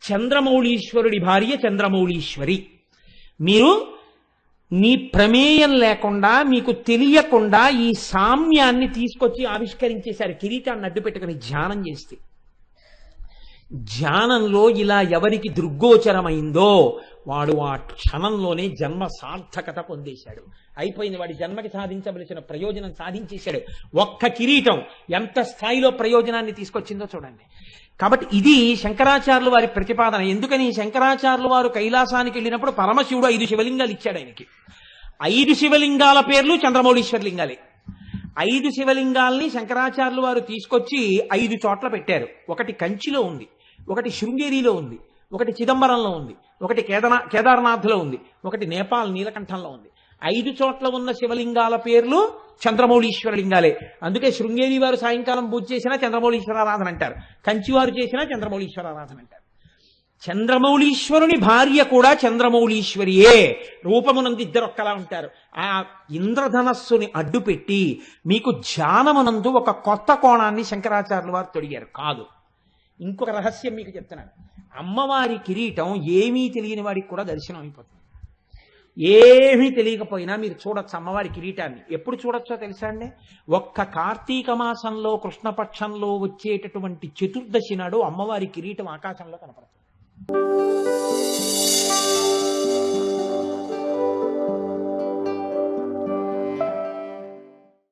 చంద్రమౌళీశ్వరుడి భార్య చంద్రమౌళీశ్వరి. మీరు మీ ప్రమేయం లేకుండా, మీకు తెలియకుండా ఈ సామ్యాన్ని తీసుకొచ్చి ఆవిష్కరించేశారు కిరీటాన్ని అడ్డు పెట్టుకుని ధ్యానం చేస్తే. ధ్యానంలో ఇలా ఎవరికి దృగ్గోచరమైందో వాడు ఆ క్షణంలోనే జన్మ సార్థకత పొందేశాడు. అయిపోయింది, వాడి జన్మకి సాధించవలసిన ప్రయోజనం సాధించేశాడు. ఒక్క కిరీటం ఎంత స్థాయిలో ప్రయోజనాన్ని తీసుకొచ్చిందో చూడండి. కాబట్టి ఇది శంకరాచార్యులు వారి ప్రతిపాదన. ఎందుకని శంకరాచార్యులు వారు కైలాసానికి వెళ్ళినప్పుడు పరమశివుడు 5 శివలింగాలు ఇచ్చాడు ఆయనకి. 5 శివలింగాల పేర్లు చంద్రమౌళీశ్వర లింగాలే. 5 శివలింగాల్ని శంకరాచార్యులు వారు తీసుకొచ్చి 5 చోట్ల పెట్టారు. ఒకటి కంచిలో ఉంది, ఒకటి శృంగేరిలో ఉంది, ఒకటి చిదంబరంలో ఉంది, ఒకటి కేదార్నాథ్లో ఉంది, ఒకటి నేపాల్ నీలకంఠంలో ఉంది. 5 చోట్ల ఉన్న శివలింగాల పేర్లు చంద్రమౌళీశ్వర లింగాలే. అందుకే శృంగేరి వారు సాయంకాలం పూజ చేసినా చంద్రమౌళీశ్వర ఆరాధన అంటారు, కంచి వారు చేసినా చంద్రమౌళీశ్వర ఆరాధన అంటారు. చంద్రమౌళీశ్వరుని భార్య కూడా చంద్రమౌళీశ్వరియే. రూపమునందు ఇద్దరు ఒక్కలా ఉంటారు. ఆ ఇంద్రధనస్సుని అడ్డుపెట్టి మీకు ధ్యానమునందు ఒక కొత్త కోణాన్ని శంకరాచార్యులు వారు తొడిగారు. కాదు, ఇంకొక రహస్యం మీకు చెప్తున్నాను. అమ్మవారి కిరీటం ఏమీ తెలియని వాడికి కూడా దర్శనం అయిపోతుంది. ఏమీ తెలియకపోయినా మీరు చూడొచ్చు అమ్మవారి కిరీటాన్ని. ఎప్పుడు చూడొచ్చో తెలుసా అండి? ఒక్క కార్తీక మాసంలో కృష్ణపక్షంలో వచ్చేటటువంటి చతుర్దశి నాడు అమ్మవారి కిరీటం ఆకాశంలో కనపడుతుంది.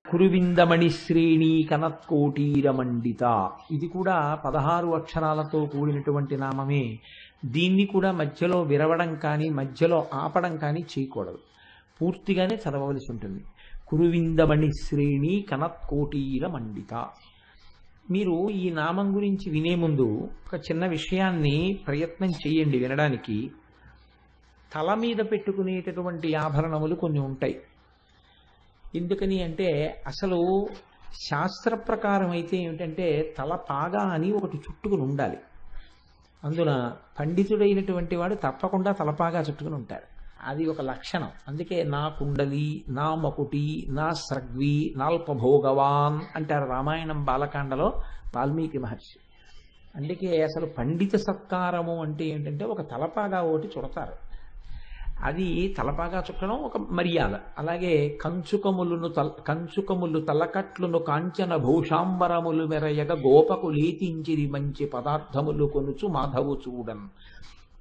కురువిందమణి శ్రేణి కనత్కోటీరమండిత. ఇది కూడా 16 అక్షరాలతో కూడినటువంటి నామమే. దీన్ని కూడా మధ్యలో విరవడం కానీ మధ్యలో ఆపడం కానీ చేయకూడదు, పూర్తిగానే చదవవలసి ఉంటుంది. కురువిందమణి శ్రేణి కనత్కోటీరమండిత. మీరు ఈ నామం గురించి వినే ముందు ఒక చిన్న విషయాన్ని ప్రయత్నం చేయండి వినడానికి. తల మీద పెట్టుకునేటటువంటి ఆభరణములు కొన్ని ఉంటాయి. ఎందుకని అంటే అసలు శాస్త్ర ప్రకారం అయితే ఏమిటంటే తలపాగా అని ఒకటి చుట్టుకుని ఉండాలి. అందున పండితుడైనటువంటి వాడు తప్పకుండా తలపాగా చుట్టుకుని ఉంటారు. అది ఒక లక్షణం. అందుకే నా కుండలి, నా మకుటి, నా స్రగ్వి, నాల్పభోగవాన్ అంటారు రామాయణం బాలకాండలో వాల్మీకి మహర్షి. అందుకే అసలు పండిత సత్కారము అంటే ఏంటంటే ఒక తలపాగా ఒకటి చుడతారు. అది తలపాగా చుట్టడం ఒక మర్యాద. అలాగే కంచుకములు తలకట్లును కాంచన భూషాంబరములు మెరయగ గోపకు లేతించిరి మంచి పదార్థములు కొనుచు మాధవు చూడన్.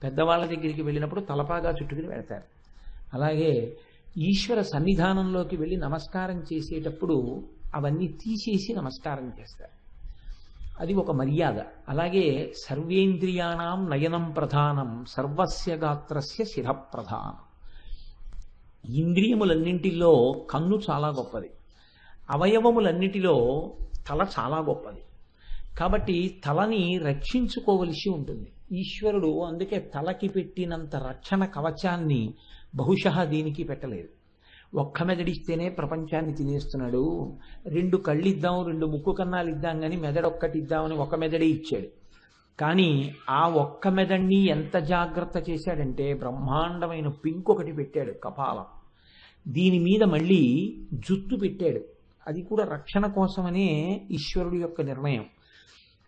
పెద్దవాళ్ళ దగ్గరికి వెళ్ళినప్పుడు తలపాగా చుట్టుకుని వెళతారు. అలాగే ఈశ్వర సన్నిధానంలోకి వెళ్ళి నమస్కారం చేసేటప్పుడు అవన్నీ తీసేసి నమస్కారం చేస్తారు. అది ఒక మర్యాద. అలాగే సర్వేంద్రియాణం నయనం ప్రధానం సర్వస్య గాత్రస్య శిర ప్రధానం. ఇంద్రియములన్నింటిలో కన్ను చాలా గొప్పది, అవయవములన్నిటిలో తల చాలా గొప్పది. కాబట్టి తలని రక్షించుకోవలసి ఉంటుంది. ఈశ్వరుడు అందుకే తలకి పెట్టినంత రక్షణ కవచాన్ని బహుశः దీనికి పెట్టలేదు. ఒక్క మెదడిస్తేనే ప్రపంచాన్ని తినేస్తున్నాడు. 2 కళ్ళు ఇద్దాం, 2 ముక్కు కన్నాలు ఇద్దాం కానీ మెదడొక్కటి ఇద్దామని ఒక మెదడే ఇచ్చాడు. కానీ ఆ ఒక్క మెదడిని ఎంత జాగ్రత్త చేశాడంటే బ్రహ్మాండమైన పింకొకటి పెట్టాడు కపాలం. దీని మీద మళ్ళీ జుత్తు పెట్టాడు. అది కూడా రక్షణ కోసమనే ఈశ్వరుడు యొక్క నిర్ణయం.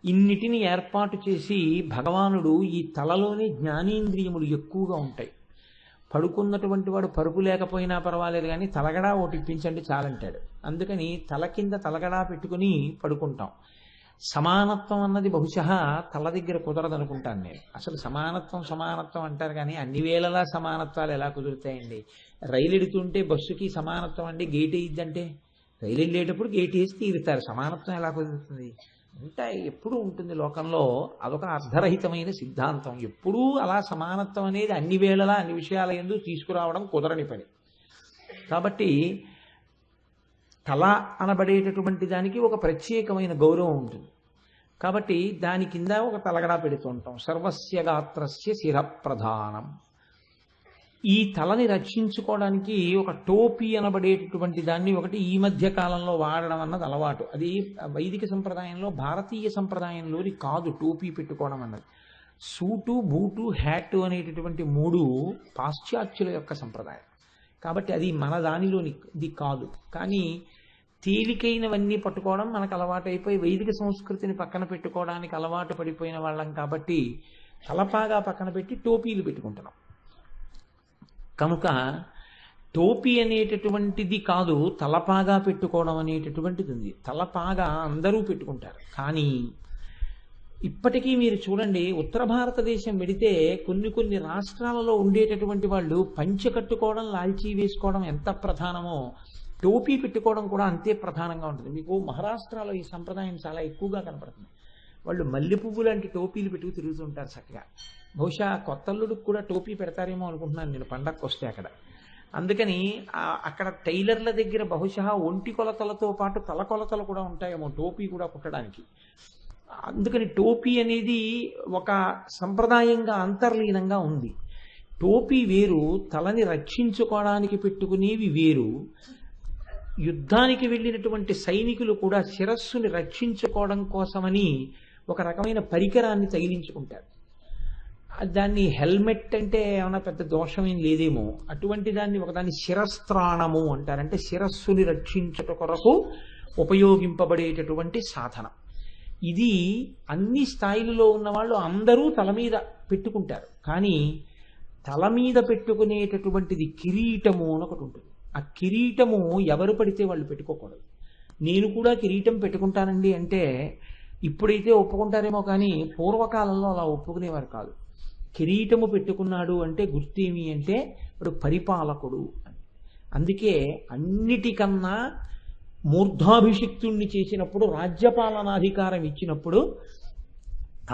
ఇన్నిటిని ఏర్పాటు చేసి భగవానుడు ఈ తలలోనే జ్ఞానేంద్రియములు ఎక్కువగా ఉంటాయి. పడుకున్నటువంటి వాడు పరుపు లేకపోయినా పర్వాలేదు కానీ తలగడా ఒకటి ఇప్పించండి చాలంటాడు. అందుకని తల కింద తలగడా పెట్టుకుని పడుకుంటాం. సమానత్వం అన్నది బహుశः తల దగ్గర కుదరదనుకుంటాను నేను. అసలు సమానత్వం అంటారు కానీ అన్ని వేళలా సమానత్వాలు ఎలా కుదురుతాయండి? రైలు ఎడుతుంటే బస్సుకి సమానత్వం అండి గేట్ వేయిద్దంటే, రైలు వెళ్ళేటప్పుడు గేట్ వేసి తీరుతారు. సమానత్వం ఎలా కుదురుతుంది? ఉంటాయి, ఎప్పుడూ ఉంటుంది లోకంలో. అదొక అర్ధరహితమైన సిద్ధాంతం. ఎప్పుడూ అలా సమానత్వం అనేది అన్ని వేళలా అన్ని విషయాల యందు తీసుకురావడం కుదరని పని. కాబట్టి తల అనబడేటటువంటి దానికి ఒక ప్రత్యేకమైన గౌరవం ఉంటుంది. కాబట్టి దాని కింద ఒక తలగడా పెడుతూ ఉంటాం. సర్వస్య గాత్రస్య శిర ప్రధానం. ఈ తలని రక్షించుకోవడానికి ఒక టోపీ అనబడేటటువంటి దాన్ని ఒకటి ఈ మధ్య కాలంలో వాడడం అన్నది అలవాటు. అది వైదిక సంప్రదాయంలో, భారతీయ సంప్రదాయంలోని కాదు టోపీ పెట్టుకోవడం అన్నది. సూటు, బూటు, హ్యాట్ అనేటటువంటి 3 పాశ్చాత్యుల యొక్క సంప్రదాయం. కాబట్టి అది మన దానిలోనిది కాదు. కానీ తేలికైనవన్నీ పట్టుకోవడం మనకు అలవాటు అయిపోయి వైదిక సంస్కృతిని పక్కన పెట్టుకోవడానికి అలవాటు పడిపోయిన వాళ్ళం. కాబట్టి తలపాగా పక్కన పెట్టి టోపీలు పెట్టుకుంటున్నాం. కనుక టోపీ అనేటటువంటిది కాదు, తలపాగా పెట్టుకోవడం అనేటటువంటిది ఉంది. తలపాగా అందరూ పెట్టుకుంటారు. కానీ ఇప్పటికీ మీరు చూడండి, ఉత్తర భారతదేశం వెడితే కొన్ని రాష్ట్రాలలో ఉండేటటువంటి వాళ్ళు పంచె కట్టుకోవడం, లాల్చీ వేసుకోవడం ఎంత ప్రధానమో టోపీ పెట్టుకోవడం కూడా అంతే ప్రధానంగా ఉంటుంది. మీకు మహారాష్ట్రలో ఈ సంప్రదాయం చాలా ఎక్కువగా కనపడుతుంది. వాళ్ళు మల్లె పువ్వు లాంటి టోపీలు పెట్టుకు తిరుగుతుంటారు చక్కగా. బహుశా కొత్తల్లుడికి కూడా టోపీ పెడతారేమో అనుకుంటున్నాను నేను పండగకు వస్తే అక్కడ. అందుకని అక్కడ టైలర్ల దగ్గర బహుశా ఒంటి కొలతలతో పాటు తల కొలతలు కూడా ఉంటాయేమో టోపీ కూడా కుట్టడానికి. అందుకని టోపీ అనేది ఒక సంప్రదాయంగా అంతర్లీనంగా ఉంది. టోపీ వేరు, తలని రక్షించుకోవడానికి పెట్టుకునేవి వేరు. యుద్ధానికి వెళ్ళినటువంటి సైనికులు కూడా శిరస్సుని రక్షించుకోవడం కోసమని ఒక రకమైన పరికరాన్ని తగిలించుకుంటారు. దాన్ని హెల్మెట్ అంటే ఏమైనా పెద్ద దోషమేం లేదేమో, అటువంటి దాన్ని ఒకదాన్ని శిరస్త్రాణము అంటారు. అంటే శిరస్సుని రక్షించుట కొరకు ఉపయోగింపబడేటటువంటి సాధనం. ఇది అన్ని స్థాయిలలో ఉన్న వాళ్ళు అందరూ తల మీద పెట్టుకుంటారు. కానీ తల మీద పెట్టుకునేటటువంటిది కిరీటము అని ఒకటి ఉంటుంది. ఆ కిరీటము ఎవరు పడితే వాళ్ళు పెట్టుకోకూడదు. నేను కూడా కిరీటం పెట్టుకుంటానండి అంటే ఇప్పుడైతే ఒప్పుకుంటారేమో, కానీ పూర్వకాలంలో అలా ఒప్పుకునేవారు కాదు. కిరీటము పెట్టుకున్నాడు అంటే గుర్తేమి అంటే ఇప్పుడు పరిపాలకుడు అని. అందుకే అన్నిటికన్నా మూర్ధాభిషిక్తుణ్ణి చేసినప్పుడు, రాజ్యపాలనాధికారం ఇచ్చినప్పుడు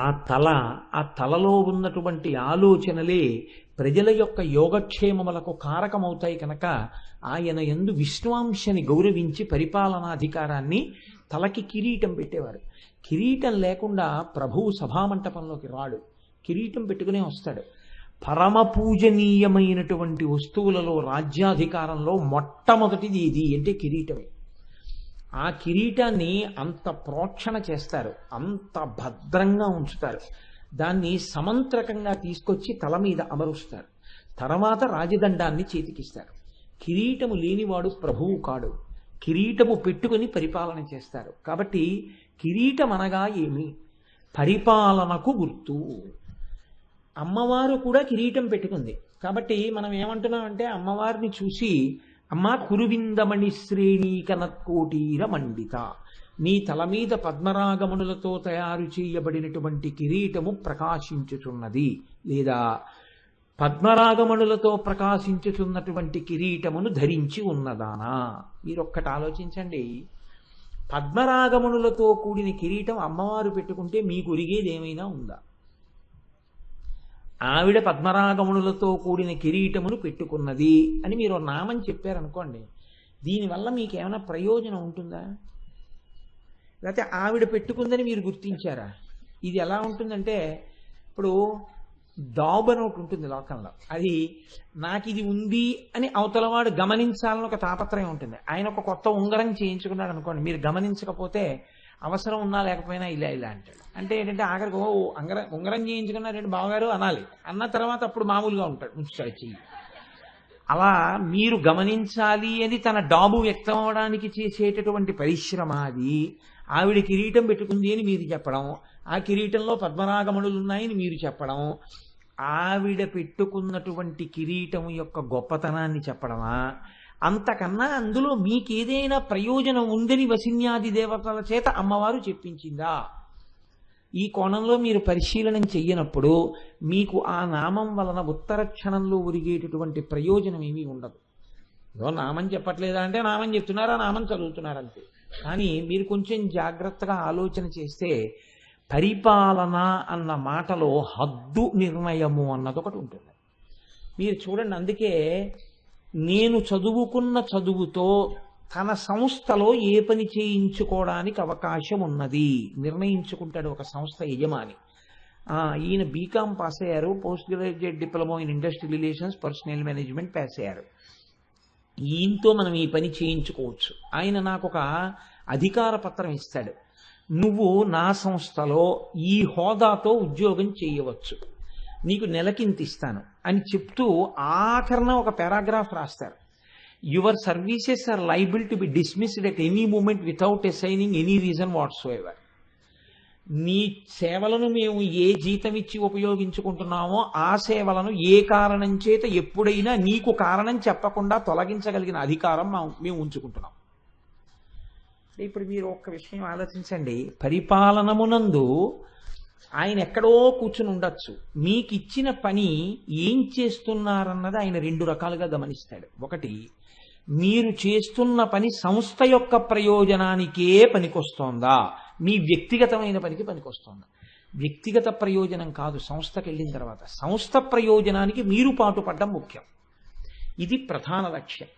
ఆ తలలో ఉన్నటువంటి ఆలోచనలే ప్రజల యొక్క యోగక్షేమములకు కారకమవుతాయి. కనుక ఆయన యందు విష్ణువాంశని గౌరవించి పరిపాలనాధికారాన్ని తలకి కిరీటం పెట్టేవారు. కిరీటం లేకుండా ప్రభువు సభామంటపంలోకి రాడు, కిరీటం పెట్టుకునే వస్తాడు. పరమ పూజనీయమైనటువంటి వస్తువులలో రాజ్యాధికారంలో మొట్టమొదటిది ఇది అంటే కిరీటమే. ఆ కిరీటాన్ని అంత ప్రోక్షణ చేస్తారు, అంత భద్రంగా ఉంచుతారు. దాన్ని సమంత్రకంగా తీసుకొచ్చి తల మీద అమరుస్తారు. తర్వాత రాజదండాన్ని చేతికిస్తారు. కిరీటము లేనివాడు ప్రభువు కాడు. కిరీటము పెట్టుకుని పరిపాలన చేస్తారు. కాబట్టి కిరీటం అనగా ఏమి? పరిపాలనకు గుర్తు. అమ్మవారు కూడా కిరీటం పెట్టుకుంది. కాబట్టి మనం ఏమంటున్నామంటే అమ్మవారిని చూసి, అమ్మా కురువిందమణి శ్రేణీ కనత్కోటీర మండిత, నీ తల మీద పద్మరాగమణులతో తయారు చేయబడినటువంటి కిరీటము ప్రకాశించుచున్నది, లేదా పద్మరాగమణులతో ప్రకాశించుచున్నటువంటి కిరీటమును ధరించి ఉన్నదానా. మీరొక్కటి ఆలోచించండి, పద్మరాగమణులతో కూడిన కిరీటం అమ్మవారు పెట్టుకుంటే మీకు ఒరిగేది ఏమైనా ఉందా? ఆవిడ పద్మరాగమణులతో కూడిన కిరీటమును పెట్టుకున్నది అని మీరు నామం చెప్పారనుకోండి, దీనివల్ల మీకు ఏమైనా ప్రయోజనం ఉంటుందా? లేకపోతే ఆవిడ పెట్టుకుందని మీరు గుర్తించారా? ఇది ఎలా ఉంటుందంటే, ఇప్పుడు డాబ్ అని ఒకటి ఉంటుంది లోకంలో, అది నాకు ఇది ఉంది అని అవతలవాడు గమనించాలని ఒక తాపత్రయం ఉంటుంది. ఆయన ఒక కొత్త ఉంగరం చేయించుకున్నాడు అనుకోండి, మీరు గమనించకపోతే అవసరం ఉన్నా లేకపోయినా ఇలా అంటాడు. అంటే ఏంటంటే ఆఖరికి ఉంగరం చేయించుకున్నారంటే బావగారు అనాలి, అన్న తర్వాత అప్పుడు మామూలుగా ఉంటాడు, ఉంచుతాడు చెయ్యి. అలా మీరు గమనించాలి అని తన డాబు వ్యక్తం అవడానికి చేసేటటువంటి పరిశ్రమ అది. ఆవిడ కిరీటం పెట్టుకుంది అని మీరు చెప్పడం, ఆ కిరీటంలో పద్మరాగమణులు ఉన్నాయని మీరు చెప్పడం, ఆవిడ పెట్టుకున్నటువంటి కిరీటం యొక్క గొప్పతనాన్ని చెప్పడమా? అంతకన్నా అందులో మీకేదైనా ప్రయోజనం ఉందని వసిన్యాది దేవతల చేత అమ్మవారు చెప్పించిందా? ఈ కోణంలో మీరు పరిశీలనం చెయ్యనప్పుడు మీకు ఆ నామం వలన ఉత్తర క్షణంలో ఒరిగేటటువంటి ప్రయోజనం ఏమీ ఉండదు. ఏదో నామం చెప్పట్లేదా అంటే నామం చెప్తున్నారా, నామం చదువుతున్నారంతే. కానీ మీరు కొంచెం జాగ్రత్తగా ఆలోచన చేస్తే పరిపాలన అన్న మాటలో హద్దు నిర్ణయము అన్నది ఒకటి ఉంటుంది. మీరు చూడండి, అందుకే నేను చదువుకున్న చదువుతో తన సంస్థలో ఏ పని చేయించుకోవడానికి అవకాశం ఉన్నది నిర్ణయించుకుంటాడు ఒక సంస్థ యజమాని. ఈయన బీకామ్ పాస్ అయ్యారు, post graduate diploma in industrial relations personal management pass అయ్యారు, ఈయనతో మనం ఈ పని చేయించుకోవచ్చు. ఆయన నాకు ఒక అధికార పత్రం ఇస్తాడు, నువ్వు నా సంస్థలో ఈ హోదాతో ఉద్యోగం చేయవచ్చు, నీకు నెలకింత ఇస్తాను అని చెప్తూ ఆఖరణ ఒక పారాగ్రాఫ్ రాస్తారు. Your services are liable to be dismissed at any moment without assigning any reason whatsoever. నీ సేవలను మేము ఏ జీతం ఇచ్చి ఉపయోగించుకుంటున్నామో ఆ సేవలను ఏ కారణం చేత ఎప్పుడైనా నీకు కారణం చెప్పకుండా తొలగించగలిగిన అధికారం మేము ఉంచుకుంటున్నాం. ఇప్పుడు మీరు ఒక్క విషయం ఆలోచించండి. పరిపాలనమునందు ఆయన ఎక్కడో కూర్చుని ఉండొచ్చు, మీకు ఇచ్చిన పని ఏం చేస్తున్నారన్నది ఆయన రెండు రకాలుగా గమనిస్తాడు. ఒకటి, మీరు చేస్తున్న పని సంస్థ యొక్క ప్రయోజనానికే పనికొస్తోందా, మీ వ్యక్తిగతమైన పనికి పనికొస్తోందా? వ్యక్తిగత ప్రయోజనం కాదు, సంస్థకి వెళ్ళిన తర్వాత సంస్థ ప్రయోజనానికి మీరు పాటుపడడం ముఖ్యం. ఇది ప్రధాన లక్ష్యం.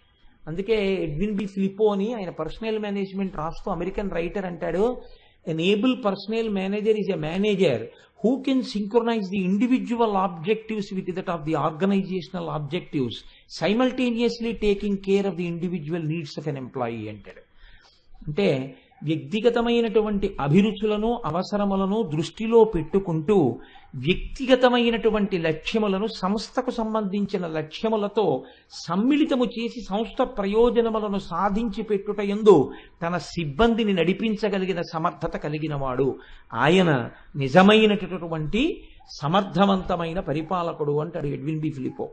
అందుకే ఎడ్విన్ బి ఫిలిపో అని ఆయన పర్సనల్ మేనేజ్మెంట్ రాస్తూ అమెరికన్ రైటర్ అంటాడు, an able personnel manager is a manager who can synchronize the individual objectives with that of the organizational objectives, simultaneously taking care of the individual needs of an employee అంటాడు. అంటే వ్యక్తిగతమైనటువంటి అభిరుచులను అవసరములను దృష్టిలో పెట్టుకుంటూ వ్యక్తిగతమైనటువంటి లక్ష్యములను సంస్థకు సంబంధించిన లక్ష్యములతో సమ్మిళితము చేసి సంస్థ ప్రయోజనములను సాధించి పెట్టుట యందు తన సిబ్బందిని నడిపించగలిగిన సమర్థత కలిగిన వాడు ఆయన నిజమైనటువంటి సమర్థవంతమైన పరిపాలకుడు అంటాడు ఎడ్విన్ బి ఫిలిపో.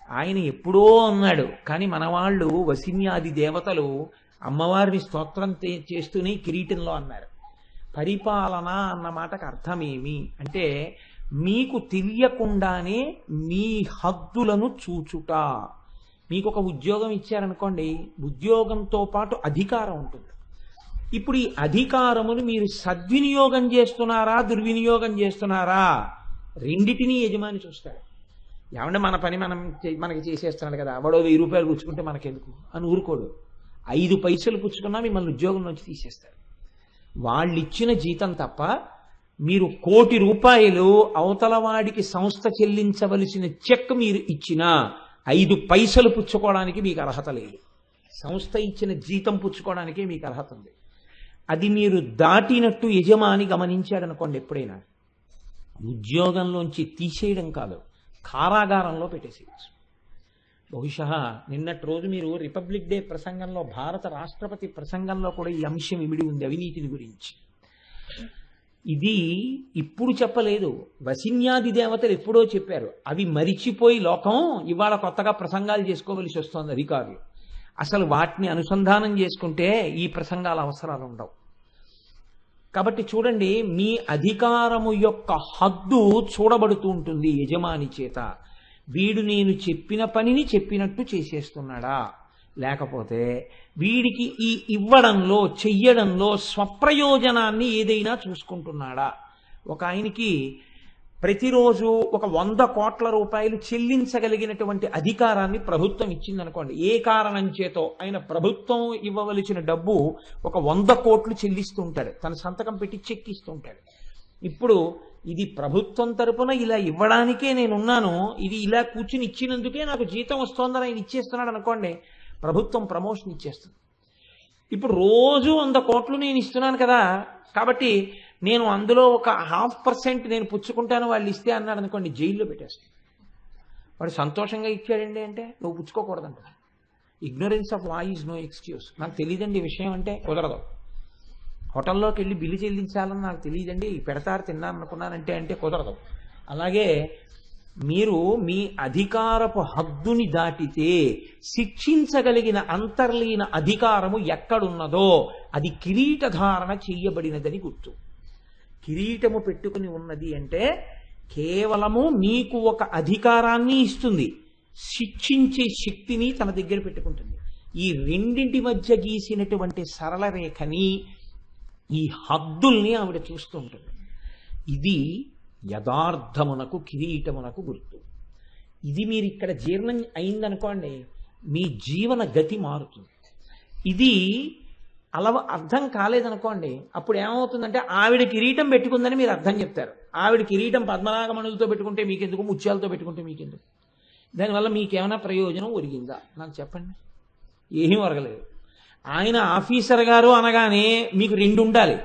ఆయన ఎప్పుడో అన్నాడు, కానీ మన వాళ్ళు వసిన్యాది దేవతలు అమ్మవారిని స్తోత్రం చేస్తూనే కిరీటంలో అన్నారు. పరిపాలన అన్న మాటకు అర్థమేమి అంటే మీకు తెలియకుండానే మీ హద్దులను చూచుట. మీకు ఒక ఉద్యోగం ఇచ్చారనుకోండి, ఉద్యోగంతో పాటు అధికారం ఉంటుంది. ఇప్పుడు ఈ అధికారమును మీరు సద్వినియోగం చేస్తున్నారా దుర్వినియోగం చేస్తున్నారా, రెండిటినీ యజమాని చూస్తాడు. ఏమంటే మన పని మనకి చేసేస్తున్నాడు కదా, వాడో 1000 రూపాయలు పుచ్చుకుంటే మనకెందుకు అని ఊరుకోడు. 5 పైసలు పుచ్చుకున్నా మిమ్మల్ని ఉద్యోగం నుంచి తీసేస్తారు. వాళ్ళు ఇచ్చిన జీతం తప్ప మీరు 1 కోటి రూపాయలు అవతల వాడికి సంస్థ చెల్లించవలసిన చెక్ మీరు ఇచ్చినా 5 పైసలు పుచ్చుకోవడానికి మీకు అర్హత లేదు. సంస్థ ఇచ్చిన జీతం పుచ్చుకోవడానికే మీకు అర్హత ఉంది. అది మీరు దాటినట్టు యజమాని గమనించాడు అనుకోండి, ఎప్పుడైనా ఉద్యోగంలోంచి తీసేయడం కాదు, కారాగారంలో పెట్టేసేయచ్చు. బహుశా నిన్నటి రోజు మీరు రిపబ్లిక్ డే ప్రసంగంలో భారత రాష్ట్రపతి ప్రసంగంలో కూడా ఈ అంశం ఇమిడి ఉంది, అవినీతిని గురించి. ఇది ఇప్పుడు చెప్పలేదు, వసిన్యాది దేవతలు ఎప్పుడో చెప్పారు. అవి మరిచిపోయి లోకం ఇవాళ కొత్తగా ప్రసంగాలు చేసుకోవలసి వస్తోంది అధికారులు. అసలు వాటిని అనుసంధానం చేసుకుంటే ఈ ప్రసంగాల అవసరాలు ఉండవు. కాబట్టి చూడండి, మీ అధికారము యొక్క హద్దు చూడబడుతూ ఉంటుంది యజమాని చేత. వీడు నేను చెప్పిన పనిని చెప్పినట్టు చేసేస్తున్నాడా, లేకపోతే వీడికి ఈ ఇవ్వడంలో చెయ్యడంలో స్వప్రయోజనాన్ని ఏదైనా చూసుకుంటున్నాడా. ఒక ఆయనకి ప్రతిరోజు ఒక 100 కోట్ల రూపాయలు చెల్లించగలిగినటువంటి అధికారాన్ని ప్రభుత్వం ఇచ్చిందనుకోండి. ఏ కారణం చేతో ఆయన ప్రభుత్వం ఇవ్వవలసిన డబ్బు ఒక 100 కోట్లు చెల్లిస్తూ ఉంటాడు, తన సంతకం పెట్టి చెక్ ఇస్తూ ఉంటాడు. ఇప్పుడు ఇది ప్రభుత్వం తరపున ఇలా ఇవ్వడానికే నేనున్నాను, ఇది ఇలా కూర్చుని ఇచ్చినందుకే నాకు జీతం వస్తోందని ఆయన ఇచ్చేస్తున్నాడు అనుకోండి, ప్రభుత్వం ప్రమోషన్ ఇచ్చేస్తుంది. ఇప్పుడు రోజు 100 కోట్లు నేను ఇస్తున్నాను కదా, కాబట్టి నేను అందులో ఒక 0.5% నేను పుచ్చుకుంటాను వాళ్ళు ఇస్తే అన్నాడు అనుకోండి, జైల్లో పెట్టేస్తాను. వాడు సంతోషంగా ఇచ్చాడండి అంటే నువ్వు పుచ్చుకోకూడదంట. Ignorance of law is no excuse. నాకు తెలియదండి ఈ విషయం అంటే కుదరదు. హోటల్లోకి వెళ్ళి బిల్లు చెల్లించాలని నాకు తెలియదండి, పెడతారు తిన్నాను అనుకున్నానంటే అంటే కుదరదు. అలాగే మీరు మీ అధికారపు హద్దుని దాటితే శిక్షించగలిగిన అంతర్లీన అధికారము ఎక్కడున్నదో అది కిరీటధారణ చెయ్యబడినదని గుర్తు. కిరీటము పెట్టుకుని ఉన్నది అంటే కేవలము మీకు ఒక అధికారాన్ని ఇస్తుంది, శిక్షించే శక్తిని తన దగ్గర పెట్టుకుంటుంది. ఈ రెండింటి మధ్య గీసినటువంటి సరళ రేఖని, ఈ హద్దుల్ని ఆవిడ చూస్తూ ఉంటుంది. ఇది యథార్థమునకు కిరీటమునకు గుర్తు. ఇది మీరు ఇక్కడ జీర్ణం అయిందనుకోండి, మీ జీవన గతి మారుతుంది. ఇది అర్థం కాలేదనుకోండి, అప్పుడు ఏమవుతుందంటే ఆవిడ కిరీటం పెట్టుకుందని మీరు అర్థం చెప్తారు. ఆవిడ కిరీటం పద్మనాగమణులతో పెట్టుకుంటే మీకెందుకు, ముత్యాలతో పెట్టుకుంటే మీకెందుకు, దానివల్ల మీకేమైనా ప్రయోజనం ఒరిగిందా నాకు చెప్పండి? ఏమీ ఒరగలేదు. ఆయన ఆఫీసర్ గారు అనగానే మీకు 2 ఉండాలి.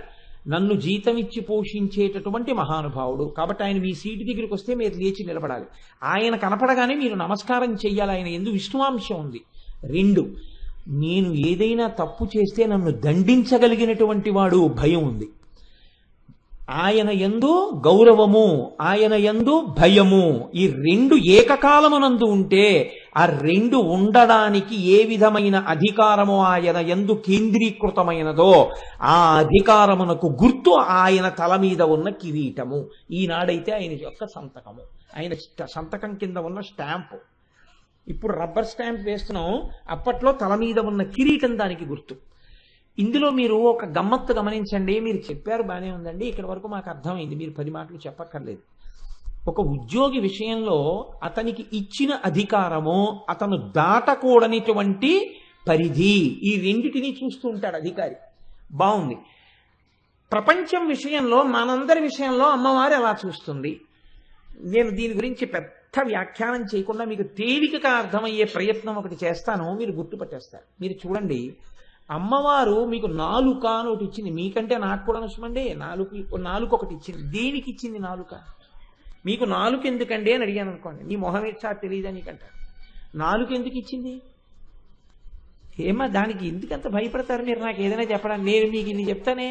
నన్ను జీతం ఇచ్చి పోషించేటటువంటి మహానుభావుడు కాబట్టి ఆయన మీ సీటు దగ్గరికి వస్తే మీరు లేచి నిలబడాలి. ఆయన కనపడగానే మీరు నమస్కారం చెయ్యాలి, ఆయన ఎందు విష్ణువాంశం ఉంది. 2, నేను ఏదైనా తప్పు చేస్తే నన్ను దండించగలిగినటువంటి వాడు భయం ఉంది. ఆయన యందు గౌరవము, ఆయన యందు భయము, ఈ రెండు ఏకకాలమునందు ఉంటే ఆ రెండు ఉండడానికి ఏ విధమైన అధికారము ఆయన యందు కేంద్రీకృతమైనదో ఆ అధికారమునకు గుర్తు ఆయన తల మీద ఉన్న కిరీటము. ఈనాడైతే ఆయన యొక్క సంతకము, ఆయన సంతకం కింద ఉన్న స్టాంపు. ఇప్పుడు రబ్బర్ స్టాంప్ వేస్తున్నాం, అప్పట్లో తల మీద ఉన్న కిరీటం దానికి గుర్తు. ఇందులో మీరు ఒక గమ్మత్తు గమనించండి. మీరు చెప్పారు బాగానే ఉందండి, ఇక్కడ వరకు మాకు అర్థమైంది, మీరు 10 మాటలు చెప్పక్కర్లేదు. ఒక ఉద్యోగి విషయంలో అతనికి ఇచ్చిన అధికారము, అతను దాటకూడనిటువంటి పరిధి, ఈ రెండిటిని చూస్తూ ఉంటాడు అధికారి. బాగుంది. ప్రపంచం విషయంలో, మనందరి విషయంలో అమ్మవారు ఎలా చూస్తుంది? నేను దీని గురించి పెద్ద వ్యాఖ్యానం చేయకుండా మీకు తేలికగా అర్థమయ్యే ప్రయత్నం ఒకటి చేస్తాను, మీరు గుర్తుపట్టేస్తారు. మీరు చూడండి, అమ్మవారు మీకు నాలుక అని ఒకటి ఇచ్చింది. మీకంటే నాకు కూడా నష్టమండి. నాలుక ఒకటి ఇచ్చింది. దేనికి ఇచ్చింది నాలుక? మీకు నాలుక ఎందుకండి అని అడిగాను అనుకోండి, నీ మొహం ఇచ్చా తెలియదా నీకంటారు. నాలుక ఎందుకు ఇచ్చింది? ఏమా దానికి ఎందుకంత భయపడతారు మీరు? నాకు ఏదైనా చెప్పడానికి. నేను మీకు ఇన్ని చెప్తానే.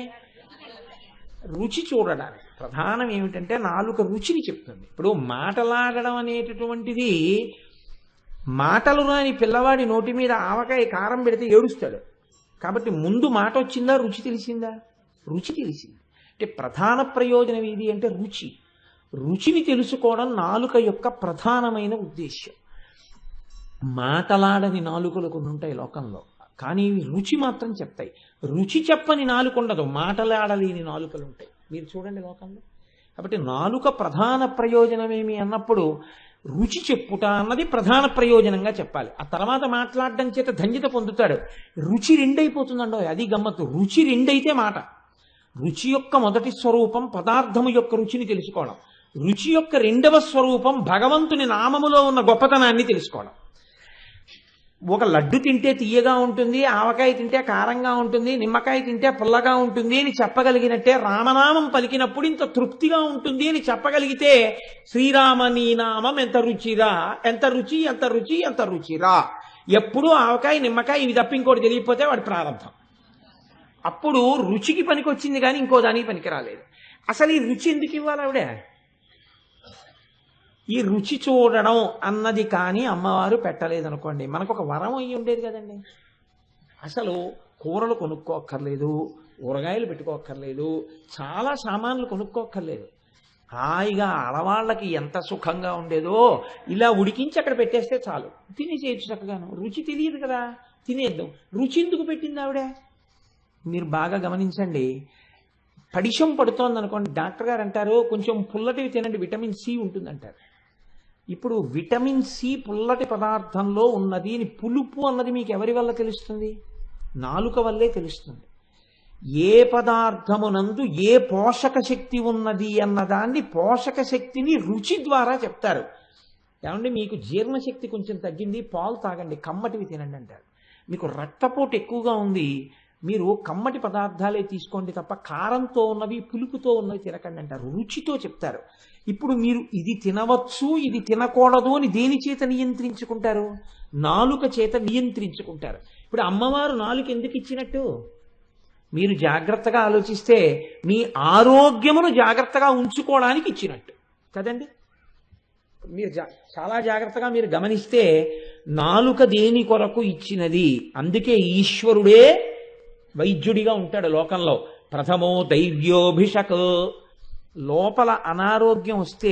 రుచి చూడడానికి ప్రధానం ఏమిటంటే నాలుక రుచిని చెప్తుంది. ఇప్పుడు మాటలాడడం అనేటటువంటిది, మాటలు రాని పిల్లవాడి నోటి మీద ఆవకాయ కారం పెడితే ఏడుస్తాడు. కాబట్టి ముందు మాట వచ్చిందా, రుచి తెలిసిందా? రుచి తెలిసింది. అంటే ప్రధాన ప్రయోజనం ఏది అంటే రుచి. రుచిని తెలుసుకోవడం నాలుక యొక్క ప్రధానమైన ఉద్దేశ్యం. మాటలాడని నాలుకలు కొన్ని ఉంటాయి లోకంలో, కానీ రుచి మాత్రం చెప్తాయి. రుచి చెప్పని నాలుక ఉండదు, మాటలాడలేని నాలుకలు ఉంటాయి. మీరు చూడండి లోకంలో. కాబట్టి నాలుక ప్రధాన ప్రయోజనమేమి అన్నప్పుడు రుచి చెప్పుట అన్నది ప్రధాన ప్రయోజనంగా చెప్పాలి. ఆ తర్వాత మాట్లాడడం చేత ధన్యత పొందుతాడు. రుచి రెండైపోతుందండో, అది గమ్మత్తు. రుచి రెండైతే మాట. రుచి యొక్క మొదటి స్వరూపం పదార్థము యొక్క రుచిని తెలుసుకోవడం. రుచి యొక్క రెండవ స్వరూపం భగవంతుని నామములో ఉన్న గొప్పతనాన్ని తెలుసుకోవడం. ఒక లడ్డు తింటే తీయగా ఉంటుంది, ఆవకాయ తింటే కారంగా ఉంటుంది, నిమ్మకాయ తింటే పుల్లగా ఉంటుంది అని చెప్పగలిగినట్టే రామనామం పలికినప్పుడు ఇంత తృప్తిగా ఉంటుంది అని చెప్పగలిగితే శ్రీరామ నీ నామం ఎంత రుచిరా, ఎంత రుచి, ఎంత రుచి, ఎంత రుచిరా. ఎప్పుడూ ఆవకాయ నిమ్మకాయ ఇవి తప్ప ఇంకోటి తెలియకపోతే వాడి ప్రారంభం. అప్పుడు రుచికి పనికి వచ్చింది కానీ ఇంకో దానికి పనికి రాలేదు. అసలు ఈ రుచి ఎందుకు ఇవ్వాలి ఆవిడ? ఈ రుచి చూడడం అన్నది కానీ అమ్మవారు పెట్టలేదనుకోండి, మనకు ఒక వరం అయ్యి ఉండేది కదండి. అసలు కూరలు కొనుక్కోక్కర్లేదు, ఊరగాయలు పెట్టుకోక్కర్లేదు, చాలా సామాన్లు కొనుక్కోక్కర్లేదు. హాయిగా ఆడవాళ్ళకి ఎంత సుఖంగా ఉండేదో ఇలా ఉడికించి అక్కడ పెట్టేస్తే చాలు, తినేసేయచ్చు చక్కగాను. రుచి తెలియదు కదా, తినేద్దాం. రుచి ఎందుకు పెట్టింది ఆవిడ? మీరు బాగా గమనించండి. పడిశం పడుతోంది అనుకోండి, డాక్టర్ గారు అంటారు కొంచెం పుల్లటివి తినండి, విటమిన్ సి ఉంటుందంటారు. ఇప్పుడు విటమిన్ సి పుల్లటి పదార్థంలో ఉన్నది అని పులుపు అన్నది మీకు ఎవరి వల్ల తెలుస్తుంది? నాలుక వల్లే తెలుస్తుంది. ఏ పదార్థమునందు ఏ పోషక శక్తి ఉన్నది అన్నదాన్ని, పోషక శక్తిని రుచి ద్వారా చెప్తారు. ఏమంటే మీకు జీర్ణశక్తి కొంచెం తగ్గింది, పాలు తాగండి, కమ్మటివి తినండి అంటారు. మీకు రక్తపోటు ఎక్కువగా ఉంది, మీరు కమ్మటి పదార్థాలే తీసుకోండి తప్ప కారంతో ఉన్నవి పులుపుతో ఉన్నవి తినకండి అంటారు. రుచితో చెప్తారు. ఇప్పుడు మీరు ఇది తినవచ్చు ఇది తినకూడదు అని దేని చేత నియంత్రించుకుంటారు? నాలుక చేత నియంత్రించుకుంటారు. ఇప్పుడు అమ్మవారు నాలుక ఎందుకు ఇచ్చినట్టు? మీరు జాగ్రత్తగా ఆలోచిస్తే మీ ఆరోగ్యమును జాగ్రత్తగా ఉంచుకోవడానికి ఇచ్చినట్టు కదండి. మీరు చాలా జాగ్రత్తగా మీరు గమనిస్తే నాలుక దేని కొరకు ఇచ్చినది? అందుకే ఈశ్వరుడే వైద్యుడిగా ఉంటాడు లోకంలో. ప్రథమో దైవ్యోభిషక్. లోపల అనారోగ్యం వస్తే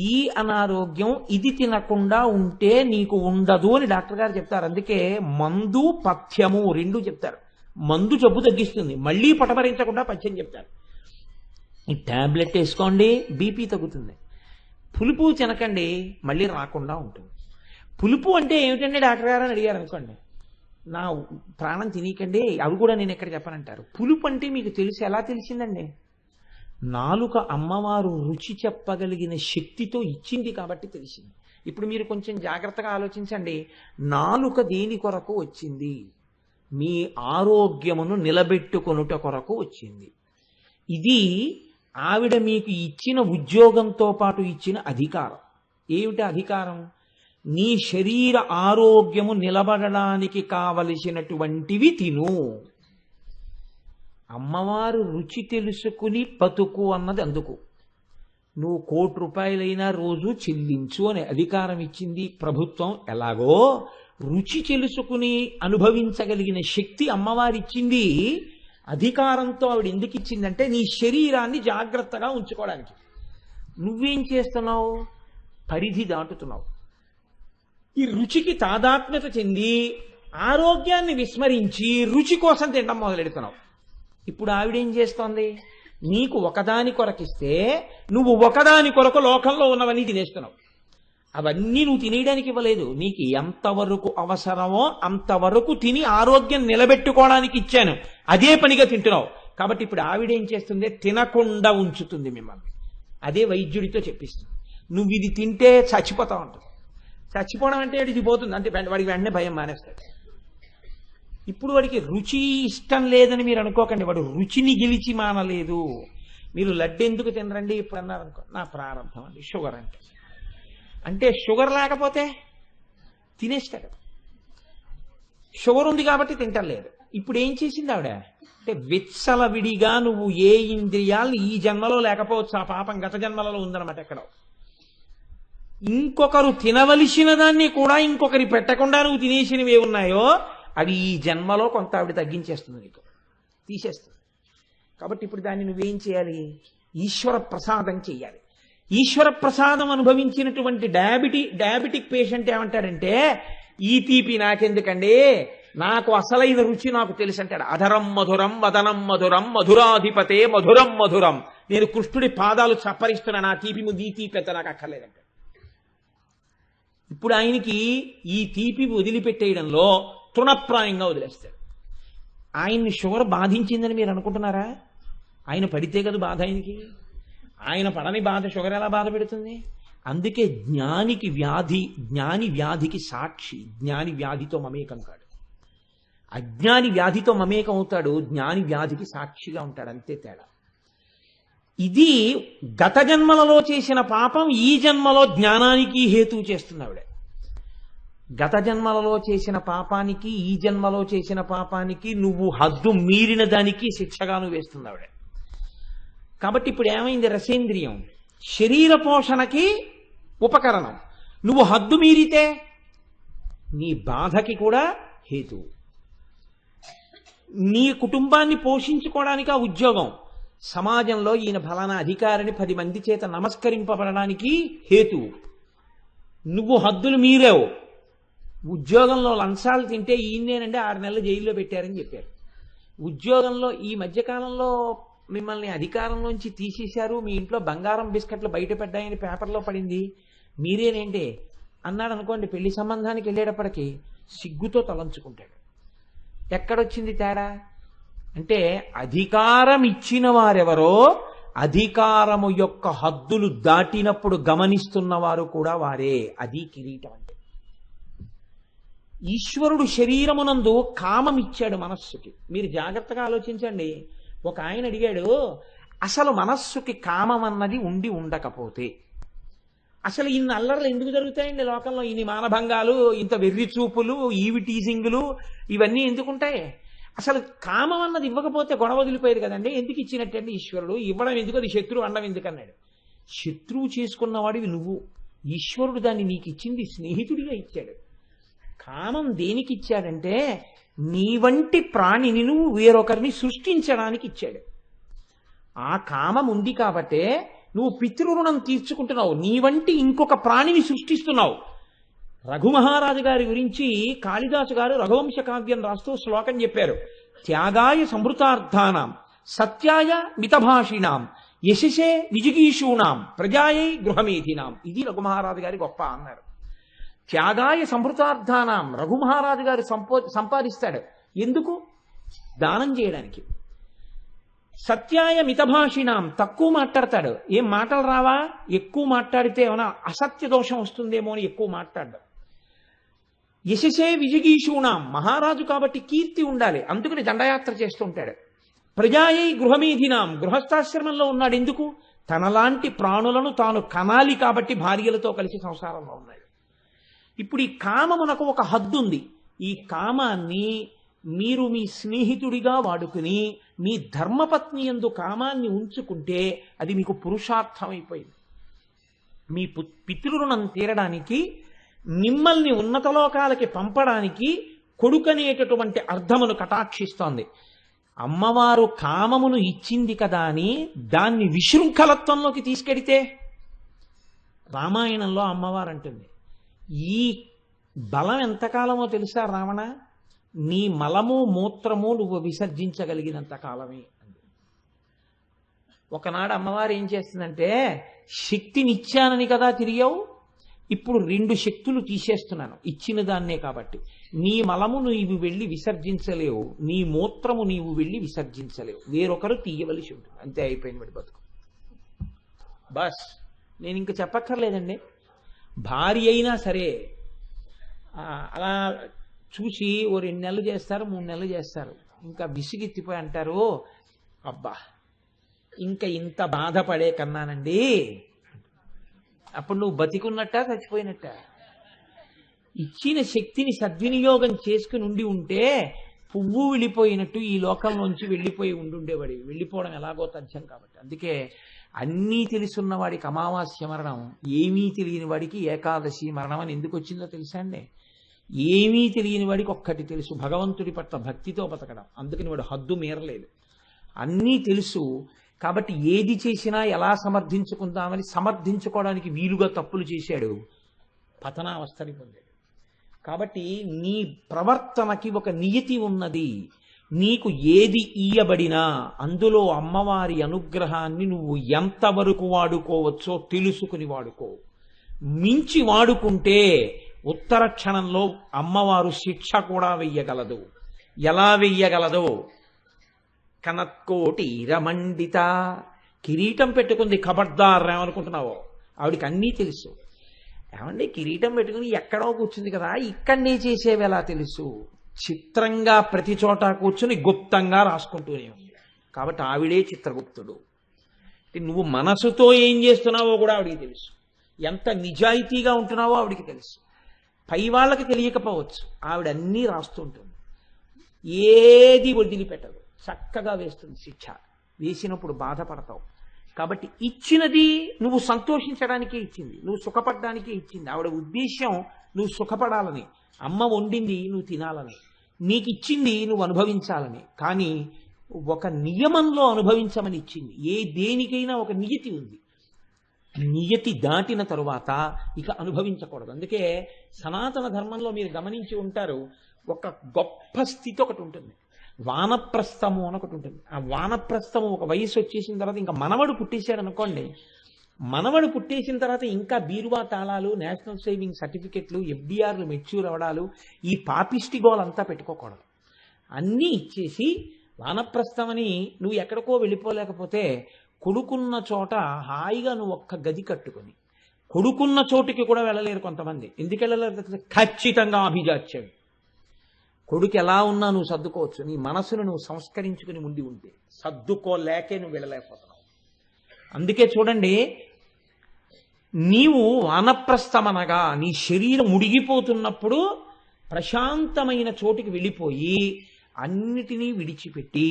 ఈ అనారోగ్యం ఇది తినకుండా ఉంటే నీకు ఉండదు అని డాక్టర్ గారు చెప్తారు. అందుకే మందు పథ్యము రెండు చెప్తారు. మందు జబ్బు తగ్గిస్తుంది, మళ్ళీ పటమరించకుండా పథ్యం చెప్తారు. ఈ ట్యాబ్లెట్ వేసుకోండి బీపీ తగ్గుతుంది. పులుపు తినకండి మళ్ళీ రాకుండా ఉంటుంది. పులుపు అంటే ఏమిటండి డాక్టర్ గారు అని అడిగారు అనుకోండి, నా ప్రాణం తినకండి, అవి కూడా నేను ఎక్కడ చెప్పనంటారు. పులుపు అంటే మీకు తెలిసి ఎలా తెలిసిందండి? నాలుక అమ్మవారు రుచి చెప్పగలిగిన శక్తితో ఇచ్చింది కాబట్టి తెలిసింది. ఇప్పుడు మీరు కొంచెం జాగ్రత్తగా ఆలోచించండి. నాలుక దేని కొరకు వచ్చింది? మీ ఆరోగ్యమును నిలబెట్టుకొనుట కొరకు వచ్చింది. ఇది ఆవిడ మీకు ఇచ్చిన ఉద్యోగంతో పాటు ఇచ్చిన అధికారం. ఏమిటి అధికారం? నీ శరీర ఆరోగ్యము నిలబడడానికి కావలసినటువంటివి తిను. అమ్మవారు రుచి తెలుసుకుని బతుకు అన్నది అందుకు. నువ్వు 1,00,00,000 రూపాయలైనా రోజు చెల్లించు అనే అధికారం ఇచ్చింది ప్రభుత్వం. ఎలాగో రుచి తెలుసుకుని అనుభవించగలిగిన శక్తి అమ్మవారిచ్చింది. అధికారంతో ఆవిడ ఎందుకు ఇచ్చిందంటే నీ శరీరాన్ని జాగ్రత్తగా ఉంచుకోవడానికి. నువ్వేం చేస్తున్నావు? పరిధి దాటుతున్నావు. ఈ రుచికి తాదాత్మ్యత చెంది ఆరోగ్యాన్ని విస్మరించి రుచి కోసం తినడం మొదలెడుతున్నావు. ఇప్పుడు ఆవిడేం చేస్తోంది? నీకు ఒకదాని కొరకిస్తే నువ్వు ఒకదాని కొరకు లోకంలో ఉన్నవన్నీ తినేస్తున్నావు. అవన్నీ నువ్వు తినేయడానికి ఇవ్వలేదు. నీకు ఎంతవరకు అవసరమో అంతవరకు తిని ఆరోగ్యం నిలబెట్టుకోవడానికి ఇచ్చాను. అదే పనిగా తింటున్నావు. కాబట్టి ఇప్పుడు ఆవిడేం చేస్తుంది? తినకుండా ఉంచుతుంది మిమ్మల్ని. అదే వైద్యుడితో చెప్పిస్తుంది. నువ్వు ఇది తింటే చచ్చిపోతావు అంటుంది. చచ్చిపోవడం అంటే ఇది పోతుంది అంటే వాడికి వెంటనే భయం మానేస్తాడు. ఇప్పుడు వాడికి రుచి ఇష్టం లేదని మీరు అనుకోకండి. వాడు రుచిని గెలిచి మానలేదు. మీరు లడ్డు ఎందుకు తినరండి ఇప్పుడు అన్నారు అనుకో, నా ప్రారంభం అండి షుగర్ అంటే షుగర్ లేకపోతే తినేస్తాడు. షుగర్ ఉంది కాబట్టి తింటలేదు. ఇప్పుడు ఏం చేసింది ఆవిడ అంటే విచ్చలవిడిగా నువ్వు ఏ ఇంద్రియాలను ఈ జన్మలో లేకపోవచ్చు, ఆ పాపం గత జన్మలలో ఉందన్నమాట. ఎక్కడో ఇంకొకరు తినవలసిన దాన్ని కూడా ఇంకొకరి పెట్టకుండా నువ్వు తినేసినవి ఏ ఉన్నాయో అవి ఈ జన్మలో కొంత ఆవిడ తగ్గించేస్తుంది, నీకు తీసేస్తుంది. కాబట్టి ఇప్పుడు దాన్ని నువ్వేం చేయాలి? ఈశ్వర ప్రసాదం చెయ్యాలి. ఈశ్వర ప్రసాదం అనుభవించినటువంటి డయాబెటిక్ పేషెంట్ ఏమంటాడంటే ఈ తీపి నాకెందుకండి, నాకు అసలైన రుచి నాకు తెలుసు అంటాడు. అధరం మధురం వదనం మధురం మధురాధిపతే మధురం మధురం. నేను కృష్ణుడి పాదాలు చప్పరిస్తున్నా, నా తీపి ముందు ఈ తీపి ఎంత నాకు అక్కర్లేదంట. ఇప్పుడు ఆయనకి ఈ తీపి వదిలిపెట్టేయడంలో తృణప్రాయంగా వదిలేస్తాడు. ఆయన్ని షుగర్ బాధించిందని మీరు అనుకుంటున్నారా? ఆయన పడితే కదా బాధ ఆయనకి. ఆయన పడని బాధ షుగర్ ఎలా బాధ పెడుతుంది? అందుకే జ్ఞాని వ్యాధికి సాక్షి. జ్ఞాని వ్యాధితో మమేకం కాడు. అజ్ఞాని వ్యాధితో మమేకం అవుతాడు, జ్ఞాని వ్యాధికి సాక్షిగా ఉంటాడు. అంతే తేడా. ఇది గత జన్మలలో చేసిన పాపం ఈ జన్మలో జ్ఞానానికి హేతువు చేస్తున్నావిడ. గత జన్మలలో చేసిన పాపానికి ఈ జన్మలో చేసిన పాపానికి నువ్వు హద్దు మీరిన దానికి శిక్షగాను వేస్తున్నావిడ. కాబట్టి ఇప్పుడు ఏమైంది? రసేంద్రియం శరీర పోషణకి ఉపకరణం. నువ్వు హద్దు మీరితే నీ బాధకి కూడా హేతువు. నీ కుటుంబాన్ని పోషించుకోవడానికి ఆ ఉద్యోగం, సమాజంలో ఈయన ఫలానా అధికారిని 10 మంది చేత నమస్కరింపబడడానికి హేతువు. నువ్వు హద్దులు మీరావు. ఉద్యోగంలో లంచాలు తింటే ఈయనేనంటే 6 నెలలు జైల్లో పెట్టారని చెప్పారు. ఉద్యోగంలో ఈ మధ్యకాలంలో మిమ్మల్ని అధికారంలోంచి తీసేశారు, మీ ఇంట్లో బంగారం బిస్కెట్లు బయట పడ్డాయని పేపర్లో పడింది, మీరేనేంటి అన్నాడు అనుకోండి. పెళ్లి సంబంధానికి వెళ్ళేటప్పటికి సిగ్గుతో తలంచుకుంటాడు. ఎక్కడొచ్చింది తేడా అంటే అధికారం ఇచ్చిన వారెవరో అధికారము యొక్క హద్దులు దాటినప్పుడు గమనిస్తున్నవారు కూడా వారే. అది కిరీటం అంటే. ఈశ్వరుడు శరీరమునందు కామం ఇచ్చాడు మనస్సుకి. మీరు జాగ్రత్తగా ఆలోచించండి. ఒక ఆయన అడిగాడు, అసలు మనస్సుకి కామం అన్నది ఉండి ఉండకపోతే అసలు ఇన్ని అల్లర్లు ఎందుకు జరుగుతాయండి లోకంలో? ఇన్ని మానభంగాలు, ఇంత వెర్రి చూపులు, ఈవి టీజింగులు ఇవన్నీ ఎందుకుంటాయి? అసలు కామం అన్నది ఇవ్వకపోతే గొడవ వదిలిపోయేది కదండి. ఎందుకు ఇచ్చినట్టండి ఈశ్వరుడు? ఇవ్వడం ఎందుకు? అది శత్రువు అండం ఎందుకన్నాడు. శత్రువు చేసుకున్నవాడివి నువ్వు. ఈశ్వరుడు దాన్ని నీకు ఇచ్చింది స్నేహితుడిగా ఇచ్చాడు. కామం దేనికి ఇచ్చాడంటే నీ వంటి ప్రాణిని నువ్వు వేరొకరిని సృష్టించడానికి ఇచ్చాడు. ఆ కామం ఉంది కాబట్టే నువ్వు పితృరుణం తీర్చుకుంటున్నావు, నీ వంటి ఇంకొక ప్రాణిని సృష్టిస్తున్నావు. రఘుమహారాజు గారి గురించి కాళిదాసు గారు రఘువంశ కావ్యం రాస్తూ శ్లోకం చెప్పారు. త్యాగాయ సమృతార్థానాం సత్యాయ మితభాషిణాం యశసే విజిగీషూణాం ప్రజాయై గృహమేధినాం. ఇది రఘుమహారాజు గారి గొప్ప అన్నారు. త్యాగాయ సమృతార్థానాం రఘుమహారాజు గారు సంపాదిస్తాడు. ఎందుకు? దానం చేయడానికి. సత్యాయ మితభాషిణాం తక్కువ మాట్లాడతాడు. ఏం మాటలు రావా? ఎక్కువ మాట్లాడితే ఏమైనా అసత్య దోషం వస్తుందేమో అని ఎక్కువ మాట్లాడ్డాడు. యశసే విజిగీషూణాం మహారాజు కాబట్టి కీర్తి ఉండాలి, అందుకని దండయాత్ర చేస్తుంటాడు. ప్రజాయై గృహమేధినాం గృహస్థాశ్రమంలో ఉన్నాడు. ఎందుకు? తనలాంటి ప్రాణులను తాను కనాలి కాబట్టి భార్యలతో కలిసి సంసారంలో ఉన్నాడు. ఇప్పుడు ఈ కామమునకు ఒక హద్దు ఉంది. ఈ కామాన్ని మీరు మీ స్నేహితుడిగా వాడుకుని మీ ధర్మపత్ని యందు కామాన్ని ఉంచుకుంటే అది మీకు పురుషార్థమైపోయింది. మీ పితృరుణం తీరడానికి, మిమ్మల్ని ఉన్నత లోకాలకి పంపడానికి కొడుకనేటటువంటి అర్థమును కటాక్షిస్తోంది. అమ్మవారు కామమును ఇచ్చింది కదా అని దాన్ని విశృంఖలత్వంలోకి తీసుకెడితే, రామాయణంలో అమ్మవారు అంటుంది, ఈ బలం ఎంతకాలమో తెలుసా రావణ, నీ మలము మూత్రము నువ్వు విసర్జించగలిగినంత కాలమే అంది. ఒకనాడు అమ్మవారు ఏం చేస్తుందంటే, శక్తినిచ్చానని కదా తిరిగావు, ఇప్పుడు 2 శక్తులు తీసేస్తున్నాను ఇచ్చిన దాన్నే కాబట్టి. నీ మలము నీవు వెళ్ళి విసర్జించలేవు, నీ మూత్రము నీవు వెళ్ళి విసర్జించలేవు, వేరొకరు తీయవలసి ఉంటుంది. అంతే, అయిపోయింది వాడి బతుకు. బస్, నేను ఇంక చెప్పక్కర్లేదండి. భార్య అయినా సరే అలా చూసి ఓ 2 నెలలు చేస్తారు, 3 నెలలు చేస్తారు, ఇంకా విసిగెత్తిపోయి అంటారు, అబ్బా ఇంకా ఇంత బాధపడే కన్నానండి. అప్పుడు నువ్వు బతికున్నట్ట చచ్చిపోయినట్ట? ఇచ్చిన శక్తిని సద్వినియోగం చేసుకుని ఉంటే పువ్వు వెళ్ళిపోయినట్టు ఈ లోకంలోంచి వెళ్ళిపోయి ఉండుండేవాడి. వెళ్ళిపోవడం ఎలాగో తథ్యం కాబట్టి. అందుకే అన్నీ తెలుసున్న వాడికి అమావాస్య మరణం, ఏమీ తెలియని వాడికి ఏకాదశి మరణం అని ఎందుకు వచ్చిందో తెలుసా అండి? ఏమీ తెలియని వాడికి ఒక్కటి తెలుసు, భగవంతుడి పట్ల భక్తితో బతకడం. అందుకని వాడు హద్దు మీరలేదు. అన్నీ తెలుసు కాబట్టి ఏది చేసినా ఎలా సమర్థించుకుందామని సమర్థించుకోవడానికి వీలుగా తప్పులు చేశాడు, పతనావస్థని పొందాడు. కాబట్టి నీ ప్రవర్తనకి ఒక నియతి ఉన్నది. నీకు ఏది ఇయ్యబడినా అందులో అమ్మవారి అనుగ్రహాన్ని నువ్వు ఎంతవరకు వాడుకోవచ్చో తెలుసుకుని వాడుకో. మించి వాడుకుంటే ఉత్తర క్షణంలో అమ్మవారు శిక్ష కూడా వెయ్యగలదు. ఎలా వెయ్యగలదో, కనత్కోటి రమండిత, కిరీటం పెట్టుకుంది, ఖబర్దార్ ఏమనుకుంటున్నావో, ఆవిడికి అన్నీ తెలుసు. ఏమండి, కిరీటం పెట్టుకుని ఎక్కడో కూర్చుంది కదా, ఇక్కడనే చేసేవి ఎలా తెలుసు? చిత్రంగా ప్రతి చోట కూర్చుని గుప్తంగా రాసుకుంటూనే ఉంది. కాబట్టి ఆవిడే చిత్రగుప్తుడు. నువ్వు మనసుతో ఏం చేస్తున్నావో కూడా ఆవిడికి తెలుసు, ఎంత నిజాయితీగా ఉంటున్నావో ఆవిడికి తెలుసు. పై వాళ్ళకి తెలియకపోవచ్చు, ఆవిడ అన్నీ రాస్తుంటుంది, ఏది వదిలిపెట్టదు, చక్కగా వేస్తుంది శిక్ష. వేసినప్పుడు బాధపడతావు. కాబట్టి ఇచ్చినది నువ్వు సంతోషించడానికే ఇచ్చింది, నువ్వు సుఖపడడానికే ఇచ్చింది. ఆవిడ ఉద్దేశ్యం నువ్వు సుఖపడాలని, అమ్మ వండింది నువ్వు తినాలని, నీకు ఇచ్చింది నువ్వు అనుభవించాలని. కానీ ఒక నియమంలో అనుభవించమని ఇచ్చింది. దేనికైనా ఒక నియతి ఉంది. నియతి దాటిన తరువాత ఇక అనుభవించకూడదు. అందుకే సనాతన ధర్మంలో మీరు గమనించి ఉంటారు, ఒక గొప్ప స్థితి ఒకటి ఉంటుంది, వానప్రస్థము అని ఒకటి ఉంటుంది. ఆ వానప్రస్థము ఒక వయసు వచ్చేసిన తర్వాత, ఇంకా మనవడు పుట్టేశాడు అనుకోండి, మనవడు పుట్టేసిన తర్వాత ఇంకా బీరువా తాళాలు, నేషనల్ సేవింగ్ సర్టిఫికెట్లు, ఎఫ్డిఆర్లు మెచ్యూర్ అవడాలు, ఈ పాపిష్టి గోలంతా పెట్టుకోకూడదు. అన్నీ ఇచ్చేసి వానప్రస్థమని నువ్వు ఎక్కడికో వెళ్ళిపోలేకపోతే కొడుకున్న చోట హాయిగా నువ్వు ఒక్క గది కట్టుకొని, కొడుకున్న చోటుకి కూడా వెళ్ళలేరు కొంతమంది. ఎందుకు వెళ్ళలేరు? ఖచ్చితంగా అభిజాత్యం. కొడుకు ఎలా ఉన్నా నువ్వు సర్దుకోవచ్చు, నీ మనసును నువ్వు సంస్కరించుకుని ఉండి ఉంటే. సర్దుకోలేకే నువ్వు వెళ్ళలేకపోతున్నావు. అందుకే చూడండి, నీవు వానప్రస్థమనగా నీ శరీరం ఉడిగిపోతున్నప్పుడు ప్రశాంతమైన చోటికి వెళ్ళిపోయి అన్నిటినీ విడిచిపెట్టి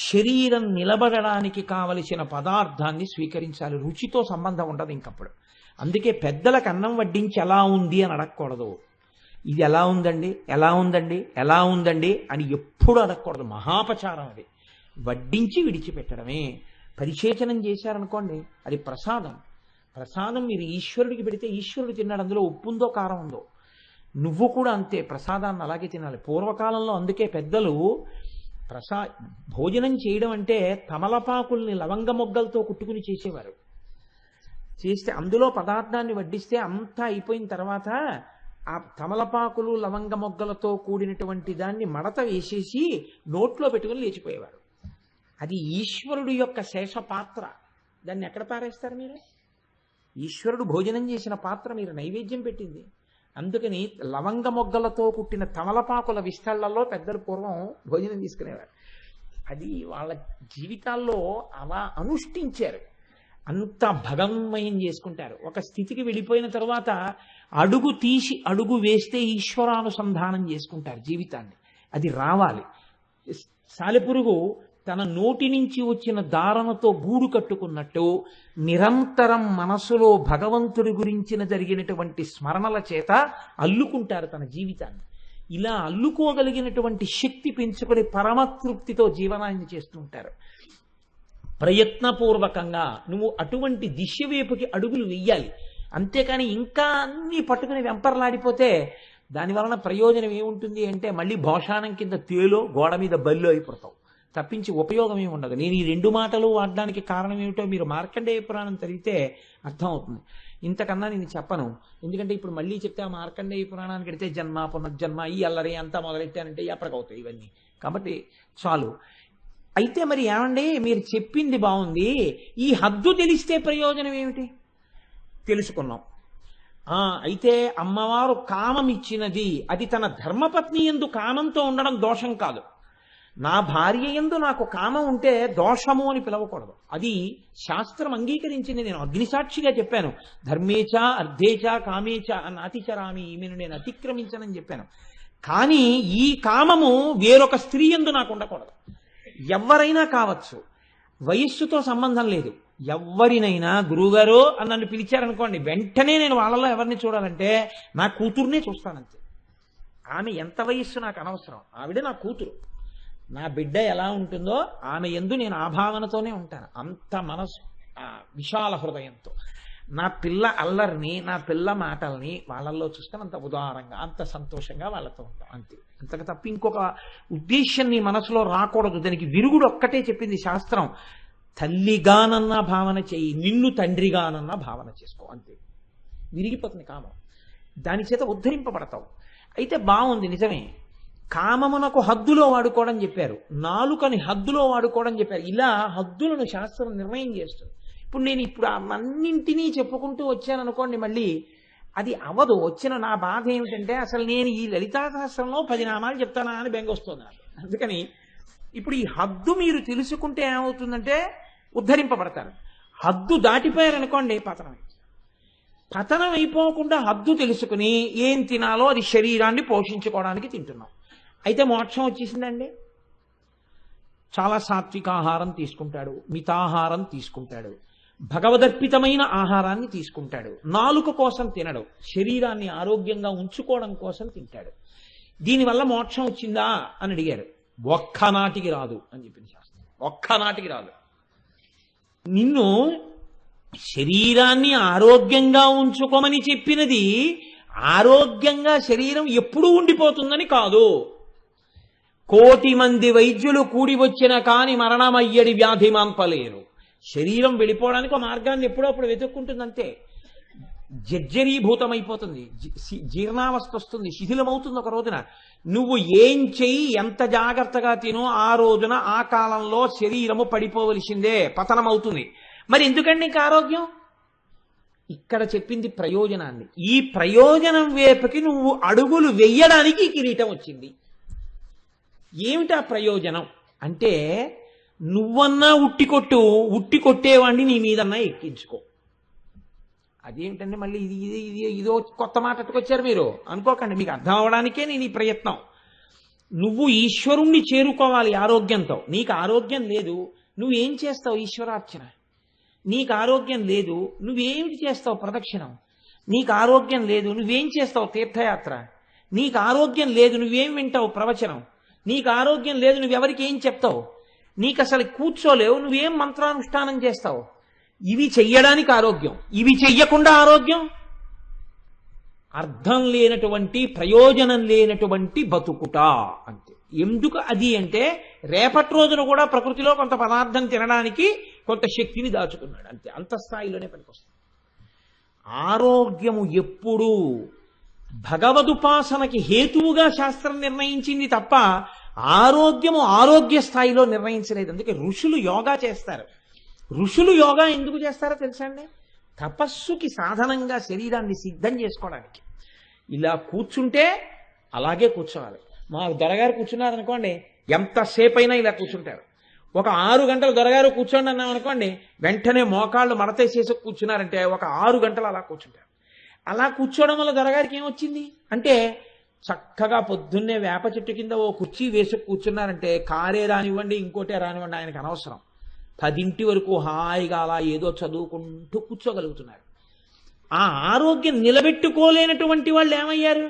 శరీరం నిలబడడానికి కావలసిన పదార్థాన్ని స్వీకరించాలి. రుచితో సంబంధం ఉండదు ఇంకప్పుడు. అందుకే పెద్దలకు అన్నం వడ్డించి ఎలా ఉంది అని అడగకూడదు. ఇది ఎలా ఉందండి, ఎలా ఉందండి, ఎలా ఉందండి అని ఎప్పుడు అడగకూడదు. మహాపచారం అది. వడ్డించి విడిచిపెట్టడమే. పరిశేచనం చేశారనుకోండి, అది ప్రసాదం. ప్రసాదం మీరు ఈశ్వరుడికి పెడితే ఈశ్వరుడు తిన్నాడు. అందులో ఉప్పు ఉందో కారం ఉందో. నువ్వు కూడా అంతే, ప్రసాదాన్ని అలాగే తినాలి. పూర్వకాలంలో అందుకే పెద్దలు భోజనం చేయడం అంటే తమలపాకుల్ని లవంగ మొగ్గలతో కుట్టుకుని చేసేవారు. చేస్తే అందులో పదార్థాన్ని వడ్డిస్తే అంతా అయిపోయిన తర్వాత ఆ తమలపాకులు లవంగ మొగ్గలతో కూడినటువంటి దాన్ని మడత వేసేసి నోట్లో పెట్టుకుని లేచిపోయేవారు. అది ఈశ్వరుడు యొక్క శేష పాత్ర. దాన్ని ఎక్కడ పారేస్తారు మీరు? ఈశ్వరుడు భోజనం చేసిన పాత్ర మీరు నైవేద్యం పెట్టింది. అందుకని లవంగ మొగ్గలతో కుట్టిన తమలపాకుల విస్తళ్లలో పెద్దలు పూర్వం భోజనం తీసుకునేవారు. అది వాళ్ళ జీవితాల్లో అలా అనుష్ఠించారు. అంత భగవన్మయం చేసుకుంటారు. ఒక స్థితికి వెళ్ళిపోయిన తర్వాత అడుగు తీసి అడుగు వేస్తే ఈశ్వరానుసంధానం చేసుకుంటారు జీవితాన్ని. అది రావాలి. సాలెపురుగు తన నోటి నుంచి వచ్చిన దారనతో గూడు కట్టుకున్నట్టు నిరంతరం మనసులో భగవంతుడి గురించిన జరిగినటువంటి స్మరణల చేత అల్లుకుంటారు తన జీవితాన్ని. ఇలా అల్లుకోగలిగినటువంటి శక్తి పెంచుకొని పరమతృప్తితో జీవనాన్ని చేస్తుంటారు. ప్రయత్నపూర్వకంగా నువ్వు అటువంటి దిశ వైపుకి అడుగులు వెయ్యాలి. అంతేకాని ఇంకా అన్నీ పట్టుకుని వెంపర్లాడిపోతే దాని వలన ప్రయోజనం ఏముంటుంది అంటే మళ్ళీ భోషాణం కింద తేలో గోడ మీద బల్లో అయిపోతావు తప్పించి ఉపయోగం ఏమి ఉండదు. నేను ఈ రెండు మాటలు వాడడానికి కారణం ఏమిటో మీరు మార్కండేయ పురాణం చదివితే అర్థమవుతుంది. ఇంతకన్నా నేను చెప్పను. ఎందుకంటే ఇప్పుడు మళ్ళీ చెప్తే ఆ మార్కండేయ పురాణానికి వెడితే జన్మ పునర్జన్మ ఈ అల్లరి అంతా మొదలెట్టానంటే ఎప్పటికవుతాయి ఇవన్నీ. కాబట్టి చాలు. అయితే మరి ఏమండి మీరు చెప్పింది బాగుంది, ఈ హద్దు తెలిస్తే ప్రయోజనం ఏమిటి? తెలుసుకున్నాం. అయితే అమ్మవారు కామం ఇచ్చినది, అది తన ధర్మపత్ని యందు కామంతో ఉండడం దోషం కాదు. నా భార్య యందు నాకు కామం ఉంటే దోషము అని పిలవకూడదు. అది శాస్త్రం అంగీకరించింది. నేను అగ్నిసాక్షిగా చెప్పాను, ధర్మేచ అర్ధేచ కామేచ నాతిచరామి, ఈమెను నేను అతిక్రమించనని చెప్పాను. కానీ ఈ కామము వేరొక స్త్రీ యందు నాకు ఉండకూడదు. ఎవరైనా కావచ్చు, వయస్సుతో సంబంధం లేదు. ఎవరినైనా గురువుగారు అని నన్ను పిలిచారనుకోండి, వెంటనే నేను వాళ్ళలో ఎవరిని చూడాలంటే నా కూతుర్నే చూస్తానంతే. ఆమె ఎంత వయస్సు నాకు అనవసరం, ఆవిడ నా కూతురు. నా బిడ్డ ఎలా ఉంటుందో ఆమె యందు నేను ఆ భావనతోనే ఉంటాను. అంత మనసు విశాల హృదయంతో నా పిల్ల అల్లరిని, నా పిల్ల మాటల్ని వాళ్ళల్లో చూస్తే అంత ఉదారంగా, అంత సంతోషంగా వాళ్ళతో ఉంటాం అంతే. అంతకు తప్ప ఇంకొక ఉద్దేశం నీ మనసులో రాకూడదు. దానికి విరుగుడు ఒక్కటే చెప్పింది శాస్త్రం, తల్లిగానన్నా భావన చెయ్యి, నిన్ను తండ్రిగానన్నా భావన చేసుకో, అంతే. విరిగిపోతుంది కామం, దాని చేత ఉద్ధరింపబడతావు. అయితే బాగుంది, నిజమే. కామమునకు హద్దులో వాడుకోవడం చెప్పారు, నాలుకని హద్దులో వాడుకోవడం చెప్పారు. ఇలా హద్దులను శాస్త్రం నిర్ణయం చేస్తుంది. ఇప్పుడు నేను అన్నింటినీ చెప్పుకుంటూ వచ్చాను అనుకోండి, మళ్ళీ అది అవదు. వచ్చిన నా బాధ ఏమిటంటే అసలు నేను ఈ లలితా సహస్రంలో 10 నామాలు చెప్తానా అని బెంగొస్తుంది నాకు. అందుకని ఇప్పుడు ఈ హద్దు మీరు తెలుసుకుంటే ఏమవుతుందంటే ఉద్ధరింపబడతారు. హద్దు దాటిపోయారనుకోండి పతనం అయిపోకుండా హద్దు తెలుసుకుని ఏం తినాలో అది శరీరాన్ని పోషించుకోవడానికి తింటున్నాం. అయితే మోక్షం వచ్చేసిందండి. చాలా సాత్విక ఆహారం తీసుకుంటాడు, మితాహారం తీసుకుంటాడు, భగవదర్పితమైన ఆహారాన్ని తీసుకుంటాడు, నాలుక కోసం తినడు, శరీరాన్ని ఆరోగ్యంగా ఉంచుకోవడం కోసం తింటాడు. దీనివల్ల మోక్షం వచ్చిందా అని అడిగారు. ఒక్కనాటికి రాదు అని చెప్పింది శాస్త్రం. ఒక్కనాటికి రాదు. నిన్ను శరీరాన్ని ఆరోగ్యంగా ఉంచుకోమని చెప్పినది ఆరోగ్యంగా శరీరం ఎప్పుడూ ఉండిపోతుందని కాదు. 1,000,000 మంది వైద్యులు కూడి వచ్చిన కాని మరణమయ్యడి వ్యాధి మాన్పలేరు. శరీరం వెళ్ళిపోవడానికి ఒక మార్గాన్ని ఎప్పుడప్పుడు వెతుక్కుంటుందంతే. జర్జరీభూతమైపోతుంది, జీర్ణావస్థ వస్తుంది, శిథిలమవుతుంది ఒక రోజున. నువ్వు ఏం చెయ్యి, ఎంత జాగ్రత్తగా తినో ఆ రోజున ఆ కాలంలో శరీరము పడిపోవలసిందే, పతనమవుతుంది. మరి ఎందుకండి నీకు ఆరోగ్యం? ఇక్కడ చెప్పింది ప్రయోజనాన్ని. ఈ ప్రయోజనం వైపుకి నువ్వు అడుగులు వెయ్యడానికి కిరీటం వచ్చింది. ఏమిటా ప్రయోజనం అంటే, నువ్వన్నా ఉట్టి కొట్టేవాడిని నీ మీదన్నా ఎక్కించుకో. అదేమిటంటే మళ్ళీ ఇదో కొత్త మాట ఎట్టుకొచ్చారు మీరు అనుకోకండి, మీకు అర్థం అవడానికే నేను ఈ ప్రయత్నం. నువ్వు ఈశ్వరుణ్ణి చేరుకోవాలి ఆరోగ్యంతో. నీకు ఆరోగ్యం లేదు, నువ్వేం చేస్తావు? ఈశ్వరార్చన. నీకు ఆరోగ్యం లేదు, నువ్వేమిటి చేస్తావు? ప్రదక్షిణం. నీకు ఆరోగ్యం లేదు, నువ్వేం చేస్తావు? తీర్థయాత్ర. నీకు ఆరోగ్యం లేదు, నువ్వేం వింటావు? ప్రవచనం. నీకు ఆరోగ్యం లేదు, నువ్వెవరికి ఏం చెప్తావు? నీకు అసలు కూర్చోలేవు, నువ్వేం మంత్రానుష్ఠానం చేస్తావు? ఇవి చెయ్యడానికి ఆరోగ్యం, ఇవి చెయ్యకుండా ఆరోగ్యం. అర్థం లేనటువంటి, ప్రయోజనం లేనటువంటి బతుకుట అంతే. ఎందుకు అది అంటే, రేపటి రోజున కూడా ప్రకృతిలో కొంత పదార్థం తినడానికి కొంత శక్తిని దాచుకున్నాడు అంతే. అంత స్థాయిలోనే పనికొస్తుంది. ఆరోగ్యము ఎప్పుడూ భగవదుపాసనకి హేతువుగా శాస్త్రం నిర్ణయించింది తప్ప ఆరోగ్యము ఆరోగ్య స్థాయిలో నిర్ణయించలేదు. అందుకే ఋషులు యోగా చేస్తారు. ఋషులు యోగా ఎందుకు చేస్తారో తెలుసా అండి? తపస్సుకి సాధనంగా శరీరాన్ని సిద్ధం చేసుకోవడానికి. ఇలా కూర్చుంటే అలాగే కూర్చోవాలి. మా దొరగారు కూర్చున్నారనుకోండి, ఎంతసేపు అయినా ఇలా కూర్చుంటారు. ఒక 6 గంటలు దొరగారు కూర్చోండి అన్నాం అనుకోండి, వెంటనే మోకాళ్ళు మడతేసేసి కూర్చున్నారంటే ఒక 6 గంటలు అలా కూర్చుంటారు. అలా కూర్చోవడం వల్ల దొరగారికి ఏమొచ్చింది అంటే, చక్కగా పొద్దున్నే వేప చెట్టు కింద ఓ కుర్చీ వేసి కూర్చున్నారంటే కారే రానివ్వండి ఇంకోటే రానివ్వండి ఆయనకు అనవసరం. 10 వరకు హాయిగా అలా ఏదో చదువుకుంటూ కూర్చోగలుగుతున్నారు. ఆ ఆరోగ్యం నిలబెట్టుకోలేనటువంటి వాళ్ళు ఏమయ్యారు?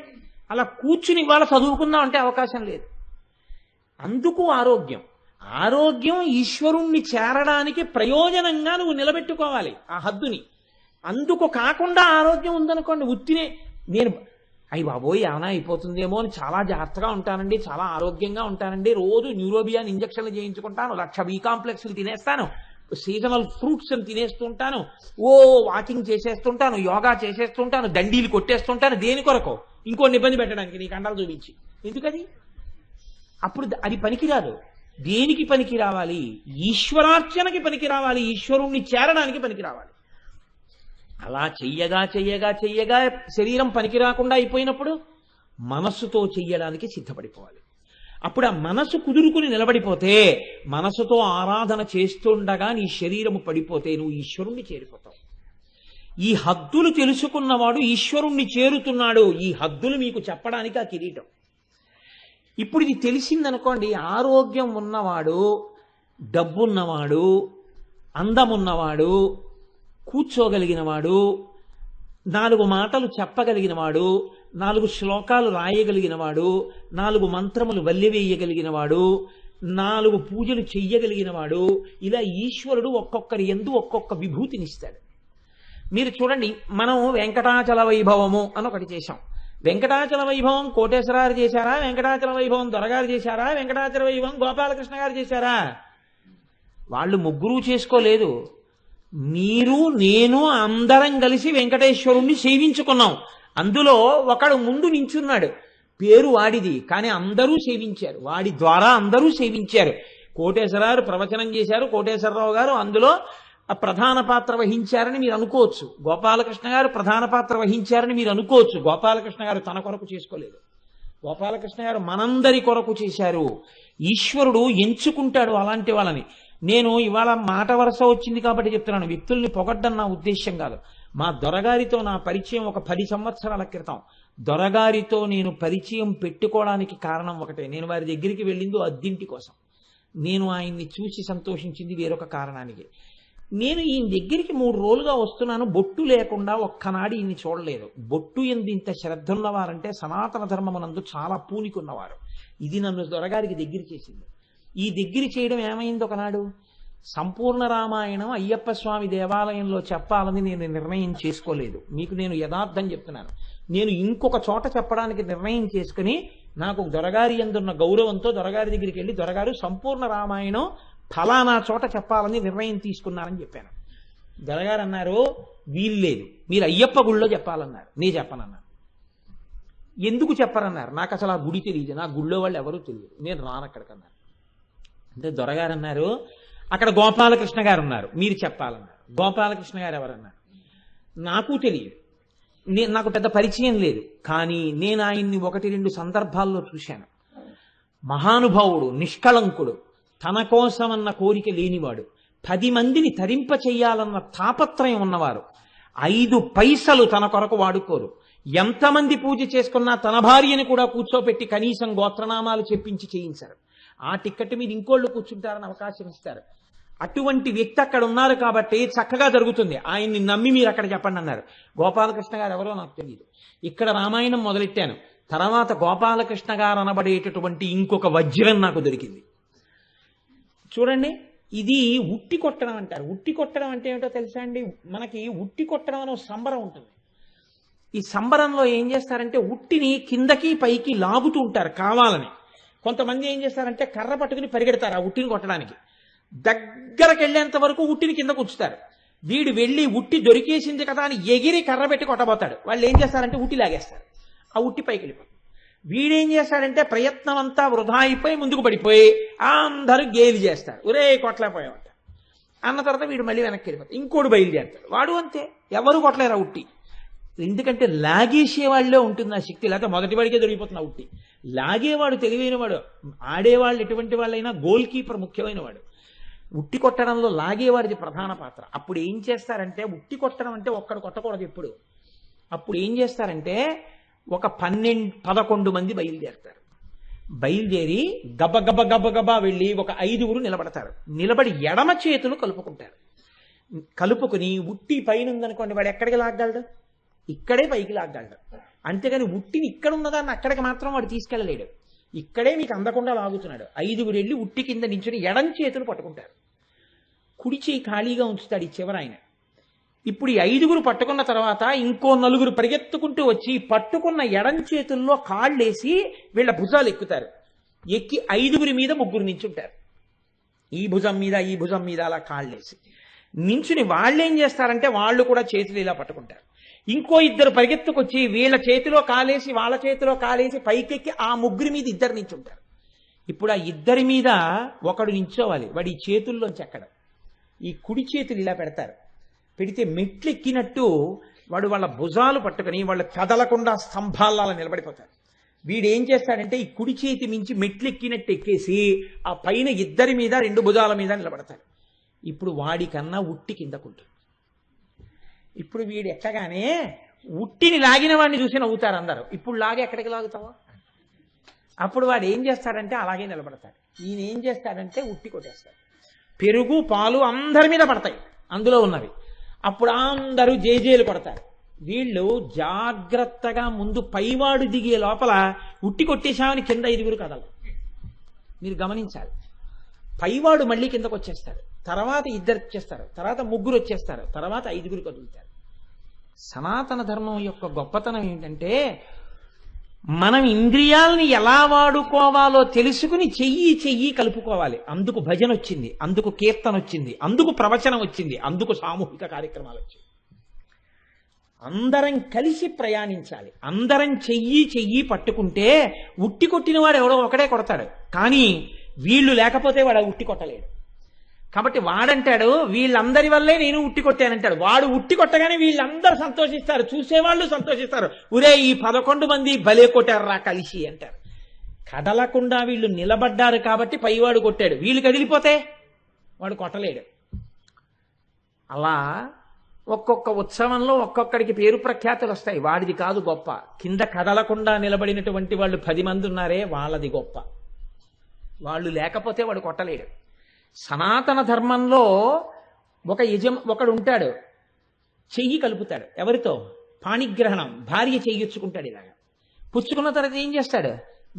అలా కూర్చుని ఇవాళ చదువుకుందాం అంటే అవకాశం లేదు. అందుకు ఆరోగ్యం ఈశ్వరుణ్ణి చేరడానికి ప్రయోజనంగా నువ్వు నిలబెట్టుకోవాలి ఆ హద్దుని. అందుకు కాకుండా ఆరోగ్యం ఉందనుకోండి, ఉత్తినే నేను అయ్యి బాబోయ్ ఏమైనా అయిపోతుందేమో అని చాలా జాగ్రత్తగా ఉంటానండి, చాలా ఆరోగ్యంగా ఉంటానండి, రోజు న్యూరోబియాన్ ఇంజక్షన్లు చేయించుకుంటాను, 1,00,000 బి కాంప్లెక్స్లు తినేస్తాను, సీజనల్ ఫ్రూట్స్ అని తినేస్తుంటాను, వాకింగ్ చేసేస్తుంటాను, యోగా చేసేస్తుంటాను, దండీలు కొట్టేస్తుంటాను. దేని కొరకు? ఇంకోటి ఇబ్బంది పెట్టడానికి, నీ కండాలు చూపించి. ఎందుకది? అప్పుడు అది పనికిరాదు. దేనికి పనికి రావాలి? ఈశ్వరార్చనకి పనికి రావాలి, ఈశ్వరుణ్ణి చేరడానికి పనికి రావాలి. అలా చెయ్యగా శరీరం పనికి రాకుండా అయిపోయినప్పుడు మనస్సుతో చెయ్యడానికి సిద్ధపడిపోవాలి. అప్పుడు ఆ మనసు కుదురుకుని నిలబడిపోతే, మనసుతో ఆరాధన చేస్తుండగా నీ శరీరము పడిపోతే నువ్వు ఈశ్వరుణ్ణి చేరిపోతావు. ఈ హద్దులు తెలుసుకున్నవాడు ఈశ్వరుణ్ణి చేరుతున్నాడు. ఈ హద్దులు మీకు చెప్పడానికి ఆ కిరీటం. ఇప్పుడు ఇది తెలిసిందనుకోండి, ఆరోగ్యం ఉన్నవాడు, డబ్బున్నవాడు, అందమున్నవాడు, కూర్చోగలిగినవాడు, 4 మాటలు చెప్పగలిగినవాడు, 4 శ్లోకాలు రాయగలిగినవాడు, 4 మంత్రములు వల్లివేయగలిగినవాడు, 4 పూజలు చెయ్యగలిగినవాడు, ఇలా ఈశ్వరుడు ఒక్కొక్కరి యందు ఒక్కొక్క విభూతినిస్తాడు. మీరు చూడండి, మనం వెంకటాచల వైభవము అని ఒకటి చేశాం. వెంకటాచల వైభవం కోటేశ్వరారు చేశారా? వెంకటాచల వైభవం దొరగారు చేశారా? వెంకటాచల వైభవం గోపాలకృష్ణ గారు చేశారా? వాళ్ళు ముగ్గురు చేసుకోలేదు. మీరు నేను అందరం కలిసి వెంకటేశ్వరుణ్ణి సేవించుకున్నాం. అందులో ఒకడు ముందు నించున్నాడు, పేరు వాడిది, కానీ అందరూ సేవించారు, వాడి ద్వారా అందరూ సేవించారు. కోటేశ్వరారు ప్రవచనం చేశారు, కోటేశ్వరరావు గారు అందులో ప్రధాన పాత్ర వహించారని మీరు అనుకోవచ్చు, గోపాలకృష్ణ గారు ప్రధాన పాత్ర వహించారని మీరు అనుకోవచ్చు. గోపాలకృష్ణ గారు తన కొరకు చేసుకోలేదు, గోపాలకృష్ణ గారు మనందరి కొరకు చేశారు. ఈశ్వరుడు ఎంచుకుంటాడు అలాంటి వాళ్ళని. నేను ఇవాళ మాట వరుస వచ్చింది కాబట్టి చెప్తున్నాను, వ్యక్తుల్ని పొగడ్డం నా ఉద్దేశ్యం కాదు. మా దొరగారితో నా పరిచయం ఒక 10 సంవత్సరాల క్రితం. దొరగారితో నేను పరిచయం పెట్టుకోవడానికి కారణం ఒకటే, నేను వారి దగ్గరికి వెళ్ళింది అద్దింటి కోసం. నేను ఆయన్ని చూసి సంతోషించింది వేరొక కారణానికి. నేను ఈయన దగ్గరికి 3 రోజులుగా వస్తున్నాను, బొట్టు లేకుండా ఒక్కనాడు ఈయన్ని చూడలేదు. బొట్టు ఎందు ఇంత శ్రద్ధ ఉన్నవారంటే సనాతన ధర్మమునందు చాలా పూనికున్నవారు. ఇది నన్ను దొరగారికి దగ్గర చేసింది. ఈ దగ్గర చేయడం ఏమైంది, ఒకనాడు సంపూర్ణ రామాయణం అయ్యప్ప స్వామి దేవాలయంలో చెప్పాలని నేను నిర్ణయం చేసుకోలేదు. మీకు నేను యథార్థం చెప్తున్నాను. నేను ఇంకొక చోట చెప్పడానికి నిర్ణయం చేసుకుని, నాకు దొరగారి యందున్న గౌరవంతో దొరగారి దగ్గరికి వెళ్ళి, దొరగారు సంపూర్ణ రామాయణం ఫలానా చోట చెప్పాలని నిర్ణయం తీసుకున్నారని చెప్పాను. దొరగారు అన్నారు, వీల్లేదు, మీరు అయ్యప్ప గుళ్ళో చెప్పాలన్నారు. నేను చెప్పనన్నాను. ఎందుకు చెప్పరన్నారు? నాకు అసలు ఆ గుడి తెలియదు, నా గుళ్ళో వాళ్ళు ఎవరూ తెలియదు, నేను రానక్కడికన్నారు. అంటే దొరగారు అన్నారు, అక్కడ గోపాలకృష్ణ గారు ఉన్నారు, మీరు చెప్పాలన్నారు. గోపాలకృష్ణ గారు ఎవరన్నారు? నాకు తెలియదు, నాకు పెద్ద పరిచయం లేదు, కానీ నేను ఆయన్ని 1-2 సందర్భాల్లో చూశాను. మహానుభావుడు, నిష్కళంకుడు, తన కోసమన్న కోరిక లేనివాడు, 10 మందిని తరింప చెయ్యాలన్న తాపత్రయం ఉన్నవారు, 5 పైసలు తన కొరకు వాడుకోరు. ఎంతమంది పూజ చేసుకున్నా తన భార్యని కూడా కూర్చోపెట్టి కనీసం గోత్రనామాలు చెప్పించి చేయించారు. ఆ టిక్కెట్ మీద ఇంకోళ్ళు కూర్చుంటారని అవకాశం ఇస్తారు. అటువంటి వ్యక్తి అక్కడ ఉన్నారు కాబట్టి చక్కగా జరుగుతుంది. ఆయన్ని నమ్మి మీరు అక్కడ చెప్పండి అన్నారు. గోపాలకృష్ణ గారు ఎవరో నాకు తెలియదు. ఇక్కడ రామాయణం మొదలెట్టాను, తర్వాత గోపాలకృష్ణ గారు అనబడేటటువంటి ఇంకొక వజ్రం నాకు దొరికింది. చూడండి, ఇది ఉట్టి కొట్టడం అంటారు. ఉట్టి కొట్టడం అంటే ఏమిటో తెలుసా అండి? మనకి ఉట్టి కొట్టడం అనే సంబరం ఉంటుంది. ఈ సంబరంలో ఏం చేస్తారంటే ఉట్టిని కిందకి పైకి లాగుతూ ఉంటారు కావాలని. కొంతమంది ఏం చేస్తారంటే కర్ర పట్టుకుని పరిగెడతారు ఆ ఉట్టిని కొట్టడానికి. దగ్గరకు వెళ్ళేంత వరకు ఉట్టిని కింద కూర్చుతారు. వీడు వెళ్ళి ఉట్టి దొరికేసింది కదా అని ఎగిరి కర్ర పెట్టి కొట్టబోతాడు. వాళ్ళు ఏం చేస్తారంటే ఉట్టి లాగేస్తారు, ఆ ఉట్టి పైకి వెళ్ళిపోతుంది. వీడేం చేస్తాడంటే ప్రయత్నం అంతా వృధా అయిపోయి ముందుకు పడిపోయి అందరూ గేలి చేస్తారు, ఒరే కొట్టలేకపోయామంట అన్న తర్వాత వీడు మళ్ళీ వెనక్కి వెళ్ళిపోతాడు. ఇంకోటి బయలుదేరుతాడు, వాడు అంతే, ఎవరు కొట్టలేరు ఆ ఉట్టి. ఎందుకంటే లాగేసే వాళ్ళే ఉంటుంది ఆ శక్తి, లేకపోతే మొదటి వాడికే దొరికిపోతుంది ఆ ఉట్టి. లాగేవాడు తెలివైన వాడు, ఆడేవాళ్ళు ఎటువంటి వాళ్ళైనా గోల్ కీపర్ ముఖ్యమైన వాడు. ఉట్టి కొట్టడంలో లాగేవాడిది ప్రధాన పాత్ర. అప్పుడు ఏం చేస్తారంటే, ఉట్టి కొట్టడం అంటే ఒక్కడు కొట్టకూడదు ఎప్పుడు. అప్పుడు ఏం చేస్తారంటే ఒక 11 మంది బయలుదేరతారు. బయలుదేరి గబ వెళ్ళి ఒక 5గురు నిలబడతారు. నిలబడి ఎడమ చేతులు కలుపుకుంటారు. కలుపుకుని ఉట్టి పైన ఉందనుకోండి, వాడు ఎక్కడికి లాగలడు? ఇక్కడే పైకి లాగలడు. అంతేగాని ఉట్టిని ఇక్కడ ఉన్నదాన్ని అక్కడికి మాత్రం వాడు తీసుకెళ్ళలేడు. ఇక్కడే మీకు అందకుండా లాగుతున్నాడు. 5గురు వెళ్ళి ఉట్టి కింద నించుని ఎడం చేతులు పట్టుకుంటారు. కుడి చేయి ఖాళీగా ఉంచుతాడు ఈ చివర ఆయన. ఇప్పుడు ఈ 5గురు పట్టుకున్న తర్వాత ఇంకో 4 పరిగెత్తుకుంటూ వచ్చి పట్టుకున్న ఎడం చేతుల్లో కాళ్ళేసి వీళ్ళ భుజాలు ఎక్కుతారు. ఎక్కి 5గురి మీద 3 నించుంటారు. ఈ భుజం మీద ఈ భుజం మీద అలా కాళ్ళేసి నించుని వాళ్ళు ఏం చేస్తారంటే వాళ్ళు కూడా చేతులు ఇలా పట్టుకుంటారు. ఇంకో 2 పరిగెత్తుకొచ్చి వీళ్ళ చేతిలో కాలేసి వాళ్ళ చేతిలో కాలేసి పైకెక్కి ఆ 3 మీద 2 నించుంటారు. ఇప్పుడు ఆ 2 మీద ఒకడు నించోవాలి. వాడి ఈ చేతుల్లోంచి ఎక్కడం. ఈ కుడి చేతులు ఇలా పెడతారు. పెడితే మెట్లు ఎక్కినట్టు వాడు వాళ్ళ భుజాలు పట్టుకుని వాళ్ళు కదలకుండా స్తంభాల నిలబడిపోతారు. వీడు ఏం చేస్తాడంటే ఈ కుడి చేతి మించి మెట్లు ఎక్కినట్టు ఎక్కేసి ఆ పైన 2 మీద 2 భుజాల మీద నిలబడతారు. ఇప్పుడు వాడికన్నా ఉట్టి కిందకుంటుంది. ఇప్పుడు వీడు ఎక్కగానే ఉట్టిని లాగిన వాడిని చూసి నవ్వుతారు అందరూ. ఇప్పుడు లాగే ఎక్కడికి లాగుతావా? అప్పుడు వాడు ఏం చేస్తాడంటే అలాగే నిలబడతాడు. ఈయన ఏం చేస్తాడంటే ఉట్టి కొట్టేస్తాడు. పెరుగు పాలు అందరి మీద పడతాయి అందులో ఉన్నవి. అప్పుడు అందరూ జేజేలు కొడతారు. వీళ్ళు జాగ్రత్తగా ముందు పైవాడు దిగే లోపల ఉట్టి కొట్టేశామని కింద 5గురు కదలరు. మీరు గమనించాలి. పైవాడు మళ్ళీ కిందకు వచ్చేస్తాడు. తర్వాత 2 వచ్చేస్తారు. తర్వాత 3 వచ్చేస్తారు. తర్వాత 5గురు కదులుతారు. సనాతన ధర్మం యొక్క గొప్పతనం ఏంటంటే మనం ఇంద్రియాలని ఎలా వాడుకోవాలో తెలుసుకుని చెయ్యి కలుపుకోవాలి. అందుకు భజన వచ్చింది, అందుకు కీర్తన వచ్చింది, అందుకు ప్రవచనం వచ్చింది, అందుకు సామూహిక కార్యక్రమాలు వచ్చాయి. అందరం కలిసి ప్రయాణించాలి. అందరం చెయ్యి పట్టుకుంటే ఉట్టి కొట్టిన వాడు ఎవడో ఒకడే కొడతాడు. కానీ వీళ్ళు లేకపోతే వాడు ఉట్టి కొట్టలేడు. కాబట్టి వాడంటాడు వీళ్ళందరి వల్లే నేను ఉట్టి కొట్టానంటాడు. వాడు ఉట్టి కొట్టగానే వీళ్ళందరూ సంతోషిస్తారు, చూసేవాళ్ళు సంతోషిస్తారు. ఒరే ఈ 11 మంది భలే కొట్టారా కలిసి అంటారు. కదలకుండా వీళ్ళు నిలబడ్డారు కాబట్టి పైవాడు కొట్టాడు. వీళ్ళు కదిలిపోతే వాడు కొట్టలేడు. అలా ఒక్కొక్క ఉత్సవంలో ఒక్కొక్కడికి పేరు ప్రఖ్యాతులు వస్తాయి. వాడిది కాదు గొప్ప. కింద కదలకుండా నిలబడినటువంటి వాళ్ళు 10 మంది ఉన్నారే వాళ్ళది గొప్ప. వాళ్ళు లేకపోతే వాడు కొట్టలేడు. సనాతన ధర్మంలో ఒకడు ఉంటాడు, చెయ్యి కలుపుతాడు. ఎవరితో? పాణిగ్రహణం. భార్య చెయ్యొచ్చుకుంటాడు. ఇలాగా పుచ్చుకున్న తర్వాత ఏం చేస్తాడు?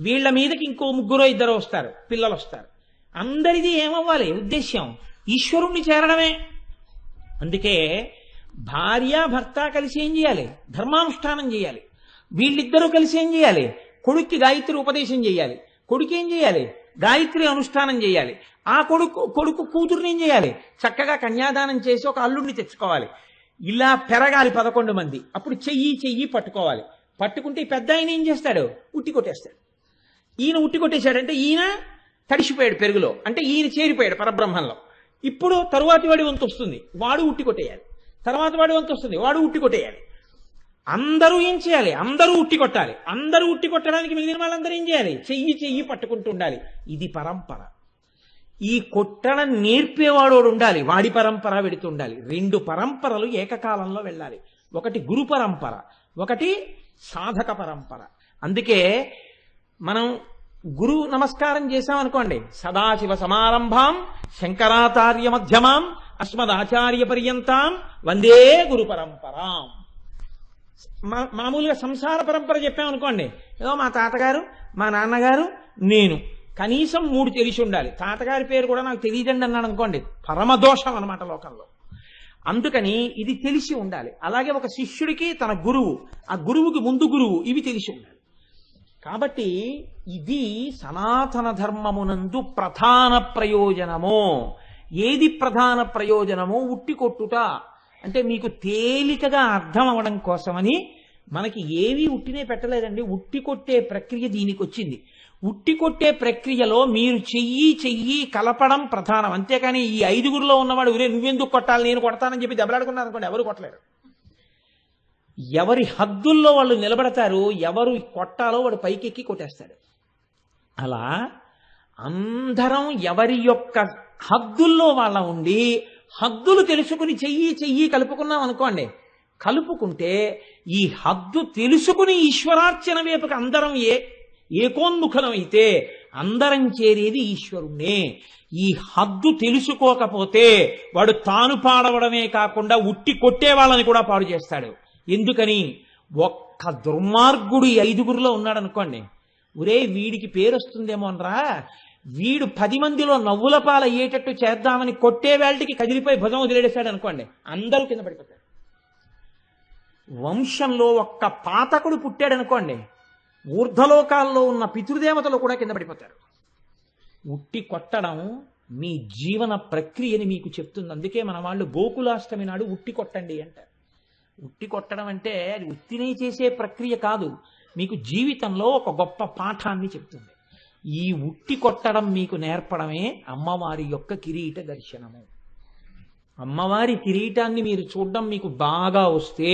వీళ్ళ మీదకి ఇంకో 3 వస్తారు, పిల్లలు వస్తారు. అందరిది ఏమవ్వాలి ఉద్దేశ్యం? ఈశ్వరుణ్ణి చేరడమే. అందుకే భార్య భర్త కలిసి ఏం చేయాలి? ధర్మానుష్ఠానం చేయాలి. వీళ్ళిద్దరూ కలిసి ఏం చేయాలి? కొడుక్కి గాయత్రి ఉపదేశం చేయాలి. కొడుకు ఏం చేయాలి? గాయత్రి అనుష్ఠానం చేయాలి. ఆ కొడుకు కూతురుని ఏం చేయాలి? చక్కగా కన్యాదానం చేసి ఒక అల్లుడిని తెచ్చుకోవాలి. ఇలా పెరగాలి 11 మంది. అప్పుడు చెయ్యి పట్టుకోవాలి. పట్టుకుంటే పెద్ద ఆయన ఏం చేస్తాడు? ఉట్టి కొట్టేస్తాడు. ఈయన ఉట్టి కొట్టేశాడంటే ఈయన తడిసిపోయాడు పెరుగులో, అంటే ఈయన చేరిపోయాడు పరబ్రహ్మంలో. ఇప్పుడు తరువాతి వాడి వంతు వస్తుంది, వాడు ఉట్టి కొట్టేయాలి. తర్వాత వాడి వంతు వస్తుంది, వాడు ఉట్టి కొట్టేయాలి. అందరూ ఏం చేయాలి? అందరూ ఉట్టి కొట్టాలి. అందరూ ఉట్టి కొట్టడానికి మిగిలిన వాళ్ళందరూ ఏం చేయాలి? చెయ్యి పట్టుకుంటూ ఉండాలి. ఇది పరంపర. ఈ కొట్టడం నేర్పేవాడు ఉండాలి, వాడి పరంపర వెడుతూ ఉండాలి. 2 పరంపరలు ఏకకాలంలో వెళ్ళాలి. ఒకటి గురు పరంపర, ఒకటి సాధక పరంపర. అందుకే మనం గురు నమస్కారం చేశామనుకోండి, సదాశివ సమారంభాం శంకరాచార్య మధ్యమాం అస్మదాచార్య పర్యంతాం వందే గురు పరంపరాం. మామూలుగా సంసార పరంపర చెప్పామనుకోండి, ఏదో మా తాతగారు, మా నాన్నగారు, నేను కనీసం 3 తెలిసి ఉండాలి. తాతగారి పేరు కూడా నాకు తెలియదండి అన్నాడు అనుకోండి, పరమదోషం అన్నమాట లోకంలో. అందుకని ఇది తెలిసి ఉండాలి. అలాగే ఒక శిష్యుడికి తన గురువు, ఆ గురువుకి ముందు గురువు, ఇవి తెలిసి ఉండాలి. కాబట్టి ఇది సనాతన ధర్మమునందు ప్రధాన ప్రయోజనము. ఏది ప్రధాన ప్రయోజనమో ఉట్టి కొట్టుట అంటే మీకు తేలికగా అర్థం అవడం కోసమని మనకి ఏవి ఉట్టినే పెట్టలేదండి. ఉట్టి కొట్టే ప్రక్రియ దీనికి వచ్చింది. ఉట్టి కొట్టే ప్రక్రియలో మీరు చెయ్యి కలపడం ప్రధానం. అంతేకాని ఈ 5గురిలో ఉన్నవాడు ఒరే నువ్వెందుకు కొట్టాలి నేను కొడతానని చెప్పి దెబ్బలాడుకున్నారు అనుకోండి, ఎవరు కొట్టలేరు. ఎవరి హద్దుల్లో వాళ్ళు నిలబడతారు, ఎవరు కొట్టాలో వాడు పైకెక్కి కొట్టేస్తాడు. అలా అందరం ఎవరి యొక్క హద్దుల్లో వాళ్ళ ఉండి హద్దులు తెలుసుకుని చెయ్యి కలుపుకున్నాం అనుకోండి, కలుపుకుంటే ఈ హద్దు తెలుసుకుని ఈశ్వరార్చన వైపుకి అందరం ఏకోన్ముఖమైతే అందరం చేరేది ఈశ్వరుణ్ణే. ఈ హద్దు తెలుసుకోకపోతే వాడు తాను పాడవడమే కాకుండా ఉట్టి కొట్టే వాళ్ళని కూడా పాడు చేస్తాడు. ఎందుకని? ఒక్క దుర్మార్గుడు 5గురిలో ఉన్నాడు అనుకోండి, ఒరే వీడికి పేరు వస్తుందేమో అనరా, వీడు 10 మందిలో నవ్వుల పాలు అయ్యేటట్టు చేద్దామని కొట్టే వేళటికి కదిలిపోయి భుజం వదిలేసాడు అనుకోండి, అందరూ కింద పడిపోతారు. వంశంలో ఒక్క పాతకుడు పుట్టాడు అనుకోండి, ఊర్ధ్వలోకాల్లో ఉన్న పితృదేవతలు కూడా కింద పడిపోతారు. ఉట్టి కొట్టడం మీ జీవన ప్రక్రియని మీకు చెప్తుంది. అందుకే మన వాళ్ళు గోకులాష్టమి నాడు ఉట్టి కొట్టండి అంటారు. ఉట్టి కొట్టడం అంటే అది ఉత్తినే చేసే ప్రక్రియ కాదు, మీకు జీవితంలో ఒక గొప్ప పాఠాన్ని చెప్తుంది. ఈ ఉట్టి కొట్టడం మీకు నేర్పడమే అమ్మవారి యొక్క కిరీట దర్శనము. అమ్మవారి కిరీటాన్ని మీరు చూడడం మీకు బాగా వస్తే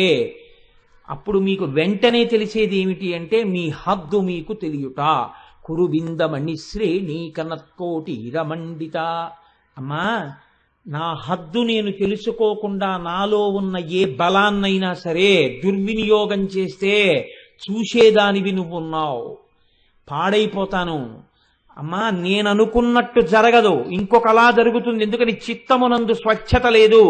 అప్పుడు మీకు వెంటనే తెలిసేది ఏమిటి అంటే మీ హద్దు మీకు తెలియుట. కురుబిందమణి శ్రేణి కనత్కోటి రమండిత. అమ్మా, నా హద్దు నేను తెలుసుకోకుండా నాలో ఉన్న ఏ బలాన్నైనా సరే దుర్వినియోగం చేస్తే చూసేదానివి నువ్వున్నావు, పాడైపోతాను. అమ్మా, నేను అనుకున్నట్టు జరగదు, ఇంకొకలా జరుగుతుంది. ఎందుకని? చిత్తమునందు స్వచ్ఛత లేదు.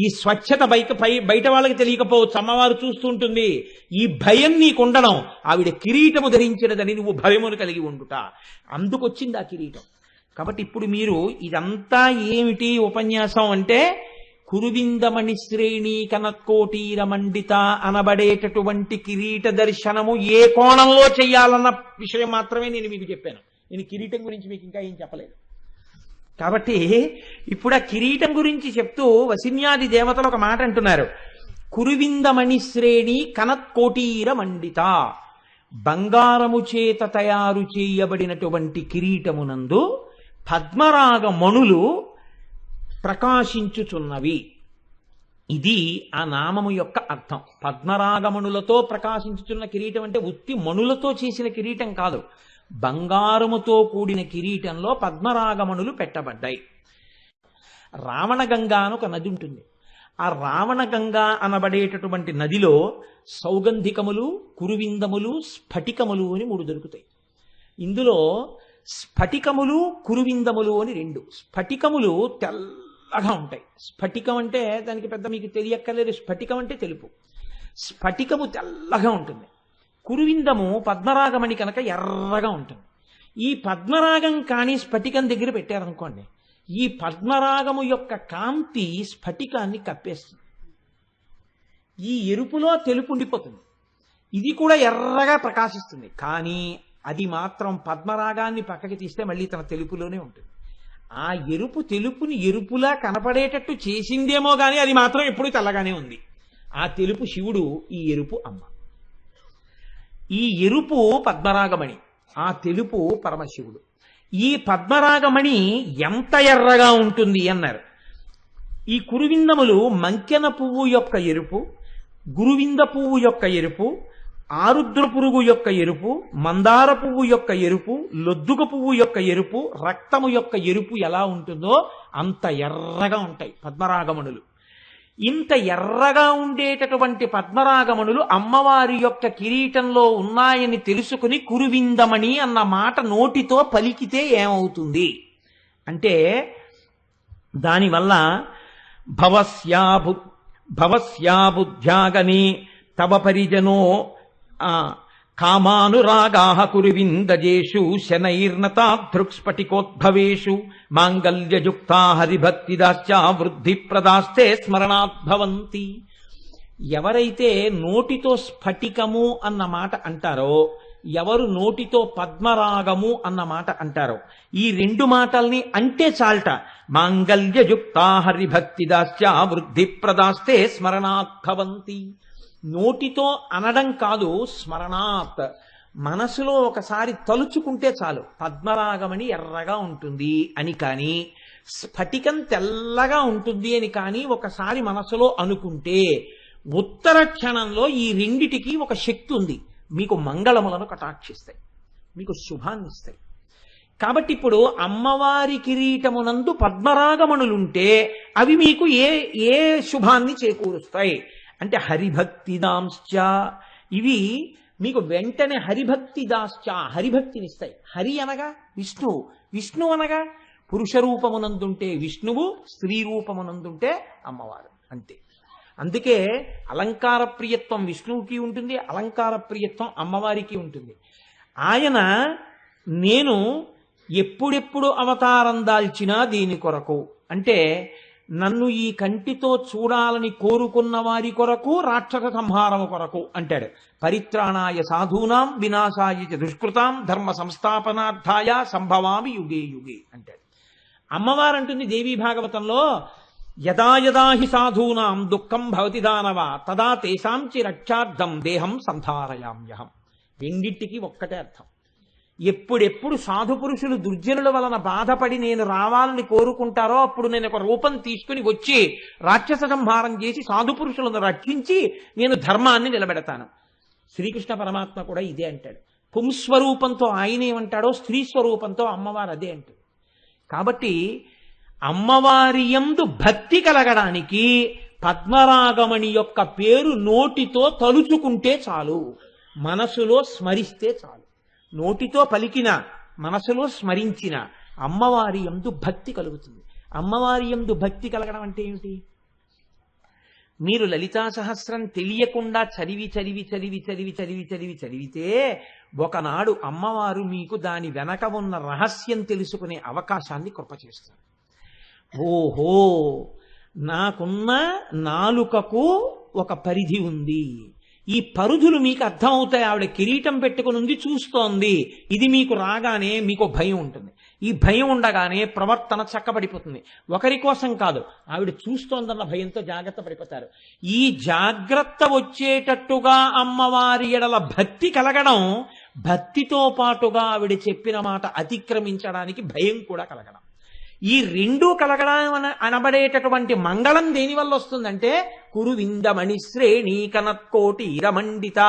ఈ స్వచ్ఛత బయట వాళ్ళకి తెలియకపోవచ్చు, అమ్మవారు చూస్తుంటుంది. ఈ భయం నీకు ఉండడం, ఆవిడ కిరీటము ధరించినదని నువ్వు భయమును కలిగి ఉండుట, అందుకొచ్చింది ఆ కిరీటం. కాబట్టి ఇప్పుడు మీరు ఇదంతా ఏమిటి ఉపన్యాసం అంటే, కురువిందమణి శ్రేణి కనత్కోటీర మండిత అనబడేటటువంటి కిరీట దర్శనము ఏ కోణంలో చెయ్యాలన్న విషయం మాత్రమే నేను మీకు చెప్పాను. నేను కిరీటం గురించి మీకు ఇంకా ఏం చెప్పలేదు. కాబట్టి ఇప్పుడు ఆ కిరీటం గురించి చెప్తూ వసిన్యాది దేవతలు ఒక మాట అంటున్నారు. కురువిందమణి శ్రేణి కనత్కోటీర మండిత. బంగారము చేత తయారు చేయబడినటువంటి కిరీటమునందు పద్మరాగ మణులు ప్రకాశించుచున్నవి. ఇది ఆ నామము యొక్క అర్థం. పద్మరాగమణులతో ప్రకాశించుచున్న కిరీటం అంటే ఉత్తి మణులతో చేసిన కిరీటం కాదు, బంగారముతో కూడిన కిరీటంలో పద్మరాగమణులు పెట్టబడ్డాయి. రావణగంగా అని ఒక నది ఉంటుంది. ఆ రావణగంగా అనబడేటటువంటి నదిలో సౌగంధికములు, కురువిందములు, స్ఫటికములు అని 3 దొరుకుతాయి. ఇందులో స్ఫటికములు, కురువిందములు అని 2. స్ఫటికములు తెల్లగా ఉంటాయి. స్ఫటికం అంటే దానికి పెద్ద మీకు తెలియక్కర్లేదు, స్ఫటికం అంటే తెలుపు. స్ఫటికము తెల్లగా ఉంటుంది. కురువిందము పద్మరాగమణి కనుక ఎర్రగా ఉంటుంది. ఈ పద్మరాగం కానీ స్ఫటికం దగ్గర పెట్టారనుకోండి, ఈ పద్మరాగము యొక్క కాంతి స్ఫటికాన్ని కప్పేస్తుంది. ఈ ఎరుపులో తెలుపు ఉండిపోతుంది. ఇది కూడా ఎర్రగా ప్రకాశిస్తుంది, కానీ అది మాత్రం పద్మరాగాన్ని పక్కకి తీస్తే మళ్ళీ తన తెలుపులోనే ఉంటుంది. ఆ ఎరుపు తెలుపుని ఎరుపులా కనపడేటట్టు చేసిందేమో కానీ అది మాత్రం ఎప్పుడు తెల్లగానే ఉంది. ఆ తెలుపు శివుడు, ఈ ఎరుపు అమ్మ. ఈ ఎరుపు పద్మరాగమణి, ఆ తెలుపు పరమశివుడు. ఈ పద్మరాగమణి ఎంత ఎర్రగా ఉంటుంది అన్నారు. ఈ కురువిందములు మంకెన పువ్వు యొక్క ఎరుపు, గురువింద పువ్వు యొక్క ఎరుపు, ఆరుద్ర పురుగు యొక్క ఎరుపు, మందార పువ్వు యొక్క ఎరుపు, లొద్దుక పువ్వు యొక్క ఎరుపు, రక్తము యొక్క ఎరుపు ఎలా ఉంటుందో అంత ఎర్రగా ఉంటాయి పద్మరాగమణులు. ఇంత ఎర్రగా ఉండేటటువంటి పద్మరాగమణులు అమ్మవారి యొక్క కిరీటంలో ఉన్నాయని తెలుసుకుని కురువిందమణి అన్న మాట నోటితో పలికితే ఏమవుతుంది అంటే, దానివల్ల భవస్యాబుద్ధ్యాగని తవ పరిజనో కామానురాగాః కురువిందజేషు శనైర్నతాదృక్స్ఫటికోద్భవేషు మాంగల్యయుక్తా హరిభక్తిదాశ్చ వృద్ధిప్రదాస్తే స్మరణాద్భవంతి. ఎవరైతే నోటితో స్ఫటికము అన్న మాట అంటారో, ఎవరు నోటితో పద్మరాగము అన్న మాట అంటారో, ఈ 2 మాటల్ని అంటే చాల్ట. మాంగల్యయుక్తా హరిభక్తిదాశ్చ వృద్ధిప్రదాస్తే స్మరణాద్భవంతి. నోటితో అనడం కాదు, స్మరణాత్, మనసులో ఒకసారి తలుచుకుంటే చాలు పద్మరాగమణి ఎర్రగా ఉంటుంది అని. కానీ స్ఫటికం తెల్లగా ఉంటుంది అని కానీ ఒకసారి మనసులో అనుకుంటే ఉత్తర క్షణంలో ఈ రెండిటికి ఒక శక్తి ఉంది. మీకు మంగళములను కటాక్షిస్తాయి, మీకు శుభాన్ని ఇస్తాయి. కాబట్టి ఇప్పుడు అమ్మవారి కిరీటమునందు పద్మరాగమణులుంటే అవి మీకు ఏ శుభాన్ని చేకూరుస్తాయి అంటే హరిభక్తిదాంశ్చ, ఇవి మీకు వెంటనే హరిభక్తిదాశ్చ, హరిభక్తినిస్తాయి. హరి అనగా విష్ణువు, విష్ణు అనగా పురుష రూపమునందుంటే విష్ణువు, స్త్రీ రూపమునందుంటే అమ్మవారు, అంతే. అందుకే అలంకార ప్రియత్వం విష్ణువుకి ఉంటుంది, అలంకార ప్రియత్వం అమ్మవారికి ఉంటుంది. ఆయన నేను ఎప్పుడెప్పుడు అవతారం దాల్చినా దీని కొరకు, అంటే నన్ను ఈ కంటితో చూడాలని కోరుకున్న వారి కొరకు, రాక్షస సంహారము కొరకు అంటాడు. పరిత్రాణాయ సాధూనాం వినాశాయ చ దుష్కృతాం ధర్మ సంస్థాపనార్థాయ సంభవామి యుగే యుగే అంటాడు. అమ్మవారు అంటుంది దేవీ భాగవతంలో, యదా యదా హి సాధూనాం దుఃఖం భవతి దానవ తదా తేషాంచి రక్షార్థం దేహం సంధారయామ్యహం. రెండింటికి ఒక్కటే అర్థం. ఎప్పుడెప్పుడు సాధు పురుషులు దుర్జనుల వలన బాధపడి నేను రావాలని కోరుకుంటారో అప్పుడు నేను ఒక రూపం తీసుకుని వచ్చి రాక్షస సంహారం చేసి సాధు పురుషులను రక్షించి నేను ధర్మాన్ని నిలబెడతాను. శ్రీకృష్ణ పరమాత్మ కూడా ఇదే అంటాడు. పుంస్వరూపంతో ఆయన ఏమంటాడో స్త్రీ స్వరూపంతో అమ్మవారు అదే అంటుంది. కాబట్టి అమ్మవారి యందు భక్తి కలగడానికి పద్మరాగమణి యొక్క పేరు నోటితో తలుచుకుంటే చాలు, మనసులో స్మరిస్తే చాలు. నోటితో పలికిన, మనసులో స్మరించిన అమ్మవారి యందు భక్తి కలుగుతుంది. అమ్మవారి యందు భక్తి కలగడం అంటే ఏమిటి? మీరు లలితా సహస్రం తెలియకుండా చదివి చదివి చదివి చదివి చదివి చదివి చదివితే ఒకనాడు అమ్మవారు మీకు దాని వెనక ఉన్న రహస్యం తెలుసుకునే అవకాశాన్ని కృప చేస్తారు. ఓహో, నాకున్న నాలుకకు ఒక పరిధి ఉంది, ఈ పరుధులు మీకు అర్థమవుతాయి. ఆవిడ కిరీటం పెట్టుకుని ఉంది, చూస్తోంది. ఇది మీకు రాగానే మీకు భయం ఉంటుంది. ఈ భయం ఉండగానే ప్రవర్తన చక్కబడిపోతుంది. ఒకరి కోసం కాదు, ఆవిడ చూస్తోందన్న భయంతో జాగ్రత్త పడిపోతారు. ఈ జాగ్రత్త వచ్చేటట్టుగా అమ్మవారి ఎడల భక్తి కలగడం, భక్తితో పాటుగా ఆవిడ చెప్పిన మాట అతిక్రమించడానికి భయం కూడా కలగడం, ఈ రెండూ కలగడం అనబడేటటువంటి మంగళం దేనివల్ల వస్తుందంటే కురువిందమణి శ్రేణి కనత్కోటి ఇరమండిత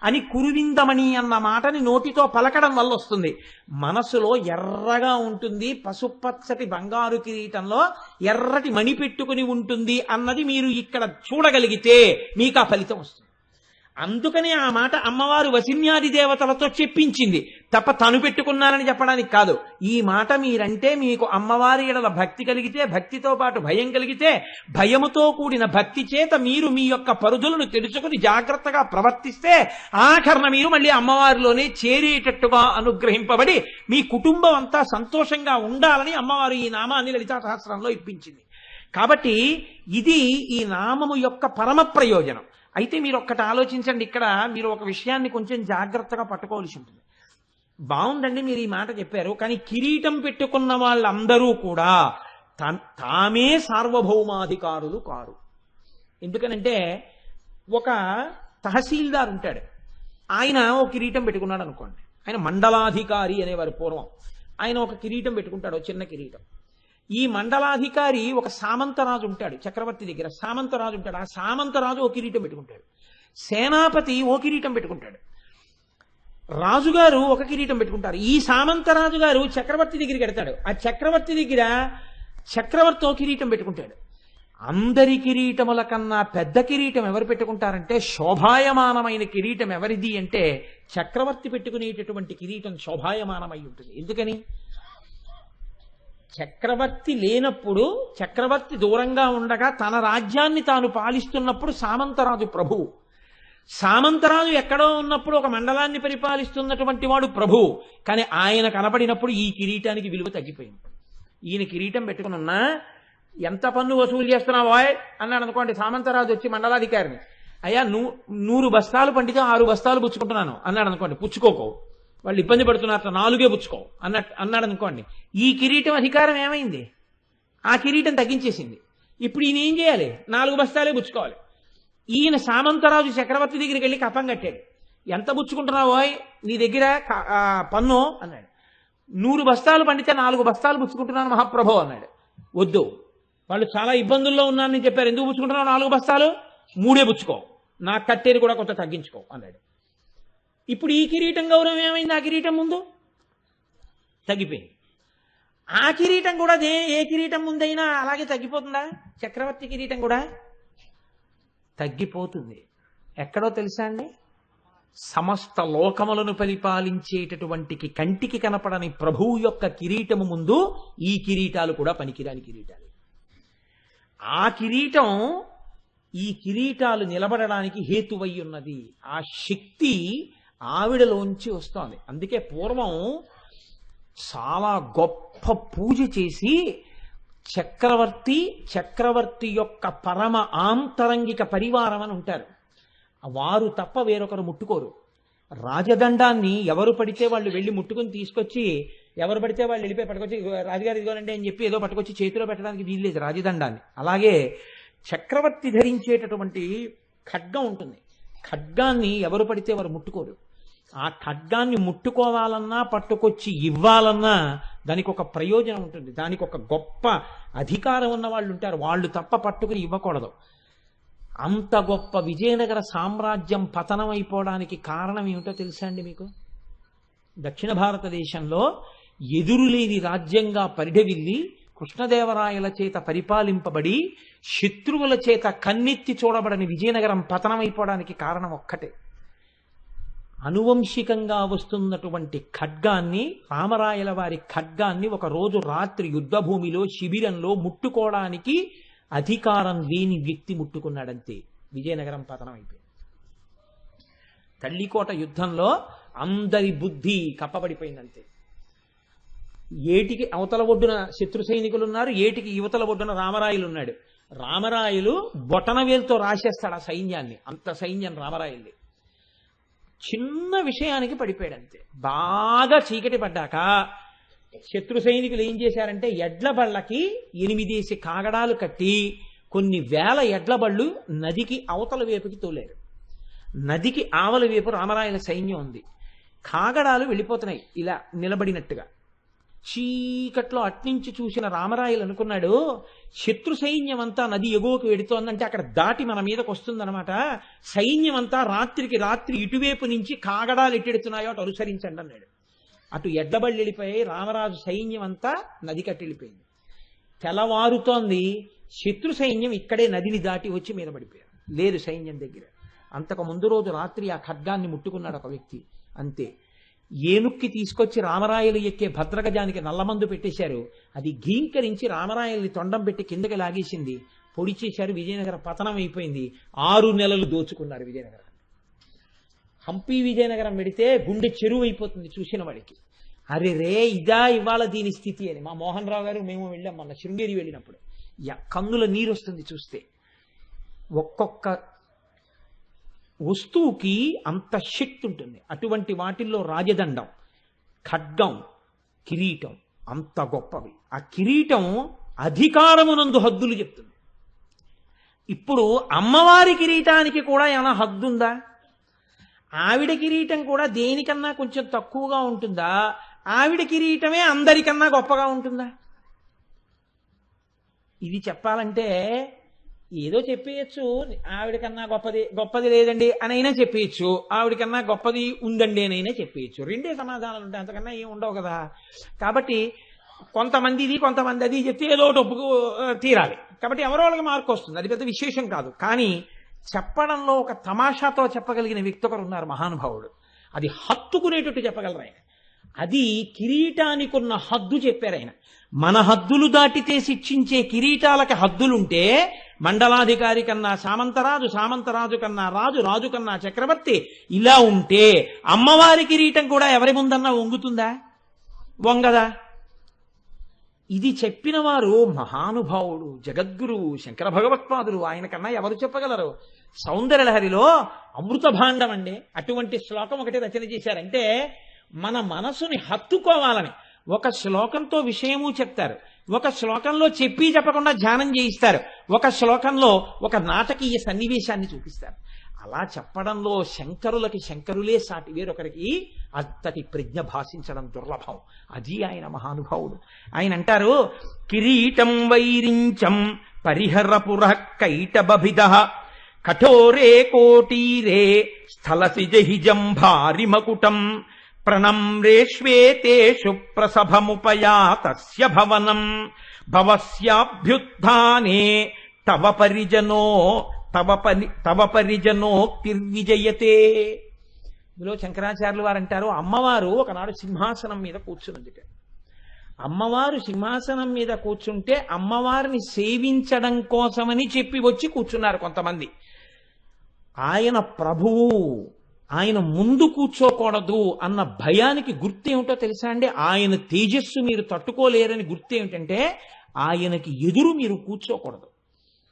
అని కురువిందమణి అన్న మాటని నోటితో పలకడం వల్ల వస్తుంది. మనసులో ఎర్రగా ఉంటుంది, పసుపచ్చటి బంగారు కిరీటంలో ఎర్రటి మణి పెట్టుకుని ఉంటుంది అన్నది మీరు ఇక్కడ చూడగలిగితే మీకు ఆ ఫలితం వస్తుంది. అందుకనే ఆ మాట అమ్మవారు వసిన్యాది దేవతలతో చెప్పించింది తప్ప తను పెట్టుకున్నారని చెప్పడానికి కాదు. ఈ మాట మీరంటే మీకు అమ్మవారి ఎడల భక్తి కలిగితే, భక్తితో పాటు భయం కలిగితే, భయముతో కూడిన భక్తి చేత మీరు మీ యొక్క పరుదులను తెలుసుకుని జాగ్రత్తగా ప్రవర్తిస్తే ఆఖరణ మీరు మళ్ళీ అమ్మవారిలోనే చేరేటట్టుగా అనుగ్రహింపబడి మీ కుటుంబం అంతా సంతోషంగా ఉండాలని అమ్మవారు ఈ నామాన్ని లలితా సహస్రంలో ఇప్పించింది. కాబట్టి ఇది ఈ నామము యొక్క పరమ ప్రయోజనం. అయితే మీరు ఒక్కటి ఆలోచించండి, ఇక్కడ మీరు ఒక విషయాన్ని కొంచెం జాగ్రత్తగా పట్టుకోవాల్సి ఉంటుంది. బాగుందండి మీరు ఈ మాట చెప్పారు, కానీ కిరీటం పెట్టుకున్న వాళ్ళందరూ కూడా తామే సార్వభౌమాధికారులు కారు. ఎందుకనంటే ఒక తహసీల్దార్ ఉంటాడు, ఆయన ఒక కిరీటం పెట్టుకున్నాడు అనుకోండి, ఆయన మండలాధికారి అనేవారు పూర్వం. ఆయన ఒక కిరీటం పెట్టుకుంటాడు, చిన్న కిరీటం. ఈ మండలాధికారి ఒక సామంతరాజు ఉంటాడు చక్రవర్తి దగ్గర, సామంతరాజు ఉంటాడు. ఆ సామంతరాజు ఓ కిరీటం పెట్టుకుంటాడు, సేనాపతి ఓ కిరీటం పెట్టుకుంటాడు, రాజుగారు ఒక కిరీటం పెట్టుకుంటారు. ఈ సామంతరాజు గారు చక్రవర్తి దగ్గరికి వెడతాడు, ఆ చక్రవర్తి దగ్గర చక్రవర్తి ఓ కిరీటం పెట్టుకుంటాడు. అందరి కిరీటముల కన్నా పెద్ద కిరీటం ఎవరు పెట్టుకుంటారంటే, శోభాయమానమైన కిరీటం ఎవరిది అంటే చక్రవర్తి పెట్టుకునేటటువంటి కిరీటం శోభాయమానమై ఉంటుంది. ఎందుకని? చక్రవర్తి లేనప్పుడు, చక్రవర్తి దూరంగా ఉండగా తన రాజ్యాన్ని తాను పాలిస్తున్నప్పుడు సామంతరాజు ప్రభువు. సామంతరాజు ఎక్కడో ఉన్నప్పుడు ఒక మండలాన్ని పరిపాలిస్తున్నటువంటి వాడు ప్రభువు. కానీ ఆయన కనపడినప్పుడు ఈ కిరీటానికి విలువ తగ్గిపోయింది. ఈయన కిరీటం పెట్టుకున్నా ఎంత పన్ను వసూలు చేస్తున్నావో అన్నాడు అనుకోండి, సామంతరాజు వచ్చి మండలాధికారిని, అయ్యా 100 బస్తాలు పండితే 6 బస్తాలు పుచ్చుకుంటున్నాను అన్నాడు అనుకోండి, పుచ్చుకోకో, వాళ్ళు ఇబ్బంది పడుతున్నారు 4 పుచ్చుకో అన్నాడు అనుకోండి, ఈ కిరీటం అధికారం ఏమైంది? ఆ కిరీటం తగ్గించేసింది. ఇప్పుడు ఈయన ఏం చేయాలి? 4 బస్తాలే పుచ్చుకోవాలి. ఈయన సామంతరాజు చక్రవర్తి దగ్గరికి వెళ్ళి కప్పం కట్టాడు, ఎంత పుచ్చుకుంటున్నావో నీ దగ్గర పన్ను అన్నాడు. 100 బస్తాలు పండితే 4 బస్తాలు పుచ్చుకుంటున్నాను మహాప్రభు అన్నాడు. వద్దు, వాళ్ళు చాలా ఇబ్బందుల్లో ఉన్నారని చెప్పారు, ఎందుకు పుచ్చుకుంటున్నావు 4 బస్తాలు? 3 పుచ్చుకో, నాకు కట్టేది కూడా కొంత తగ్గించుకో అన్నాడు. ఇప్పుడు ఈ కిరీటం గౌరవం ఏమైంది? ఆ కిరీటం ముందు తగ్గిపోయింది. ఆ కిరీటం కూడా ఏ కిరీటం ముందైనా అలాగే తగ్గిపోతుందా? చక్రవర్తి కిరీటం కూడా తగ్గిపోతుంది. ఎక్కడో తెలుసా అండి? సమస్త లోకములను పరిపాలించేటటువంటి కంటికి కనపడని ప్రభువు యొక్క కిరీటము ముందు ఈ కిరీటాలు కూడా పనికిరాని కిరీటాలు. ఆ కిరీటం, ఈ కిరీటాలు నిలబడడానికి హేతువై ఉన్నది. ఆ శక్తి ఆవిడలోంచి వస్తోంది. అందుకే పూర్వం చాలా గొప్ప పూజ చేసి చక్రవర్తి యొక్క పరమ ఆంతరంగిక పరివారం అని ఉంటారు. వారు తప్ప వేరొకరు ముట్టుకోరు. రాజదండాన్ని ఎవరు పడితే వాళ్ళు వెళ్ళి ముట్టుకుని తీసుకొచ్చి, ఎవరు పడితే వాళ్ళు వెళ్ళిపోయి పట్టుకొచ్చి రాజుగారు ఇదిగోనండి అని చెప్పి ఏదో పట్టుకొచ్చి చేతిలో పెట్టడానికి వీల్లేదు రాజదండాన్ని. అలాగే చక్రవర్తి ధరించేటటువంటి ఖడ్గం ఉంటుంది. ఖడ్గాన్ని ఎవరు పడితే వారు ముట్టుకోరు. ఆ ఖడ్గాన్ని ముట్టుకోవాలన్నా పట్టుకొచ్చి ఇవ్వాలన్నా దానికి ఒక ప్రయోజనం ఉంటుంది, దానికి ఒక గొప్ప అధికారం ఉన్న వాళ్ళు ఉంటారు. వాళ్ళు తప్ప పట్టుకుని ఇవ్వకూడదు. అంత గొప్ప విజయనగర సామ్రాజ్యం పతనం అయిపోవడానికి కారణం ఏమిటో తెలుసా అండి మీకు? దక్షిణ భారతదేశంలో ఎదురులేని రాజ్యంగా పరిఢవిల్లి కృష్ణదేవరాయల చేత పరిపాలింపబడి శత్రువుల చేత కన్నెత్తి చూడబడని విజయనగరం పతనం అయిపోవడానికి కారణం ఒక్కటే. అనువంశికంగా వస్తున్నటువంటి ఖడ్గాన్ని, రామరాయల వారి ఖడ్గాన్ని ఒక రోజు రాత్రి యుద్ధభూమిలో శిబిరంలో ముట్టుకోవడానికి అధికారం లేని వ్యక్తి ముట్టుకున్నాడంతే. విజయనగరం పతనం అయిపోయింది. తల్లికోట యుద్ధంలో అందరి బుద్ధి కప్పబడిపోయిందంతే. ఏటికి అవతల ఒడ్డున శత్రు సైనికులు ఉన్నారు, ఏటికి యువతల ఒడ్డున రామరాయలు ఉన్నాడు. రామరాయలు బొటనవేలుతో రాసేస్తాడు ఆ సైన్యాన్ని. అంత సైన్యం రామరాయల్ది. చిన్న విషయానికి పడిపోయాడంతే. బాగా చీకటి పడ్డాక శత్రు సైనికులు ఏం చేశారంటే ఎడ్ల బళ్ళకి 8 కాగడాలు కట్టి కొన్ని వేల ఎడ్ల బళ్ళు నదికి అవతల వైపుకి తోలారు. నదికి ఆవల వైపు రామరాయల సైన్యం ఉంది. కాగడాలు వెళ్ళిపోతున్నాయి ఇలా నిలబడినట్టుగా. చీకట్లో అట్నుంచి చూసిన రామరాయలు అనుకున్నాడు, శత్రు సైన్యం అంతా నది ఎగువకు వెడుతోందంటే అక్కడ దాటి మన మీదకి వస్తుందన్నమాట. సైన్యం అంతా రాత్రికి రాత్రి ఇటువైపు నుంచి కాగడాలు ఎట్టెడుతున్నాయో అటు అనుసరించండి అన్నాడు. అటు ఎడ్లబళ్ళు వెళ్ళిపోయాయి. రామరాజు సైన్యం అంతా నది కట్టి వెళ్ళిపోయింది. తెల్లవారుతోంది. శత్రు సైన్యం ఇక్కడే నదిని దాటి వచ్చి మీద పడిపోయారు. లేదు సైన్యం దగ్గర. అంతకు ముందు రోజు రాత్రి ఆ ఖడ్గాన్ని ముట్టుకున్నాడు ఒక వ్యక్తి. అంతే. ఏనుక్కి తీసుకొచ్చి రామరాయలు ఎక్కే భద్రగజానికి నల్లమందు పెట్టేశారు. అది గీంకరించి రామరాయల్ని తొండం పెట్టి కిందకి లాగేసింది. పొడి చేశారు. విజయనగర పతనం అయిపోయింది. 6 నెలలు దోచుకున్నారు విజయనగరం. హంపి విజయనగరం పెడితే గుండె చెరువు అయిపోతుంది చూసిన వాడికి. అరే రే ఇదా ఇవాళ దీని స్థితి అని. మా మోహన్ రావు గారు మేము వెళ్ళాం మొన్న శృంగేరి వెళ్ళినప్పుడు. కన్నుల నీరు వస్తుంది చూస్తే. ఒక్కొక్క వస్తువుకి అంత శక్తి ఉంటుంది. అటువంటి వాటిల్లో రాజదండం, ఖడ్గం, కిరీటం అంత గొప్పవి. ఆ కిరీటం అధికారమునందు హద్దులు చెప్తుంది. ఇప్పుడు అమ్మవారి కిరీటానికి కూడా ఏమైనా హద్దుందా? ఆవిడ కిరీటం కూడా దేనికన్నా కొంచెం తక్కువగా ఉంటుందా? ఆవిడ కిరీటమే అందరికన్నా గొప్పగా ఉంటుందా? ఇది చెప్పాలంటే ఏదో చెప్పేయచ్చు. ఆవిడకన్నా గొప్పది లేదండి అని అయినా చెప్పేయచ్చు, ఆవిడకన్నా గొప్పది ఉందండి అని అయినా చెప్పేయచ్చు. రెండే సమాధానాలు ఉంటాయి, అంతకన్నా ఏం ఉండవు కదా. కాబట్టి కొంతమంది ఇది కొంతమంది అది చెప్తే ఏదో ఒకటి ఒప్పుకు తీరాలి. కాబట్టి ఎవరో వాళ్ళకి మార్కు వస్తుంది, అది పెద్ద విశేషం కాదు. కానీ చెప్పడంలో ఒక తమాషాతో చెప్పగలిగిన వ్యక్తి ఒకరు ఉన్నారు, మహానుభావుడు. అది హత్తుకునేటట్టు చెప్పగలరు ఆయన. అది కిరీటానికి ఉన్న హద్దు చెప్పారు ఆయన. మన హద్దులు దాటితే శిక్షించే కిరీటాలకి హద్దులుంటే మండలాధికారి కన్నా సామంతరాజు, సామంతరాజు కన్నా రాజు, రాజు కన్నా చక్రవర్తి ఇలా ఉంటే అమ్మవారి కిరీటం కూడా ఎవరి ముందన్నా వంగుతుందా? వంగదా? ఇది చెప్పిన వారు మహానుభావుడు, జగద్గురువు శంకర భగవత్పాదులు. ఆయన కన్నా ఎవరు చెప్పగలరు? సౌందర్యలహరిలో అమృత భాండం అండి అటువంటి శ్లోకం ఒకటి రచన చేశారంటే మన మనసుని హత్తుకోవాలని. ఒక శ్లోకంతో విషయము చెప్తారు, ఒక శ్లోకంలో చెప్పి చెప్పకుండా ధ్యానం చేయిస్తారు, ఒక శ్లోకంలో ఒక నాటకీయ సన్నివేశాన్ని చూపిస్తారు. అలా చెప్పడంలో శంకరులకి శంకరులే సాటి, వేరొకరికి అంతటి ప్రజ్ఞ భాషించడం దుర్లభం. అది ఆయన మహానుభావుడు. ఆయన అంటారు, కిరీటం వైరించం పరిహరపుర కైటబభిద కఠోరే కోటీరే స్థలసిజహిజం భారిమకుటం ప్రణమ్రేష్వేతేషు ప్రసభముపయాతస్య భవనం భవస్యాభ్యుత్థానే తవ పరిజనో తవ పరిజనోక్తిర్విజయతే. ఇందులో శంకరాచార్యులు వారు అంటారు, అమ్మవారు ఒకనాడు సింహాసనం మీద కూర్చున్నది. అమ్మవారు సింహాసనం మీద కూర్చుంటే అమ్మవారిని సేవించడం కోసమని చెప్పి వచ్చి కూర్చున్నారు కొంతమంది. ఆయన ప్రభువు, ఆయన ముందు కూర్చోకూడదు అన్న భయానికి గుర్తేమిటో తెలుసా అండి? ఆయన తేజస్సు మీరు తట్టుకోలేరని గుర్తేమిటంటే ఆయనకి ఎదురు మీరు కూర్చోకూడదు,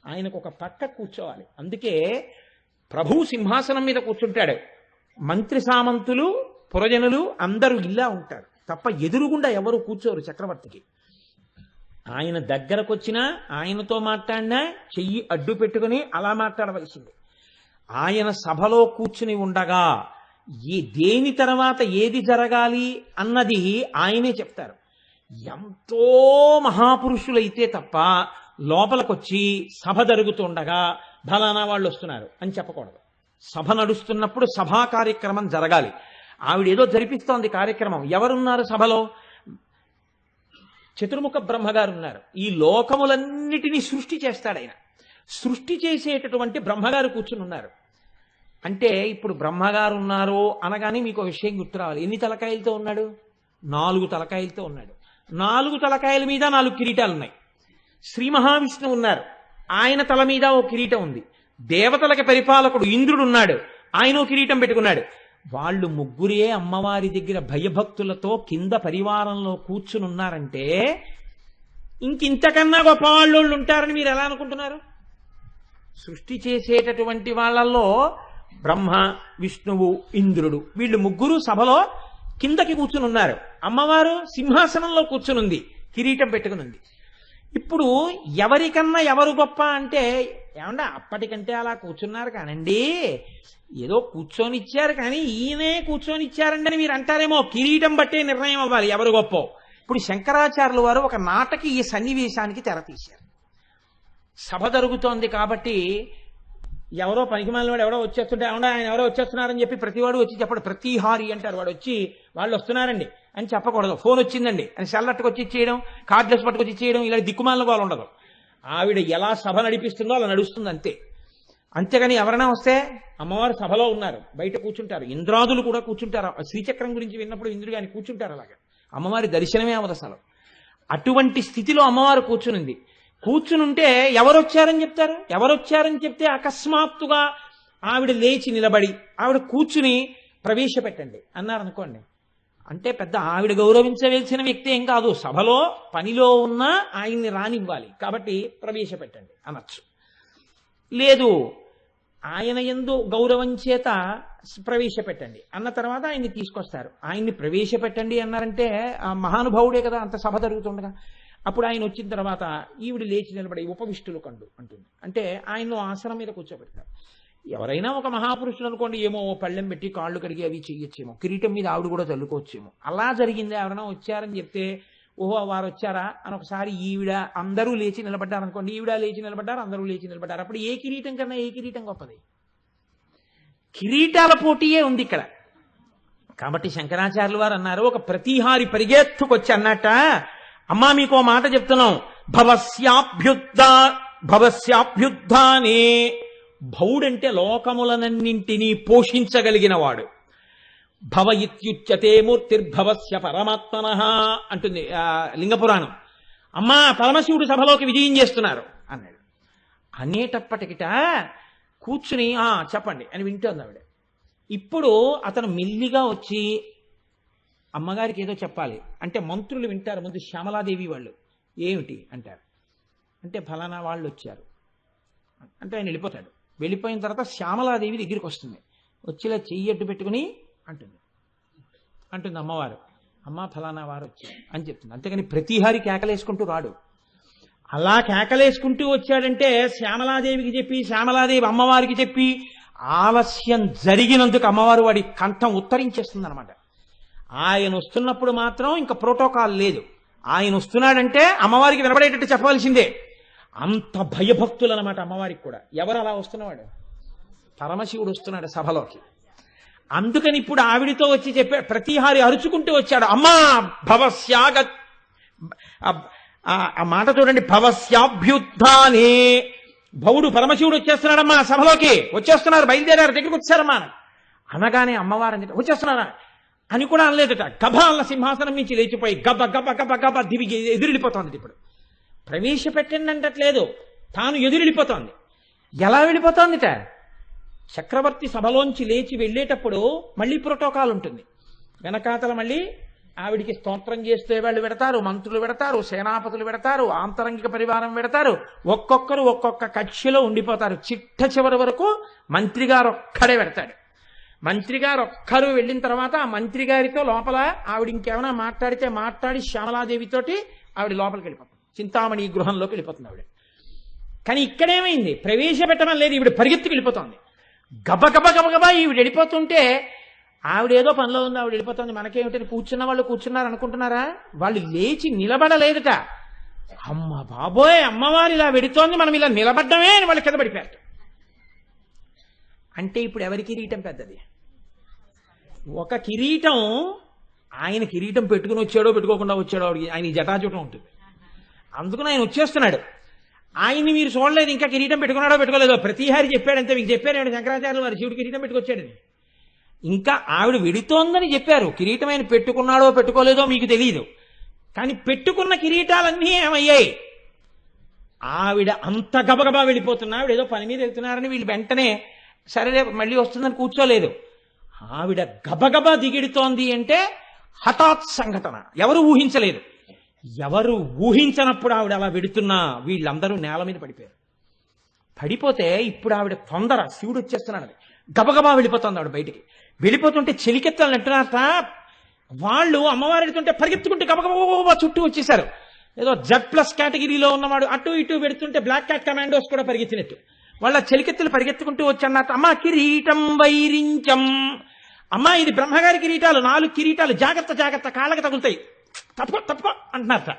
ఆయనకు ఒక పక్క కూర్చోవాలి. అందుకే ప్రభువు సింహాసనం మీద కూర్చుంటాడు, మంత్రి సామంతులు పురజనులు అందరూ ఇలా ఉంటారు తప్ప ఎదురుగుండా ఎవరు కూర్చోరు చక్రవర్తికి. ఆయన దగ్గరకు వచ్చినా ఆయనతో మాట్లాడినా చెయ్యి అడ్డు పెట్టుకుని అలా మాట్లాడవలసింది. ఆయన సభలో కూర్చుని ఉండగా దేని తర్వాత ఏది జరగాలి అన్నది ఆయనే చెప్తారు. ఎంతో మహాపురుషులైతే తప్ప లోపలికొచ్చి సభ జరుగుతుండగా ఫలానా వాళ్ళు వస్తున్నారు అని చెప్పకూడదు. సభ నడుస్తున్నప్పుడు సభా కార్యక్రమం జరగాలి. ఆవిడేదో జరిపిస్తోంది కార్యక్రమం. ఎవరున్నారు సభలో? చతుర్ముఖ బ్రహ్మగారు ఉన్నారు. ఈ లోకములన్నిటినీ సృష్టి చేస్తాడు ఆయన. సృష్టి చేసేటటువంటి బ్రహ్మగారు కూర్చుని ఉన్నారు. అంటే ఇప్పుడు బ్రహ్మగారు ఉన్నారు అనగానే మీకు విషయం గుర్తు రావాలి. ఎన్ని తలకాయలతో ఉన్నాడు? 4 తలకాయలతో ఉన్నాడు. 4 తలకాయల మీద 4 కిరీటాలు ఉన్నాయి. శ్రీ మహావిష్ణువు ఉన్నారు, ఆయన తల మీద ఓ కిరీటం ఉంది. దేవతలకి పరిపాలకుడు ఇంద్రుడు ఉన్నాడు, ఆయన ఓ కిరీటం పెట్టుకున్నాడు. వాళ్ళు ముగ్గురే అమ్మవారి దగ్గర భయభక్తులతో కింద పరివారంలో కూర్చుని ఉన్నారంటే ఇంకింతకన్నా గొప్ప వాళ్ళు ఉంటారని మీరు ఎలా అనుకుంటున్నారు? సృష్టి చేసేటటువంటి వాళ్ళల్లో బ్రహ్మ, విష్ణువు, ఇంద్రుడు వీళ్ళు ముగ్గురు సభలో కిందకి కూర్చుని ఉన్నారు. అమ్మవారు సింహాసనంలో కూర్చునుంది, కిరీటం పెట్టుకునుంది. ఇప్పుడు ఎవరికన్నా ఎవరు గొప్ప అంటే ఏమన్నా అప్పటికంటే అలా కూర్చున్నారు కానండి, ఏదో కూర్చొని ఇచ్చారు కానీ ఈయనే కూర్చొని ఇచ్చారండి అని మీరు అంటారేమో. కిరీటం బట్టే నిర్ణయం అవ్వాలి ఎవరు గొప్ప. ఇప్పుడు శంకరాచార్యులు వారు ఒక నాటకి ఈ సన్నివేశానికి తెరతీశారు. సభ జరుగుతోంది కాబట్టి ఎవరో పనికిమాలిన వాడు ఎవరో వచ్చేస్తుంటే అవునా ఆయన ఎవరో వచ్చేస్తున్నారని చెప్పి ప్రతివాడు వచ్చి చెప్పడు. ప్రతిహారి అంటారు. వాడు వచ్చి వాళ్ళు వస్తున్నారండి అని చెప్పకూడదు. ఫోన్ వచ్చిందండి అని సెల్లట్టుకు వచ్చి ఇచ్చేయడం, కార్డ్లెస్ పట్టుకొచ్చి ఇచ్చేయడం, ఇలా దిక్కుమాలిన వాళ్ళు ఉండదు. ఆవిడ ఎలా సభ నడిపిస్తుందో అలా నడుస్తుంది అంతే. అంతేగాని ఎవరైనా వస్తే అమ్మవారు సభలో ఉన్నారు, బయట కూర్చుంటారు. ఇంద్రాదులు కూడా కూర్చుంటారు. శ్రీచక్రం గురించి విన్నప్పుడు ఇంద్రుడు కానీ కూర్చుంటారు. అలాగా అమ్మవారి దర్శనమే అవదు అసలు. అటువంటి స్థితిలో అమ్మవారు కూర్చునింది. కూర్చునుంటే ఎవరొచ్చారని చెప్తారు? ఎవరొచ్చారని చెప్తే అకస్మాత్తుగా ఆవిడ లేచి నిలబడి ఆవిడ కూర్చుని ప్రవేశపెట్టండి అన్నారనుకోండి, అంటే పెద్ద ఆవిడ గౌరవించవలసిన వ్యక్తి ఏం కాదు, సభలో పనిలో ఉన్నా ఆయన్ని రానివ్వాలి కాబట్టి ప్రవేశపెట్టండి అనొచ్చు. లేదు ఆయన యందు గౌరవం చేత ప్రవేశపెట్టండి అన్న తర్వాత ఆయన్ని తీసుకొస్తారు. ఆయన్ని ప్రవేశపెట్టండి అన్నారంటే ఆ మహానుభావుడే కదా అంత సభ జరుగుతుండగా. అప్పుడు ఆయన వచ్చిన తర్వాత ఈవిడ లేచి నిలబడి ఉపవిష్టులు కండు అంటుంది. అంటే ఆయన్ను ఆసనం మీద కూర్చోబెడతారు. ఎవరైనా ఒక మహాపురుషుడు అనుకోండి, ఏమో పళ్ళెం పెట్టి కాళ్ళు కడిగి అవి చెయ్యొచ్చేమో, కిరీటం మీద ఆవిడ కూడా చల్లుకోవచ్చేమో. అలా జరిగింది. ఎవరైనా వచ్చారని చెప్తే ఓహో వారు వచ్చారా అని ఒకసారి ఈవిడ అందరూ లేచి నిలబడ్డారు అనుకోండి, ఈవిడ లేచి నిలబడ్డారు, అందరూ లేచి నిలబడ్డారు. అప్పుడు ఏ కిరీటం కన్నా ఏ కిరీటం గొప్పది? కిరీటాల పోటీయే ఉంది ఇక్కడ. కాబట్టి శంకరాచార్యులు వారు అన్నారు, ఒక ప్రతిహారి పరిగెత్తుకొచ్చి అన్నట్ట, అమ్మా మీకు మాట చెప్తున్నాం, భవస్యాభ్యుద్ధానే. భవుడంటే లోకములనన్నింటినీ పోషించగలిగిన వాడు. భవ ఇత్యుచ్యతే మూర్తిర్భవస్య పరమాత్మనః అంటుంది లింగపురాణం. అమ్మా పరమశివుడు సభలోకి విజయం చేస్తున్నారు అన్నాడు. అనేటప్పటికిట కూర్చుని చెప్పండి అని వింటోంది ఆవిడ. ఇప్పుడు అతను మెల్లిగా వచ్చి అమ్మగారికి ఏదో చెప్పాలి అంటే మంత్రులు వింటారు. ముందు శ్యామలాదేవి వాళ్ళు ఏమిటి అంటారు. అంటే ఫలానా వాళ్ళు వచ్చారు అంటే ఆయన వెళ్ళిపోతాడు. వెళ్ళిపోయిన తర్వాత శ్యామలాదేవి దగ్గరికి వస్తుంది. వచ్చిలా చెయ్యి అడ్డు పెట్టుకుని అంటుంది అమ్మవారు, అమ్మ ఫలానా వారు వచ్చారు అని చెప్తుంది. అంతేగాని ప్రతిహారి కేకలేసుకుంటూ రాడు. అలా కేకలేసుకుంటూ వచ్చాడంటే శ్యామలాదేవికి చెప్పి, శ్యామలాదేవి అమ్మవారికి చెప్పి ఆలస్యం జరిగినందుకు అమ్మవారు వాడి కంఠం ఉత్తరించేస్తుంది అనమాట. ఆయన వస్తున్నప్పుడు మాత్రం ఇంకా ప్రోటోకాల్ లేదు. ఆయన వస్తున్నాడంటే అమ్మవారికి వినబడేటట్టు చెప్పవలసిందే. అంత భయభక్తులు అనమాట అమ్మవారికి కూడా. ఎవరు అలా వస్తున్నవాడు? పరమశివుడు వస్తున్నాడు సభలోకి. అందుకని ఇప్పుడు ఆవిడితో వచ్చి చెప్పాడు. ప్రతిహారి అరుచుకుంటూ వచ్చాడు, అమ్మా భవస్యాగ, ఆ మాట చూడండి, భవస్యాభ్యుద్ధానే భవుడు పరమశివుడు వచ్చేస్తున్నాడమ్మా సభలోకి, వచ్చేస్తున్నారు, బయలుదేరారు, దగ్గరికి వచ్చారమ్మా అనగానే అమ్మవారు వచ్చేస్తున్నారా అని కూడా అనలేదట. గభాల సింహాసనం నుంచి లేచిపోయి గబ గబ గబ గబ దివిగి ఎదురెళ్ళిపోతోంది. ఇప్పుడు ప్రవేశపెట్టండి అంటట్లేదు, తాను ఎదురెళ్ళిపోతోంది. ఎలా వెళ్ళిపోతోందిట? చక్రవర్తి సభలోంచి లేచి వెళ్ళేటప్పుడు మళ్ళీ ప్రోటోకాల్ ఉంటుంది. వెనకాతల మళ్ళీ ఆవిడికి స్తోత్రం చేస్తే వాళ్ళు పెడతారు, మంత్రులు పెడతారు, సేనాపతులు పెడతారు, ఆంతరంగిక పరివారం పెడతారు. ఒక్కొక్కరు ఒక్కొక్క కక్షిలో ఉండిపోతారు. చిట్ట చివరి వరకు మంత్రి గారు ఒక్కడే పెడతాడు. మంత్రి గారు ఒక్కరు వెళ్ళిన తర్వాత ఆ మంత్రి గారితో లోపల ఆవిడ ఇంకేమైనా మాట్లాడి శ్యామలాదేవితోటి ఆవిడ లోపలికి వెళ్ళిపోతుంది. చింతామణి గృహంలోకి వెళ్ళిపోతుంది ఆవిడ. కానీ ఇక్కడేమైంది? ప్రవేశపెట్టడం లేదు, ఈవిడ పరిగెత్తుకు వెళ్ళిపోతుంది. గబగబ గబగబా ఈవిడ వెళ్ళిపోతుంటే ఆవిడేదో పనిలో ఉంది, ఆవిడ వెళ్ళిపోతుంది. మనకేమిటని కూర్చున్న వాళ్ళు కూర్చున్నారు అనుకుంటున్నారా? వాళ్ళు లేచి నిలబడలేదట. అమ్మ బాబోయ్, అమ్మవారు ఇలా వెడుతోంది, మనం ఇలా నిలబడ్డమే అని వాళ్ళు కింద పడిపోయారు. అంటే ఇప్పుడు ఎవరి కిరీటం పెద్దది? ఒక కిరీటం, ఆయన కిరీటం పెట్టుకుని వచ్చాడో పెట్టుకోకుండా వచ్చాడో ఆయన జటాజుటం ఉంటుంది. అందుకని ఆయన వచ్చేస్తున్నాడు. ఆయన్ని మీరు చూడలేదు, ఇంకా కిరీటం పెట్టుకున్నాడో పెట్టుకోలేదో. ప్రతిహారి చెప్పాడంతే, మీకు చెప్పారు శంకరాచార్యులు వారు శివుడు కిరీటం పెట్టుకొచ్చాడని. ఇంకా ఆవిడ వెడుతోందని చెప్పారు. కిరీటం ఆయన పెట్టుకున్నాడో పెట్టుకోలేదో మీకు తెలియదు. కానీ పెట్టుకున్న కిరీటాలన్నీ ఏమయ్యాయి? ఆవిడ అంత గబగబా వెళ్ళిపోతున్నా, ఆవిడ ఏదో పని మీద వెళ్తున్నారని వీళ్ళు వెంటనే సరే మళ్ళీ వస్తుందని కూర్చోలేదు. ఆవిడ గబగబా దిగిడుతోంది అంటే హఠాత్ సంఘటన, ఎవరు ఊహించలేదు. ఎవరు ఊహించనప్పుడు ఆవిడ అలా వెడుతున్నా వీళ్ళందరూ నేల మీద పడిపోయారు. పడిపోతే ఇప్పుడు ఆవిడ తొందర, శివుడు వచ్చేస్తున్నాడు, గబగబా వెళ్ళిపోతుంది ఆవిడ బయటికి. వెళ్ళిపోతుంటే చెలికెత్తాలని అంటున్నారట. వాళ్ళు అమ్మవారు వెళుతుంటే పరిగెత్తుకుంటే గబగబా చుట్టూ వచ్చేసారు. ఏదో Z+ కేటగిరీలో ఉన్నవాడు అటు ఇటు పెడుతుంటే బ్లాక్ క్యాట్ కమాండోస్ కూడా పరిగెత్తినట్టు వాళ్ళ చెలికెత్తులు పరిగెత్తుకుంటూ వచ్చి అన్నట్టు, అమ్మా కిరీటం వైరించం, అమ్మా ఇది బ్రహ్మగారి కిరీటాలు, 4 కిరీటాలు, జాగ్రత్త జాగ్రత్త, కాళ్ళకి తగులుతాయి, తప్పుకో అంటున్నారట.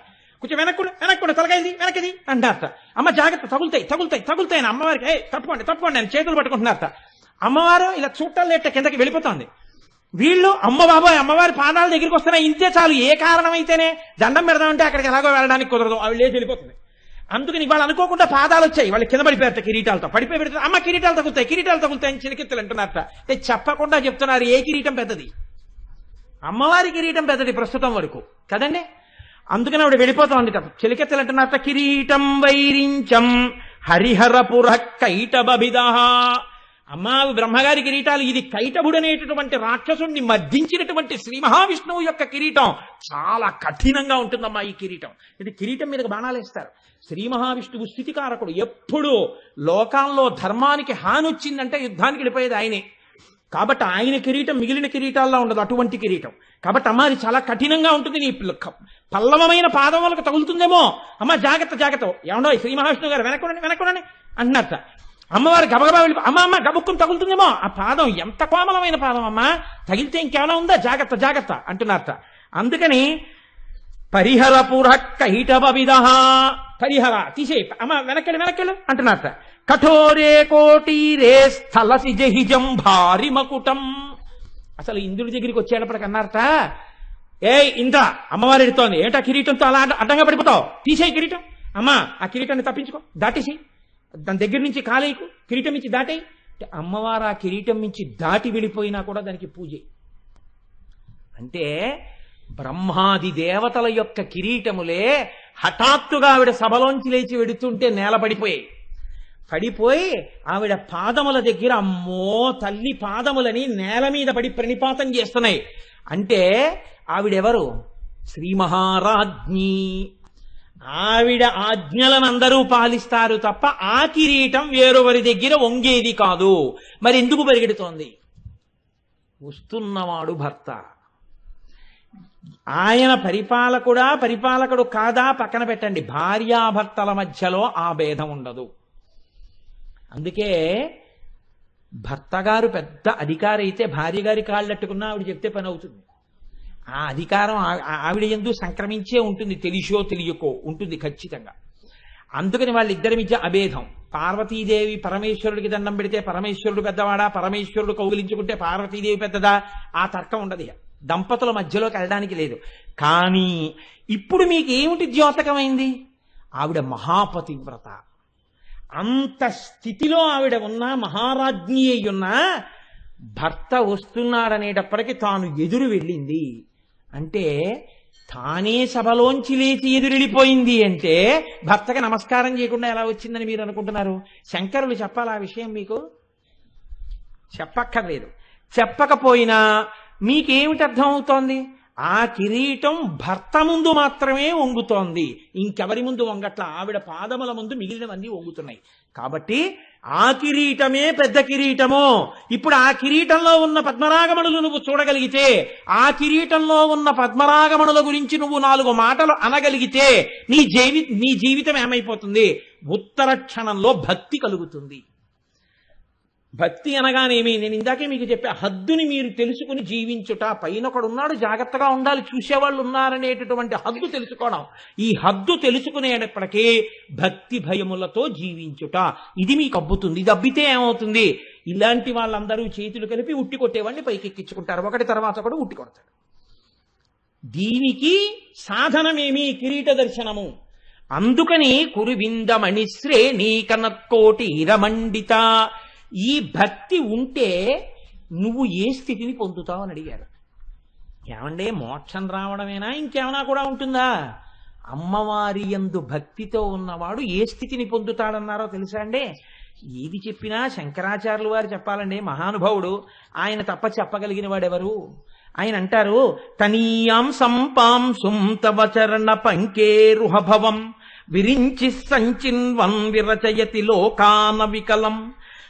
కొంచెం వెనక్కుడు తలకాయది వెనకది అంటారట. అమ్మ జాగ్రత్త, తగులుతాయి అని అమ్మవారికి తప్పుకోండి అని చేతులు పట్టుకుంటున్నారట. అమ్మవారు ఇలా చూట్టాలు లేట కిందకి వెళ్ళిపోతుంది. వీళ్ళు అమ్మ బాబోయ్ అమ్మవారి పాదాల దగ్గరికి వస్తున్నాయి, ఇంతే చాలు, ఏ కారణం అయితేనే దండం పెడదామంటే అక్కడికి ఎలాగో వెళ్ళడానికి కుదరదు, ఆవిడ లేచి వెళ్ళిపోతుంది. అందుకని వాళ్ళు అనుకోకుండా పాదాలు వచ్చాయి, వాళ్ళు కింద పడిపోయారట కిరీటాలతో. పడిపోయి పెడితే అమ్మ కిరీటాలు తగులుతాయి అని చిలికెత్తులు అంటున్నారట. చెప్పకుండా చెప్తున్నారు ఏ కిరీటం పెద్దది? అమ్మవారి కిరీటం పెద్దది ప్రస్తుతం వరకు కదండి. అందుకని ఆవిడ వెళ్ళిపోతాం చెలికెత్తలు అంటున్నారట. కిరీటం వైరించం హరిహరపుర కైటబిద, అమ్మా బ్రహ్మగారి కిరీటాలు, ఇది కైటభుడనేటటువంటి రాక్షసుడిని మర్దించినటువంటి శ్రీ మహావిష్ణువు యొక్క కిరీటం చాలా కఠినంగా ఉంటుందమ్మా ఈ కిరీటం. ఇది కిరీటం మీదకి బాణాలు వేస్తారు. శ్రీ మహావిష్ణువు స్థితికారకుడు, ఎప్పుడు లోకాల్లో ధర్మానికి హాని వచ్చిందంటే యుద్ధానికి వెళ్ళిపోయేది ఆయనే. కాబట్టి ఆయన కిరీటం మిగిలిన కిరీటాల్లో ఉండదు, అటువంటి కిరీటం. కాబట్టి అమ్మ అది చాలా కఠినంగా ఉంటుంది, నీ పల్లవమైన పాదములకు తగులుతుందేమో, అమ్మ జాగ్రత్త ఏమండో శ్రీ మహావిష్ణువు గారు వెనక్కుండండి అంటున్నారట. అమ్మవారు గబగబా వెళ్ళి అమ్మ గబుక్కుని తగులుతుందేమో, ఆ పాదం ఎంత కోమలమైన పాదం అమ్మా, తగిలితే ఇంకేమైనా ఉందా, జాగ్రత్త అంటున్నారట. అందుకని పరిహరపుర కైటబిద, పరిహర తీసే అమ్మ వెనక్కెళ్ళు అంటున్నారట. కఠోరే కోటీరే స్థలసి జహిజం భారి మకుటం, అసలు ఇంద్రుడి దగ్గరికి వచ్చేటప్పటికి అన్నారట, ఇంద్ర అమ్మవారు ఎడుతోంది, ఏంటా కిరీటంతో అలా అడ్డంగా పడిపోతావు, తీసేయి కిరీటం, అమ్మా ఆ కిరీటాన్ని తప్పించుకో, దాటేసి దాని దగ్గర నుంచి కాలేయకు, కిరీటం నుంచి దాటేయి. అమ్మవారు ఆ కిరీటం నుంచి దాటి వెళ్ళిపోయినా కూడా దానికి పూజ. అంటే బ్రహ్మాది దేవతల యొక్క కిరీటములే హఠాత్తుగా ఆవిడ సభలోంచి లేచి వెడుతుంటే నేల పడిపోయి ఆవిడ పాదముల దగ్గర అమ్మో తల్లి పాదములని నేల మీద పడి ప్రణిపాతం చేస్తున్నాయి. అంటే ఆవిడెవరు? శ్రీ మహారాజ్ఞి. ఆవిడ ఆజ్ఞలను అందరూ పాలిస్తారు తప్ప ఆ కిరీటం వేరొవరి దగ్గర వంగేది కాదు. మరి ఎందుకు పరిగెడుతోంది? వస్తున్నవాడు భర్త. ఆయన పరిపాలకుడు కాదా పక్కన పెట్టండి, భార్యాభర్తల మధ్యలో ఆ భేదం ఉండదు. అందుకే భర్త గారు పెద్ద అధికారి అయితే భార్య గారి కాళ్ళట్టుకున్నా ఆవిడ చెప్తే పని అవుతుంది. ఆ అధికారం ఆవిడ యందు సంక్రమించే ఉంటుంది, తెలిసో తెలియకో ఉంటుంది ఖచ్చితంగా. అందుకని వాళ్ళిద్దరి మధ్య అభేదం. పార్వతీదేవి పరమేశ్వరుడికి దండం పెడితే పరమేశ్వరుడు పెద్దవాడా, పరమేశ్వరుడు కౌగిలించుకుంటే పార్వతీదేవి పెద్దదా, ఆ తర్కం ఉండదు. దంపతుల మధ్యలోకి వెళ్ళడానికి లేదు. కానీ ఇప్పుడు మీకు ఏమిటి ద్యోతకమైంది? ఆవిడ మహాపతివ్రత. అంత స్థితిలో ఆవిడ ఉన్నా, మహారాజ్ఞి అయ్యున్నా, భర్త వస్తున్నాడనేటప్పటికీ తాను ఎదురు వెళ్ళింది అంటే తానే సభలోంచి లేచి ఎదురెళ్ళిపోయింది అంటే భర్తకి నమస్కారం చేయకుండా ఎలా వచ్చిందని మీరు అనుకుంటున్నారు? శంకరులు చెప్పాలి ఆ విషయం మీకు? చెప్పక్కర్లేదు. చెప్పకపోయినా మీకేమిటి అర్థం అవుతోంది? ఆ కిరీటం భర్త ముందు మాత్రమే వంగుతోంది, ఇంకెవరి ముందు వంగట్ల. ఆవిడ పాదముల ముందు మిగిలినవన్నీ వంగుతున్నాయి. కాబట్టి ఆ కిరీటమే పెద్ద కిరీటము. ఇప్పుడు ఆ కిరీటంలో ఉన్న పద్మరాగమణులు నువ్వు చూడగలిగితే, ఆ కిరీటంలో ఉన్న పద్మరాగమణుల గురించి నువ్వు 4 మాటలు అనగలిగితే నీ జీవితం ఏమైపోతుంది? ఉత్తర క్షణంలో భక్తి కలుగుతుంది. భక్తి అనగానేమి? నేను ఇందాకే మీకు చెప్పా, హద్దుని మీరు తెలుసుకుని జీవించుట. పైన ఒకడున్నాడు, జాగ్రత్తగా ఉండాలి, చూసేవాళ్ళు ఉన్నారనేటటువంటి హద్దు తెలుసుకోవడం. ఈ హద్దు తెలుసుకునేటప్పటికీ భక్తి భయములతో జీవించుట, ఇది మీకు అబ్బుతుంది. ఇది అబ్బితే ఏమవుతుంది? ఇలాంటి వాళ్ళందరూ చేతులు కలిపి ఉట్టి కొట్టేవాడిని పైకెక్కించుకుంటారు, ఒకటి తర్వాత ఒకటి ఉట్టి కొడతాడు. దీనికి సాధనమేమి? కిరీట దర్శనము. అందుకని కురువిందమణి శ్రేణి కనత్కోటి ఇరమండిత. ఈ భక్తి ఉంటే నువ్వు ఏ స్థితిని పొందుతావు అని అడిగారు. ఏమంటే మోక్షం రావడమేనా, ఇంకేమైనా కూడా ఉంటుందా? అమ్మవారి యందు భక్తితో ఉన్నవాడు ఏ స్థితిని పొందుతాడన్నారో తెలుసా అండి? ఏది చెప్పినా శంకరాచార్యులు వారు చెప్పాలండి, మహానుభావుడు. ఆయన తప్ప చెప్పగలిగిన వాడెవరు? ఆయన అంటారు, తనీయాం సంపాంసుం తవ చరణ పంకేరుహభవం విరించి సంచిన్వన్ విరచయతి లోకాన వికలం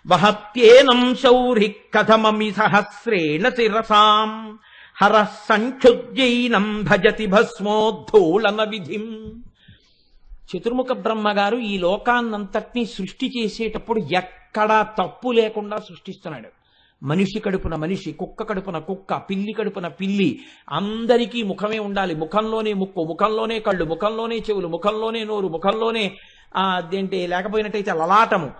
వహత్యేనం శౌరి కథమమి సహస్రేణ శిరసాం హరః సంక్షుద్యైనం భజతి భస్మోద్ధూళన విధిం. చతుర్ముఖ బ్రహ్మగారు ఈ లోకాన్నంతటినీ సృష్టి చేసేటప్పుడు ఎక్కడా తప్పు లేకుండా సృష్టిస్తున్నాడు. మనిషి కడుపున మనిషి, కుక్క కడుపున కుక్క, పిల్లి కడుపున పిల్లి, అందరికీ ముఖమే ఉండాలి. ముఖంలోనే ముక్కు, ముఖంలోనే కళ్ళు, ముఖంలోనే చెవులు, ముఖంలోనే నోరు, ముఖంలోనే అదేంటి లేకపోయినట్టయితే లలాటము.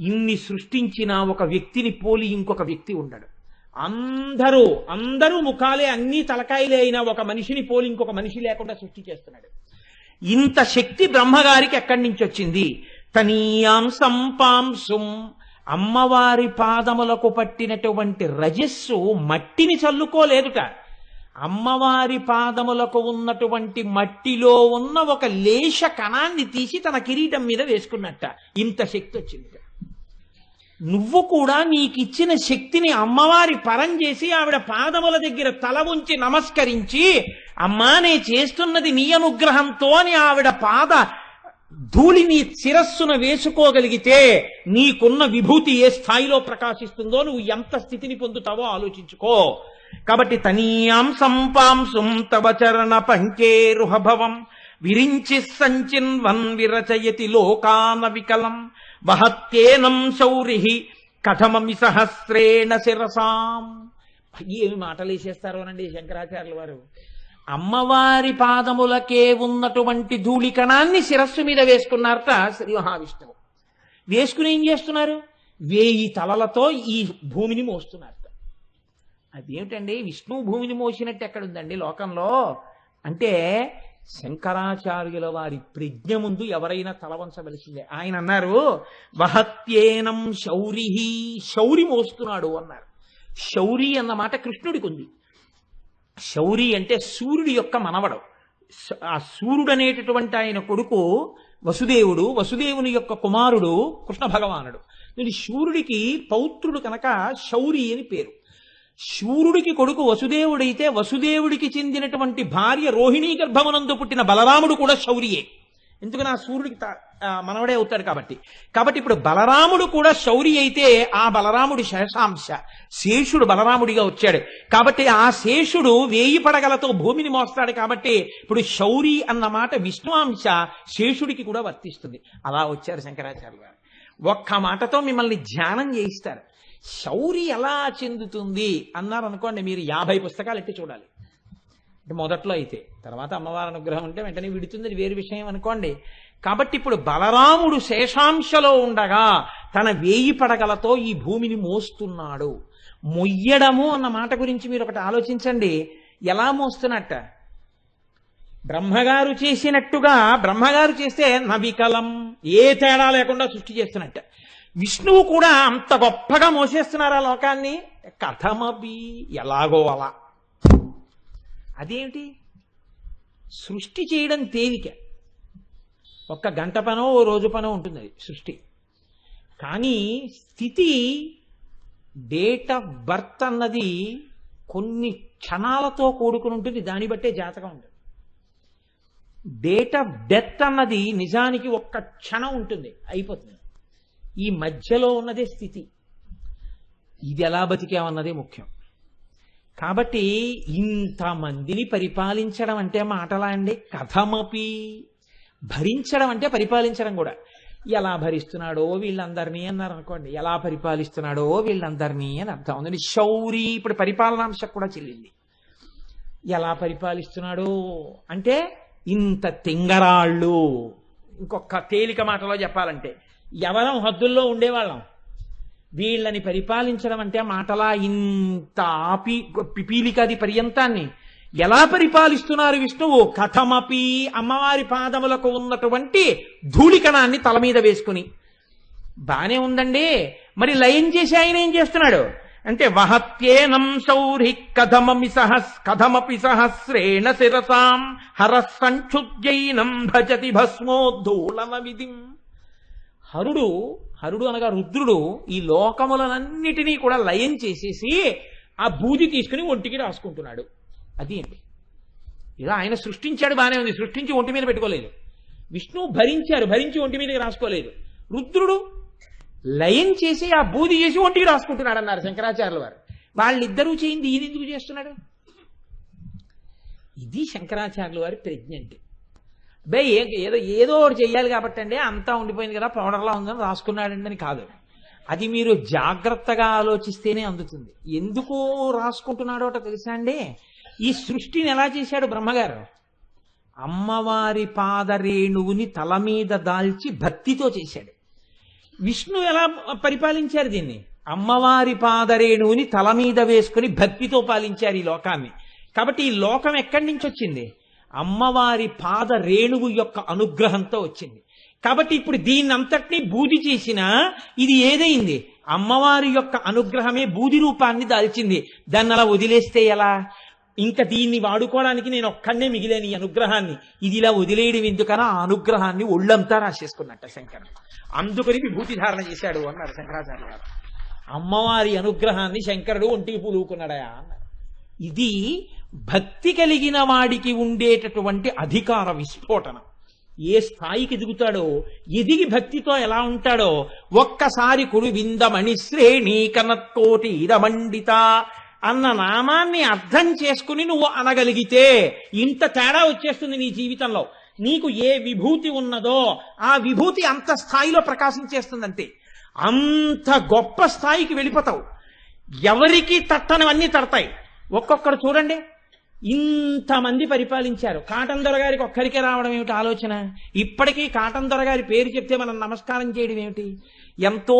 ఇన్ని సృష్టించిన ఒక వ్యక్తిని పోలి ఇంకొక వ్యక్తి ఉండడు. అందరూ ముఖాలే, అన్ని తలకాయలే అయినా ఒక మనిషిని పోలి ఇంకొక మనిషి లేకుండా సృష్టి చేస్తున్నాడు. ఇంత శక్తి బ్రహ్మగారికి ఎక్కడి నుంచి వచ్చింది? తనీయాం సంపాంసుం. అమ్మవారి పాదములకు పట్టినటువంటి రజస్సు మట్టిని చల్లుకోలేదుట. అమ్మవారి పాదములకు ఉన్నటువంటి మట్టిలో ఉన్న ఒక లేశ కణాన్ని తీసి తన కిరీటం మీద వేసుకున్నట్ట. ఇంత శక్తి వచ్చింది. నువ్వు కూడా నీకిచ్చిన శక్తిని అమ్మవారి పరం చేసి ఆవిడ పాదముల దగ్గర తల ఉంచి నమస్కరించి, అమ్మా నే చేస్తున్నది నీ అనుగ్రహంతో అని ఆవిడ పాద ధూళిని శిరస్సున వేసుకోగలిగితే నీకున్న విభూతి ఏ స్థాయిలో ప్రకాశిస్తుందో, నువ్వు ఎంత స్థితిని పొందుతావో ఆలోచించుకో. కాబట్టి తనీయాం సంపాంసుం తవ చరణ పంకేరుహభవం విరించి సంచిన్వన్ విరచయతి లోకాన వికలం వహత్యేనం శౌరి కథమమి సహస్రేణ శిరసాం. ఏమి మాటలేసేస్తారు అనండి శంకరాచార్యుల వారు. అమ్మవారి పాదములకే ఉన్నటువంటి ధూళికణాన్ని శిరస్సు మీద వేసుకున్నారట శ్రీ మహావిష్ణువు. వేసుకుని ఏం చేస్తున్నారు? 1000 తలలతో ఈ భూమిని మోస్తున్నారట. అదేమిటండి, విష్ణువు భూమిని మోసినట్టు ఎక్కడుందండి లోకంలో అంటే? శంకరాచార్యుల వారి ప్రజ్ఞ ముందు ఎవరైనా తలవంచవలసిందే. ఆయన అన్నారు, వహత్యేనం శౌరి, శౌరి మోస్తున్నాడు అన్నారు. శౌరి అన్న మాట కృష్ణుడికి ఉంది. శౌరి అంటే సూర్యుడి యొక్క మనవడు. ఆ సూర్యుడు అనేటటువంటి ఆయన కొడుకు వసుదేవుడు, వసుదేవుని యొక్క కుమారుడు కృష్ణ భగవానుడు. సూర్యుడికి పౌత్రుడు కనుక శౌరి అని పేరు. శూరుడికి కొడుకు వసుదేవుడైతే వసుదేవుడికి చెందినటువంటి భార్య రోహిణీ గర్భమునందు పుట్టిన బలరాముడు కూడా శౌరియే. ఎందుకని ఆ సూర్యుడికి మనవడే అవుతాడు కాబట్టి. ఇప్పుడు బలరాముడు కూడా శౌరి అయితే ఆ బలరాముడి శేషాంశ, శేషుడు బలరాముడిగా వచ్చాడు. కాబట్టి ఆ శేషుడు 1000 పడగలతో భూమిని మోస్తాడు. కాబట్టి ఇప్పుడు శౌరి అన్న మాట విష్ణువాంశ శేషుడికి కూడా వర్తిస్తుంది. అలా వచ్చారు శంకరాచార్య గారు. ఒక్క మాటతో మిమ్మల్ని ధ్యానం చేయిస్తారు. శౌరి ఎలా చెందుతుంది అన్నారు అనుకోండి, మీరు 50 పుస్తకాలు ఎట్టి చూడాలి. అంటే మొదట్లో అయితే, తర్వాత అమ్మవారి అనుగ్రహం ఉంటే వెంటనే విడుతుంది, వేరు విషయం అనుకోండి. కాబట్టి ఇప్పుడు బలరాముడు శేషాంశలో ఉండగా తన 1000 పడగలతో ఈ భూమిని మోస్తున్నాడు. మొయ్యడము అన్న మాట గురించి మీరు ఒకటి ఆలోచించండి. ఎలా మోస్తున్నట్ట? బ్రహ్మగారు చేసినట్టుగా బ్రహ్మగారు చేస్తే నవికలం ఏ తేడా లేకుండా సృష్టి చేస్తున్నట్ట. విష్ణువు కూడా అంత గొప్పగా మోసేస్తున్నారు ఆ లోకాన్ని. కథమపి ఎలాగో అలా. అదేమిటి? సృష్టి చేయడం తేలిక, ఒక్క గంట పనో ఓ రోజు పనో ఉంటుంది అది సృష్టి. కానీ స్థితి, డేట్ ఆఫ్ బర్త్ అన్నది కొన్ని క్షణాలతో కూడుకుని ఉంటుంది, దాన్ని బట్టే జాతకం ఉంటుంది. డేట్ ఆఫ్ డెత్ అన్నది నిజానికి ఒక్క క్షణం ఉంటుంది, అయిపోతుంది. ఈ మధ్యలో ఉన్నదే స్థితి. ఇది ఎలా బతికామన్నదే ముఖ్యం. కాబట్టి ఇంతమందిని పరిపాలించడం అంటే మాటలా అండి? కథమపి, భరించడం అంటే పరిపాలించడం కూడా. ఎలా భరిస్తున్నాడో వీళ్ళందరినీ అన్నారు అనుకోండి, ఎలా పరిపాలిస్తున్నాడో వీళ్ళందరినీ అని అర్థం. అందుకని శౌరి ఇప్పుడు పరిపాలనాంశ కూడా చెల్లింది. ఎలా పరిపాలిస్తున్నాడో అంటే ఇంత తింగరాళ్ళు. ఇంకొక తేలిక మాటలో చెప్పాలంటే ఎవరం హద్దుల్లో ఉండేవాళ్ళం. వీళ్ళని పరిపాలించడం అంటే మాటలా ఇంత పిపీలికాది పర్యంతాన్ని ఎలా పరిపాలిస్తున్నారు విష్ణువు? కథమపి, అమ్మవారి పాదములకు ఉన్నటువంటి ధూళికణాన్ని తల మీద వేసుకుని. బానే ఉందండి, మరి లయం చేసి ఆయన ఏం చేస్తున్నాడు అంటే వహత్యేనం శౌరి కథమపి సహస్రేణ శిరసాం హరస్సంక్షుద్యైనం భజతి భస్మోద్ధూళన విధిం. హరుడు అనగా రుద్రుడు ఈ లోకములనన్నిటినీ కూడా లయం చేసేసి ఆ బూది తీసుకుని ఒంటికి రాసుకుంటున్నాడు. అది ఏంటి? ఇలా ఆయన సృష్టించాడు, బానే ఉంది, సృష్టించి ఒంటి మీద పెట్టుకోలేదు. విష్ణువు భరించి ఒంటి మీదకి రాసుకోలేదు. రుద్రుడు లయం చేసి ఆ బూది చేసి ఒంటికి రాసుకుంటున్నాడు అన్నారు శంకరాచార్యుల వారు. వాళ్ళిద్దరూ చేయింది ఈయన ఎందుకు చేస్తున్నాడు? ఇది శంకరాచార్యుల వారి ప్రజ్ఞ అంటే. బే ఏదో ఒకటి చెయ్యాలి కాబట్టి అండి, అంతా ఉండిపోయింది కదా పౌడర్లా ఉందని రాసుకున్నాడండి అని కాదు. అది మీరు జాగ్రత్తగా ఆలోచిస్తేనే అందుతుంది. ఎందుకు రాసుకుంటున్నాడో తెలుసా అండి? ఈ సృష్టిని ఎలా చేశాడు బ్రహ్మగారు? అమ్మవారి పాదరేణువుని తల మీద దాల్చి భక్తితో చేశాడు. విష్ణు ఎలా పరిపాలించారు దీన్ని? అమ్మవారి పాదరేణువుని తల మీద వేసుకుని భక్తితో పాలించారు ఈ లోకాన్ని. కాబట్టి ఈ లోకం ఎక్కడి నుంచి వచ్చింది? అమ్మవారి పాద రేణువు యొక్క అనుగ్రహంతో వచ్చింది. కాబట్టి ఇప్పుడు దీన్నంతటినీ బూది చేసినా ఇది ఏదైంది? అమ్మవారి యొక్క అనుగ్రహమే బూది రూపాన్ని దాల్చింది. దాన్ని అలా వదిలేస్తే ఎలా? ఇంకా దీన్ని వాడుకోవడానికి నేను ఒక్కడనే మిగిలేని అనుగ్రహాన్ని ఇది ఇలా వదిలేయడం ఎందుకనా? ఆ అనుగ్రహాన్ని ఒళ్ళంతా రాసేసుకున్నట్ట శంకరుడు. అందుకని విభూతి ధారణ చేశాడు అన్నారు శంకరాచార్య గారు. అమ్మవారి అనుగ్రహాన్ని శంకరుడు ఒంటికి పూలుకున్నాడయా అన్నారు. ఇది భక్తి కలిగిన వాడికి ఉండేటటువంటి అధికార విస్ఫోటనం. ఏ స్థాయికి ఎదుగుతాడో, ఎదిగి భక్తితో ఎలా ఉంటాడో ఒక్కసారి కురు విందమణి శ్రేణి కనత్కోటి ఇరమండిత అన్న నామాన్ని అర్థం చేసుకుని నువ్వు అనగలిగితే ఇంత తేడా వచ్చేస్తుంది నీ జీవితంలో. నీకు ఏ విభూతి ఉన్నదో ఆ విభూతి అంత స్థాయిలో ప్రకాశించేస్తుందంతే. అంత గొప్ప స్థాయికి వెళ్ళిపోతావు. ఎవరికి తట్టనవన్నీ తడతాయి. ఒక్కొక్కరు చూడండి, ఇంతమంది పరిపాలించారు. కాటన్ దొర గారికి ఒక్కరికే రావడం ఏమిటి ఆలోచన? ఇప్పటికీ కాటన్ దొర గారి పేరు చెప్తే మనం నమస్కారం చేయడం ఏమిటి? ఎంతో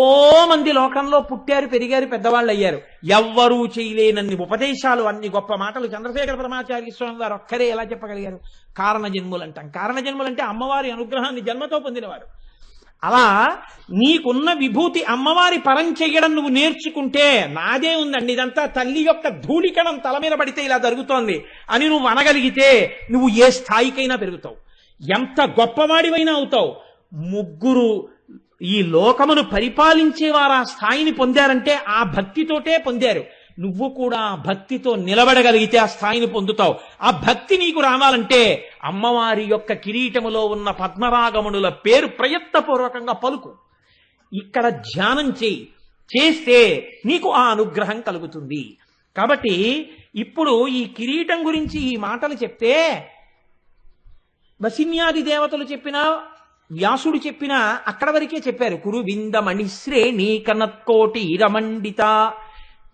మంది లోకంలో పుట్టారు, పెరిగారు, పెద్దవాళ్ళు అయ్యారు. ఎవ్వరూ చేయలేనన్ని ఉపదేశాలు, అన్ని గొప్ప మాటలు చంద్రశేఖర పరమాచార్య స్వామి వారు ఒక్కరే ఎలా చెప్పగలిగారు? కారణ జన్ములు అంటాం. కారణ జన్ములు అంటే అమ్మవారి అనుగ్రహాన్ని జన్మతో పొందినవారు. అలా నీకున్న విభూతి అమ్మవారి పరం చెయ్యడం నువ్వు నేర్చుకుంటే, నాదే ఉందండి ఇదంతా తల్లి యొక్క ధూళికణం తల మీద పడితే ఇలా జరుగుతోంది అని నువ్వు అనగలిగితే నువ్వు ఏ స్థాయికైనా పెరుగుతావు, ఎంత గొప్పవాడివైనా అవుతావు. ముగ్గురు ఈ లోకమును పరిపాలించేవారు ఆ స్థాయిని పొందారంటే ఆ భక్తితోటే పొందారు. నువ్వు కూడా భక్తితో నిలబడగలిగితే ఆ స్థాయిని పొందుతావు. ఆ భక్తి నీకు రావాలంటే అమ్మవారి యొక్క కిరీటములో ఉన్న పద్మరాగమునుల పేరు ప్రయత్నపూర్వకంగా పలుకు. ఇక్కడ ధ్యానం చేస్తే నీకు ఆ అనుగ్రహం కలుగుతుంది. కాబట్టి ఇప్పుడు ఈ కిరీటం గురించి ఈ మాటలు చెప్తే వసిన్యాది దేవతలు చెప్పినా వ్యాసుడు చెప్పినా అక్కడ వరకే చెప్పారు. కురు విందమణి శ్రేణి కనత్కోటి రమండిత.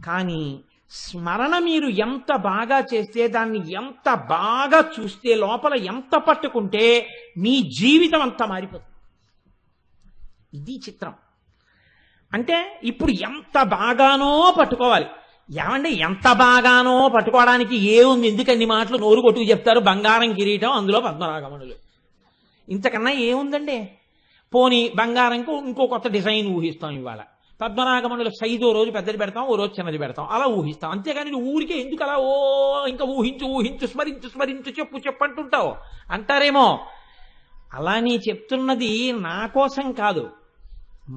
కానీ స్మరణ మీరు ఎంత బాగా చేస్తే, దాన్ని ఎంత బాగా చూస్తే, లోపల ఎంత పట్టుకుంటే మీ జీవితం అంతా మారిపోతుంది. ఇది చిత్రం. అంటే ఇప్పుడు ఎంత బాగానో పట్టుకోవాలి, ఏమంటే ఎంత బాగానో పట్టుకోవడానికి ఏముంది, ఎందుకన్ని మాటలు నోరు కొట్టుకు చెప్తారు, బంగారం కిరీటం అందులో పద్మరాగమణులు, ఇంతకన్నా ఏముందండి. పోనీ బంగారంకు ఇంకో కొత్త డిజైన్ ఊహిస్తాం, ఇవాళ పద్మరాగమణుల సైజు ఓ రోజు పెద్దది పెడతాం, ఓ రోజు చిన్నది పెడతాం, అలా ఊహిస్తాం. అంతేగాని ఊరికే ఎందుకు అలా ఇంకా ఊహించు ఊహించు స్మరించు స్మరించు చెప్పు అంటుంటావు అంటారేమో. అలా నీ చెప్తున్నది నా కోసం కాదు,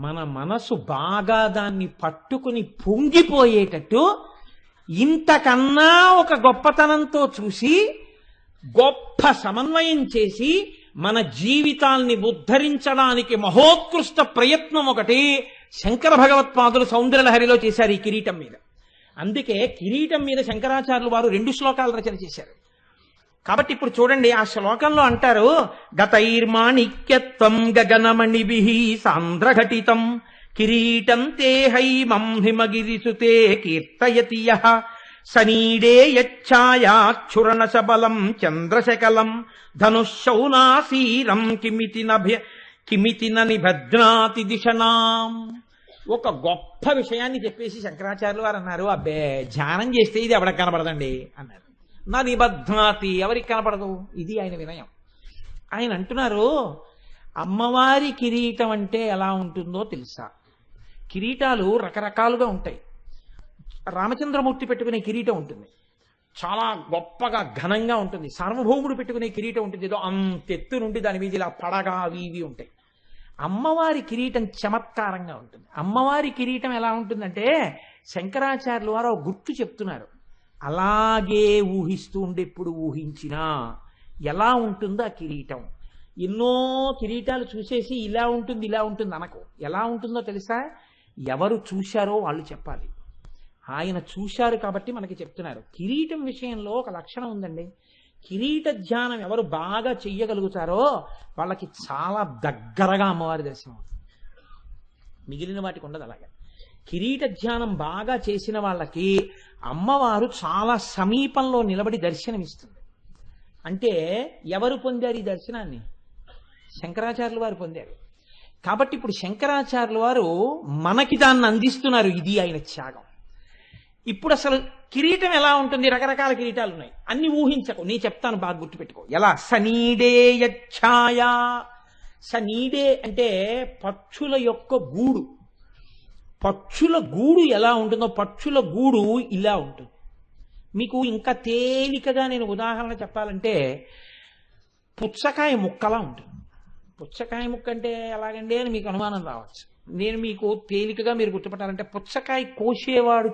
మన మనసు బాగా దాన్ని పట్టుకుని పొంగిపోయేటట్టు ఇంతకన్నా ఒక గొప్పతనంతో చూసి గొప్ప సమన్వయం చేసి మన జీవితాల్ని ఉద్ధరించడానికి మహోత్కృష్ట ప్రయత్నం ఒకటి శంకర భగవత్పాదులు సౌందర్యలహరిలో చేశారు ఈ కిరీటం మీద. అందుకే కిరీటం మీద శంకరాచార్యులు వారు 2 శ్లోకాలు రచన చేశారు. కాబట్టి ఇప్పుడు చూడండి, ఆ శ్లోకంలో అంటారు, గతైర్మాణిక్యత్వం గగనమణిభిః సాంద్రఘటితం కిరీటం తే హైమం హిమగిరిసుతే కీర్తయతి యః సనీడే యచ్ఛాయాచ్ఛురణ సబలం చంద్రశకలం ధనుశౌనాసీరం కిమితి నిభద్నాతి దిశనాం. ఒక గొప్ప విషయాన్ని చెప్పేసి శంకరాచార్యులు వారు అన్నారు, అబ్బే ధ్యానం చేస్తే ఇది ఎవరికి కనపడదండి అన్నారు. నా నిబధ్నాతి, ఎవరికి కనపడదు, ఇది ఆయన వినయం. ఆయన అంటున్నారు, అమ్మవారి కిరీటం అంటే ఎలా ఉంటుందో తెలుసా? కిరీటాలు రకరకాలుగా ఉంటాయి. రామచంద్రమూర్తి పెట్టుకునే కిరీటం ఉంటుంది, చాలా గొప్పగా ఘనంగా ఉంటుంది. సార్వభౌముడు పెట్టుకునే కిరీటం ఉంటుంది, ఏదో అంతెత్తు నుండి దాని మీద ఇలా పడగా అవి ఇవి ఉంటాయి. అమ్మవారి కిరీటం చమత్కారంగా ఉంటుంది. అమ్మవారి కిరీటం ఎలా ఉంటుందంటే శంకరాచార్యులు వారు గుర్తు చెప్తున్నారు, అలాగే ఊహిస్తూ ఉండి ఎప్పుడు ఊహించినా ఎలా ఉంటుందో ఆ కిరీటం. ఎన్నో కిరీటాలు చూసేసి ఇలా ఉంటుంది ఇలా ఉంటుంది అనకు. ఎలా ఉంటుందో తెలుసా? ఎవరు చూశారో వాళ్ళు చెప్పాలి. ఆయన చూశారు కాబట్టి మనకి చెప్తున్నారు. కిరీటం విషయంలో ఒక లక్షణం ఉందండి. కిరీట ధ్యానం ఎవరు బాగా చెయ్యగలుగుతారో వాళ్ళకి చాలా దగ్గరగా అమ్మవారి దర్శనం అవుతుంది, మిగిలిన వాటికి ఉండదు. అలాగే కిరీట ధ్యానం బాగా చేసిన వాళ్ళకి అమ్మవారు చాలా సమీపంలో నిలబడి దర్శనమిస్తుంది. అంటే ఎవరు పొందారు ఈ దర్శనాన్ని? శంకరాచార్యులు వారు పొందారు. కాబట్టి ఇప్పుడు శంకరాచార్యులు వారు మనకి దాన్ని అందిస్తున్నారు. ఇది ఆయన త్యాగం. ఇప్పుడు అసలు కిరీటం ఎలా ఉంటుంది? రకరకాల కిరీటాలు ఉన్నాయి, అన్ని ఊహించకు, నీ చెప్తాను, బాగా గుర్తుపెట్టుకో. ఎలా? సనీడే యచ్ఛాయా. సనీడే అంటే పక్షుల యొక్క గూడు. పక్షుల గూడు ఎలా ఉంటుందో, పక్షుల గూడు ఇలా ఉంటుంది. మీకు ఇంకా తేలికగా నేను ఉదాహరణ చెప్పాలంటే పుచ్చకాయ ముక్కలా ఉంటుంది. పుచ్చకాయ ముక్క అంటే ఎలాగండి అని మీకు అనుమానం రావచ్చు. నేను మీకు తేలికగా మీరు గుర్తుపట్టాలంటే, పుచ్చకాయ కోసేవాడు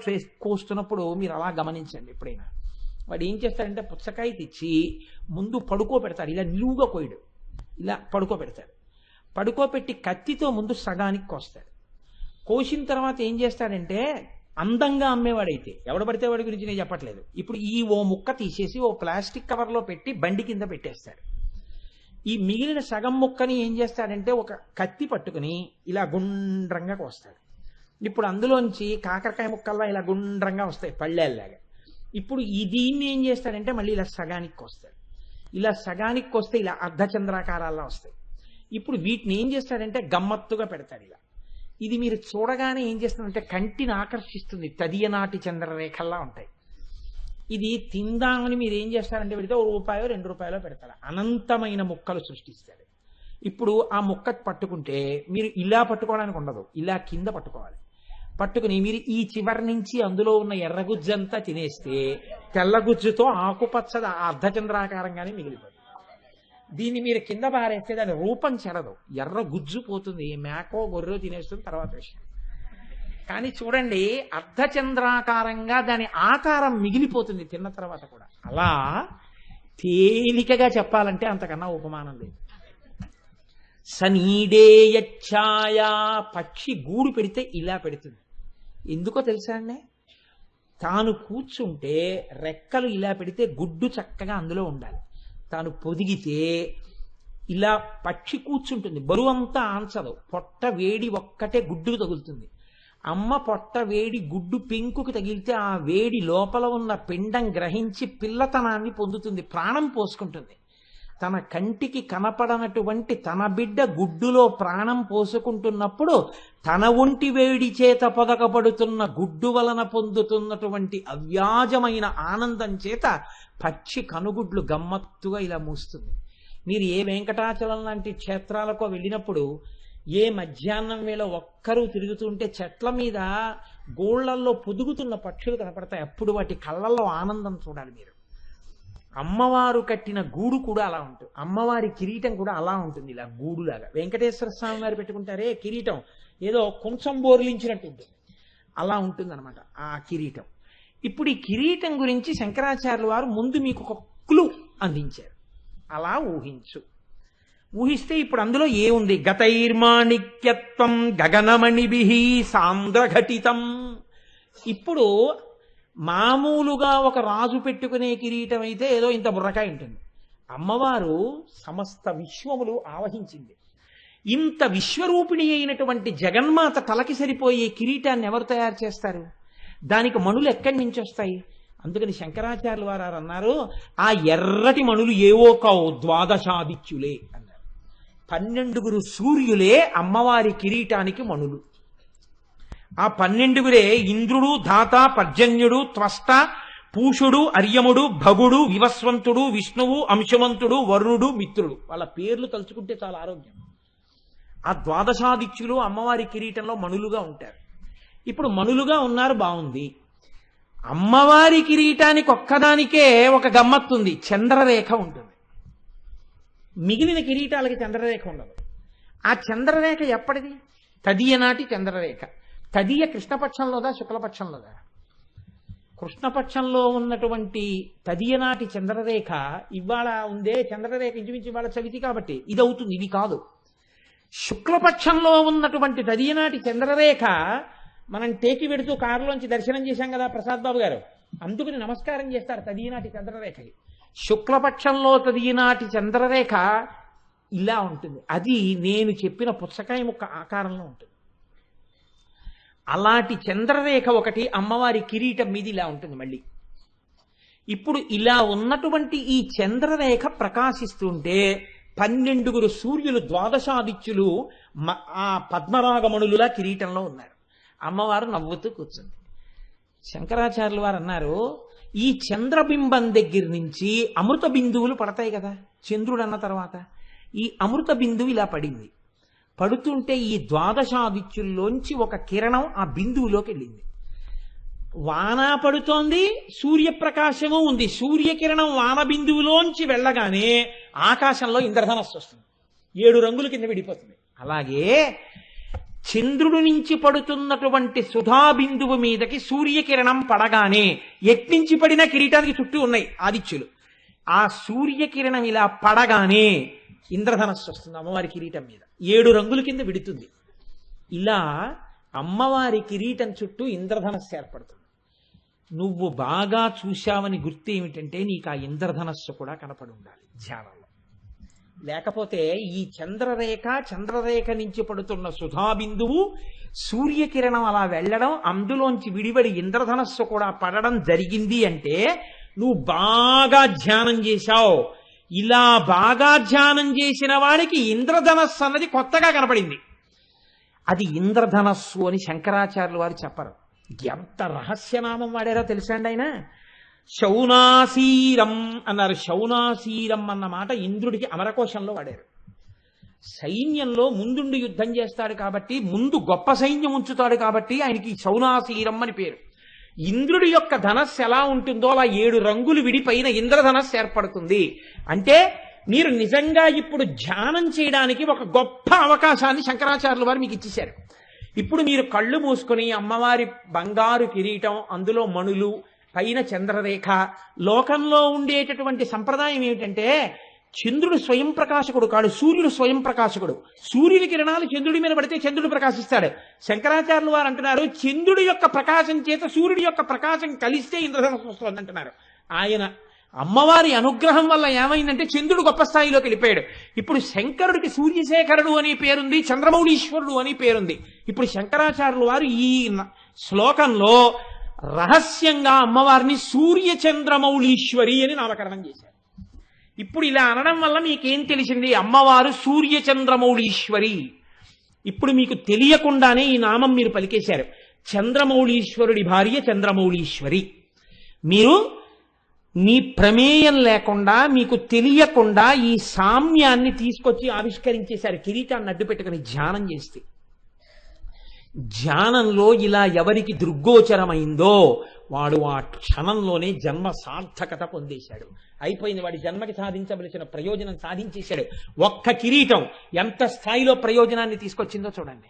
కోస్తున్నప్పుడు మీరు అలా గమనించండి. ఎప్పుడైనా వాడు ఏం చేస్తాడంటే పుచ్చకాయ తెచ్చి ముందు పడుకోబెడతాడు, ఇలా నిలువుగా కోయడు, ఇలా పడుకోబెడతాడు. పడుకోబెట్టి కత్తితో ముందు సగానికి కోస్తాడు. కోసిన తర్వాత ఏం చేస్తాడంటే, అందంగా అమ్మేవాడైతే, ఎవడు పడితే వాడి గురించి నేను చెప్పట్లేదు, ఇప్పుడు ఓ ముక్క తీసేసి ఓ ప్లాస్టిక్ కవర్లో పెట్టి బండి కింద పెట్టేస్తాడు. ఈ మిగిలిన సగం ముక్కని ఏం చేస్తాడంటే ఒక కత్తి పట్టుకుని ఇలా గుండ్రంగా కోస్తాడు. ఇప్పుడు అందులోంచి కాకరకాయ ముక్కల్లా ఇలా గుండ్రంగా వస్తాయి పళ్ళేలాగా. ఇప్పుడు దీన్ని ఏం చేస్తాడంటే మళ్ళీ ఇలా సగానికి కోస్తాడు. ఇలా సగానికి కోస్తే ఇలా అర్ధచంద్రాకారాల్లో వస్తాయి. ఇప్పుడు వీటిని ఏం చేస్తాడంటే గమ్మత్తుగా పెడతాడు ఇలా. ఇది మీరు చూడగానే ఏం చేస్తుందంటే కంటిని ఆకర్షిస్తుంది, తదియనాటి చంద్రరేఖల్లా ఉంటాయి. ఇది తిందామని మీరు ఏం చేస్తారంటే పెడితే ₹1 ₹2 పెడతారు, అనంతమైన ముక్కలు సృష్టిస్తాడు. ఇప్పుడు ఆ ముక్క పట్టుకుంటే మీరు ఇలా పట్టుకోవడానికి ఉండదు, ఇలా కింద పట్టుకోవాలి. పట్టుకుని మీరు ఈ చివరి నుంచి అందులో ఉన్న ఎర్రగుజ్జంతా తినేస్తే తెల్లగుజ్జుతో ఆకుపచ్చ అర్ధచంద్రాకారంగానే మిగిలిపోతుంది. దీన్ని మీరు కింద పారేస్తే దాని రూపం చెరదు, ఎర్ర గుజ్జు పోతుంది, మేకో గొర్రెో తినేస్తుంది, తర్వాత విషయం. కానీ చూడండి, అర్ధచంద్రాకారంగా దాని ఆకారం మిగిలిపోతుంది తిన్న తర్వాత కూడా. అలా తేలికగా చెప్పాలంటే అంతకన్నా ఉపమానం లేదు. సనీడే యచ్ఛాయా. పక్షి గూడు పెడితే ఇలా పెడుతుంది. ఎందుకో తెలుసా అండి? తాను కూర్చుంటే రెక్కలు ఇలా పెడితే గుడ్డు చక్కగా అందులో ఉండాలి. తాను పొదిగితే ఇలా పక్షి కూర్చుంటుంది, బరువంతా ఆంచదు, పొట్ట వేడి ఒక్కటే గుడ్డుకు తగులుతుంది. అమ్మ పొట్ట వేడి గుడ్డు పెంకుకు తగిలితే ఆ వేడి లోపల ఉన్న పిండం గ్రహించి పిల్లతనాన్ని పొందుతుంది, ప్రాణం పోసుకుంటుంది. తన కంటికి కనపడనటువంటి తన బిడ్డ గుడ్డులో ప్రాణం పోసుకుంటున్నప్పుడు తన ఒంటి వేడి చేత పొదకబడుతున్న గుడ్డు వలన పొందుతున్నటువంటి అవ్యాజమైన ఆనందం చేత పక్షి కనుగుడ్లు గమ్మత్తుగా ఇలా మూస్తుంది. మీరు ఏ వెంకటాచలం లాంటి క్షేత్రాలకో వెళ్ళినప్పుడు ఏ మధ్యాహ్నం వేళ ఒక్కరూ తిరుగుతుంటే చెట్ల మీద గోళ్లల్లో పొదుగుతున్న పక్షులు కనపడతాయి. అప్పుడు వాటి కళ్ళల్లో ఆనందం చూడాలి మీరు. అమ్మవారు కట్టిన గూడు కూడా అలా ఉంటుంది. అమ్మవారి కిరీటం కూడా అలా ఉంటుంది, ఇలా గూడులాగా. వెంకటేశ్వర స్వామి వారు పెట్టుకుంటారే కిరీటం, ఏదో కొంచెం బోర్లించినట్టు ఉంటుంది, అలా ఉంటుంది అనమాట ఆ కిరీటం. ఇప్పుడు ఈ కిరీటం గురించి శంకరాచార్యుల వారు ముందు మీకు ఒక క్లూ అందించారు. అలా ఊహిస్తే ఇప్పుడు అందులో ఏముంది? గతైర్మాణిక్యత్వం గగనమణిభిః సాంద్రఘటితం. ఇప్పుడు మామూలుగా ఒక రాజు పెట్టుకునే కిరీటం అయితే ఏదో ఇంత బుర్రకాయ ఉంటుంది. అమ్మవారు సమస్త విశ్వములు ఆవహించింది. ఇంత విశ్వరూపిణి అయినటువంటి జగన్మాత తలకి సరిపోయే కిరీటాన్ని ఎవరు తయారు చేస్తారు? దానికి మణులు ఎక్కడి నుంచి వస్తాయి? అందుకని శంకరాచార్యుల వారు అన్నారు, ఆ ఎర్రటి మణులు ఏవో కావు, ద్వాదశాదిత్యులే అన్నారు. 12 సూర్యులే అమ్మవారి కిరీటానికి మణులు. ఆ 12 ఇంద్రుడు, ధాత, పర్జన్యుడు, త్వష్ట, పూషుడు, అర్యముడు, భగుడు, వివస్వంతుడు, విష్ణువు, అంశుమంతుడు, వరుణుడు, మిత్రుడు. వాళ్ళ పేర్లు తలుచుకుంటే చాలా ఆరోగ్యం. ఆ ద్వాదశాదిత్యులు అమ్మవారి కిరీటంలో మణులుగా ఉంటారు. ఇప్పుడు మణులుగా ఉన్నారు, బాగుంది. అమ్మవారి కిరీటానికి ఒక్కదానికే ఒక గమ్మత్తుంది, చంద్రరేఖ ఉంటుంది. మిగిలిన కిరీటాలకి చంద్రరేఖ ఉండదు. ఆ చంద్రరేఖ ఎప్పటిది? తదియ నాటి చంద్రరేఖ. తదియ కృష్ణపక్షంలోదా శుక్లపక్షంలోదా? కృష్ణపక్షంలో ఉన్నటువంటి తదియ నాటి చంద్రరేఖ ఇవాళ ఉందే చంద్రరేఖ ఇంచుమించు ఇవాళ చవితి కాబట్టి ఇది అవుతుంది, ఇది కాదు. శుక్లపక్షంలో ఉన్నటువంటి తదియ నాటి చంద్రరేఖ మనం టేకి వెడుతూ కారులోంచి దర్శనం చేశాం కదా ప్రసాద్ బాబు గారు, అందుకని నమస్కారం చేస్తారు తదియనాటి చంద్రరేఖకి. శుక్లపక్షంలో తదియనాటి చంద్రరేఖ ఇలా ఉంటుంది. అది నేను చెప్పిన పుచ్చకాయ ముక్క ఆకారంలో ఉంటుంది. అలాంటి చంద్రరేఖ ఒకటి అమ్మవారి కిరీటం మీద ఇలా ఉంటుంది. మళ్ళీ ఇప్పుడు ఇలా ఉన్నటువంటి ఈ చంద్రరేఖ ప్రకాశిస్తుంటే 12 సూర్యులు ద్వాదశాదిత్యులు ఆ పద్మరాగమణులులా కిరీటంలో ఉన్నారు. అమ్మవారు నవ్వుతూ కూర్చుంది. శంకరాచార్యుల వారు అన్నారు, ఈ చంద్రబింబం దగ్గర నుంచి అమృత బిందువులు పడతాయి కదా చంద్రుడు అన్న తర్వాత, ఈ అమృత బిందువు ఇలా పడింది. పడుతుంటే ఈ ద్వాదశాదిత్యుల్లోంచి ఒక కిరణం ఆ బిందువులోకి వెళ్ళింది. వాన పడుతోంది, సూర్యప్రకాశము ఉంది. సూర్యకిరణం వాన బిందువులోంచి వెళ్ళగానే ఆకాశంలో ఇంద్రధనస్సు వస్తుంది, 7 రంగుల కింద విడిపోతుంది. అలాగే చంద్రుడి నుంచి పడుతున్నటువంటి సుధా బిందువు మీదకి సూర్యకిరణం పడగానే ఎట్నుంచి పడిన కిరీటానికి చుట్టూ ఉన్నాయి ఆదిత్యులు. ఆ సూర్యకిరణం ఇలా పడగానే ఇంద్రధనస్సు వస్తుంది అమ్మవారి కిరీటం మీద, 7 రంగుల కింద విడుతుంది. ఇలా అమ్మవారి కిరీటం చుట్టూ ఇంద్రధనస్సు ఏర్పడుతుంది. నువ్వు బాగా చూశావని గుర్తు ఏమిటంటే నీకు ఆ ఇంద్రధనస్సు కూడా కనపడి ఉండాలి ధ్యానంలో. లేకపోతే ఈ చంద్రరేఖ నుంచి పడుతున్న సుధాబిందువు సూర్యకిరణం అలా వెళ్ళడం, అందులోంచి విడిబడి ఇంద్రధనస్సు కూడా పడడం జరిగింది అంటే నువ్వు బాగా ధ్యానం చేశావు. ఇలా బాగా ధ్యానం చేసిన వాడికి ఇంద్రధనస్సు అన్నది కొత్తగా కనపడింది. అది ఇంద్రధనస్సు అని శంకరాచార్యులు వారు చెప్పరు. ఎంత రహస్యనామం వాడారో తెలుసా అండి ఆయన? శౌనాసీరం అన్నారు. శౌనాసీరం అన్న మాట ఇంద్రుడికి అమరకోశంలో వాడారు. సైన్యంలో ముందుండి యుద్ధం చేస్తాడు కాబట్టి, ముందు గొప్ప సైన్యం ఉంచుతాడు కాబట్టి ఆయనకి శౌనాసీరం అని పేరు. ఇంద్రుడి యొక్క ధనస్సు ఎలా ఉంటుందో అలా 7 రంగులు విడిపైన ఇంద్రధనస్సు ఏర్పడుతుంది. అంటే మీరు నిజంగా ఇప్పుడు ధ్యానం చేయడానికి ఒక గొప్ప అవకాశాన్ని శంకరాచార్యుల వారు మీకు ఇచ్చేశారు. ఇప్పుడు మీరు కళ్ళు మూసుకొని అమ్మవారి బంగారు కిరీటం, అందులో మణులు, పైన చంద్రరేఖ. లోకంలో ఉండేటటువంటి సంప్రదాయం ఏమిటంటే చంద్రుడు స్వయం ప్రకాశకుడు కాడు, సూర్యుడు స్వయం ప్రకాశకుడు. సూర్యుని కిరణాలు చంద్రుడి మీద పడితే చంద్రుడు ప్రకాశిస్తాడు. శంకరాచార్యులు వారు అంటున్నారు చంద్రుడి యొక్క ప్రకాశం చేత సూర్యుడి యొక్క ప్రకాశం కలిస్తే ఇంద్రధనస్సు వస్తుంది అంటున్నారు. ఆయన అమ్మవారి అనుగ్రహం వల్ల ఏమైందంటే చంద్రుడు గొప్ప స్థాయిలోకి వెళ్ళిపోయాడు. ఇప్పుడు శంకరుడికి సూర్యశేఖరుడు అని పేరుంది, చంద్రమౌళీశ్వరుడు అని పేరుంది. ఇప్పుడు శంకరాచార్యులు వారు ఈ శ్లోకంలో రహస్యంగా అమ్మవారిని సూర్య చంద్రమౌళీశ్వరి అని నామకరణం చేశారు. ఇప్పుడు ఇలా అనడం వల్ల మీకేం తెలిసింది? అమ్మవారు సూర్యచంద్రమౌళీశ్వరి. ఇప్పుడు మీకు తెలియకుండానే ఈ నామం మీరు పలికేశారు. చంద్రమౌళీశ్వరుడి భార్య చంద్రమౌళీశ్వరి. మీరు మీ ప్రమేయం లేకుండా, మీకు తెలియకుండా ఈ సామ్యాన్ని తీసుకొచ్చి ఆవిష్కరించేశారు కిరీటాన్ని అడ్డు పెట్టుకుని ధ్యానం చేస్తే. ధ్యానంలో ఇలా ఎవరికి దృగ్గోచరమైందో వాడు ఆ క్షణంలోనే జన్మ సార్థకత పొందేశాడు. అయిపోయింది, వాడి జన్మకి సాధించవలసిన ప్రయోజనం సాధించేశాడు. ఒక్క కిరీటం ఎంత స్థాయిలో ప్రయోజనాన్ని తీసుకొచ్చిందో చూడండి.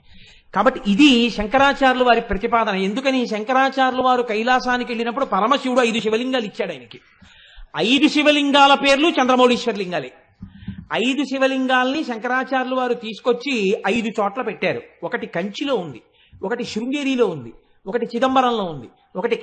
కాబట్టి ఇది శంకరాచార్యులు వారి ప్రతిపాదన. ఎందుకని శంకరాచార్యులు వారు కైలాసానికి వెళ్ళినప్పుడు పరమశివుడు 5 శివలింగాలు ఇచ్చాడు ఆయనకి. 5 శివలింగాల పేర్లు చంద్రమౌళీశ్వర లింగాలే. 5 శివలింగాల్ని శంకరాచార్యులు వారు తీసుకొచ్చి 5 చోట్ల పెట్టారు. ఒకటి కంచిలో ఉంది, ఒకటి శృంగేరిలో ఉంది, ఒకటి చిదంబరంలో ఉంది, ఒకటి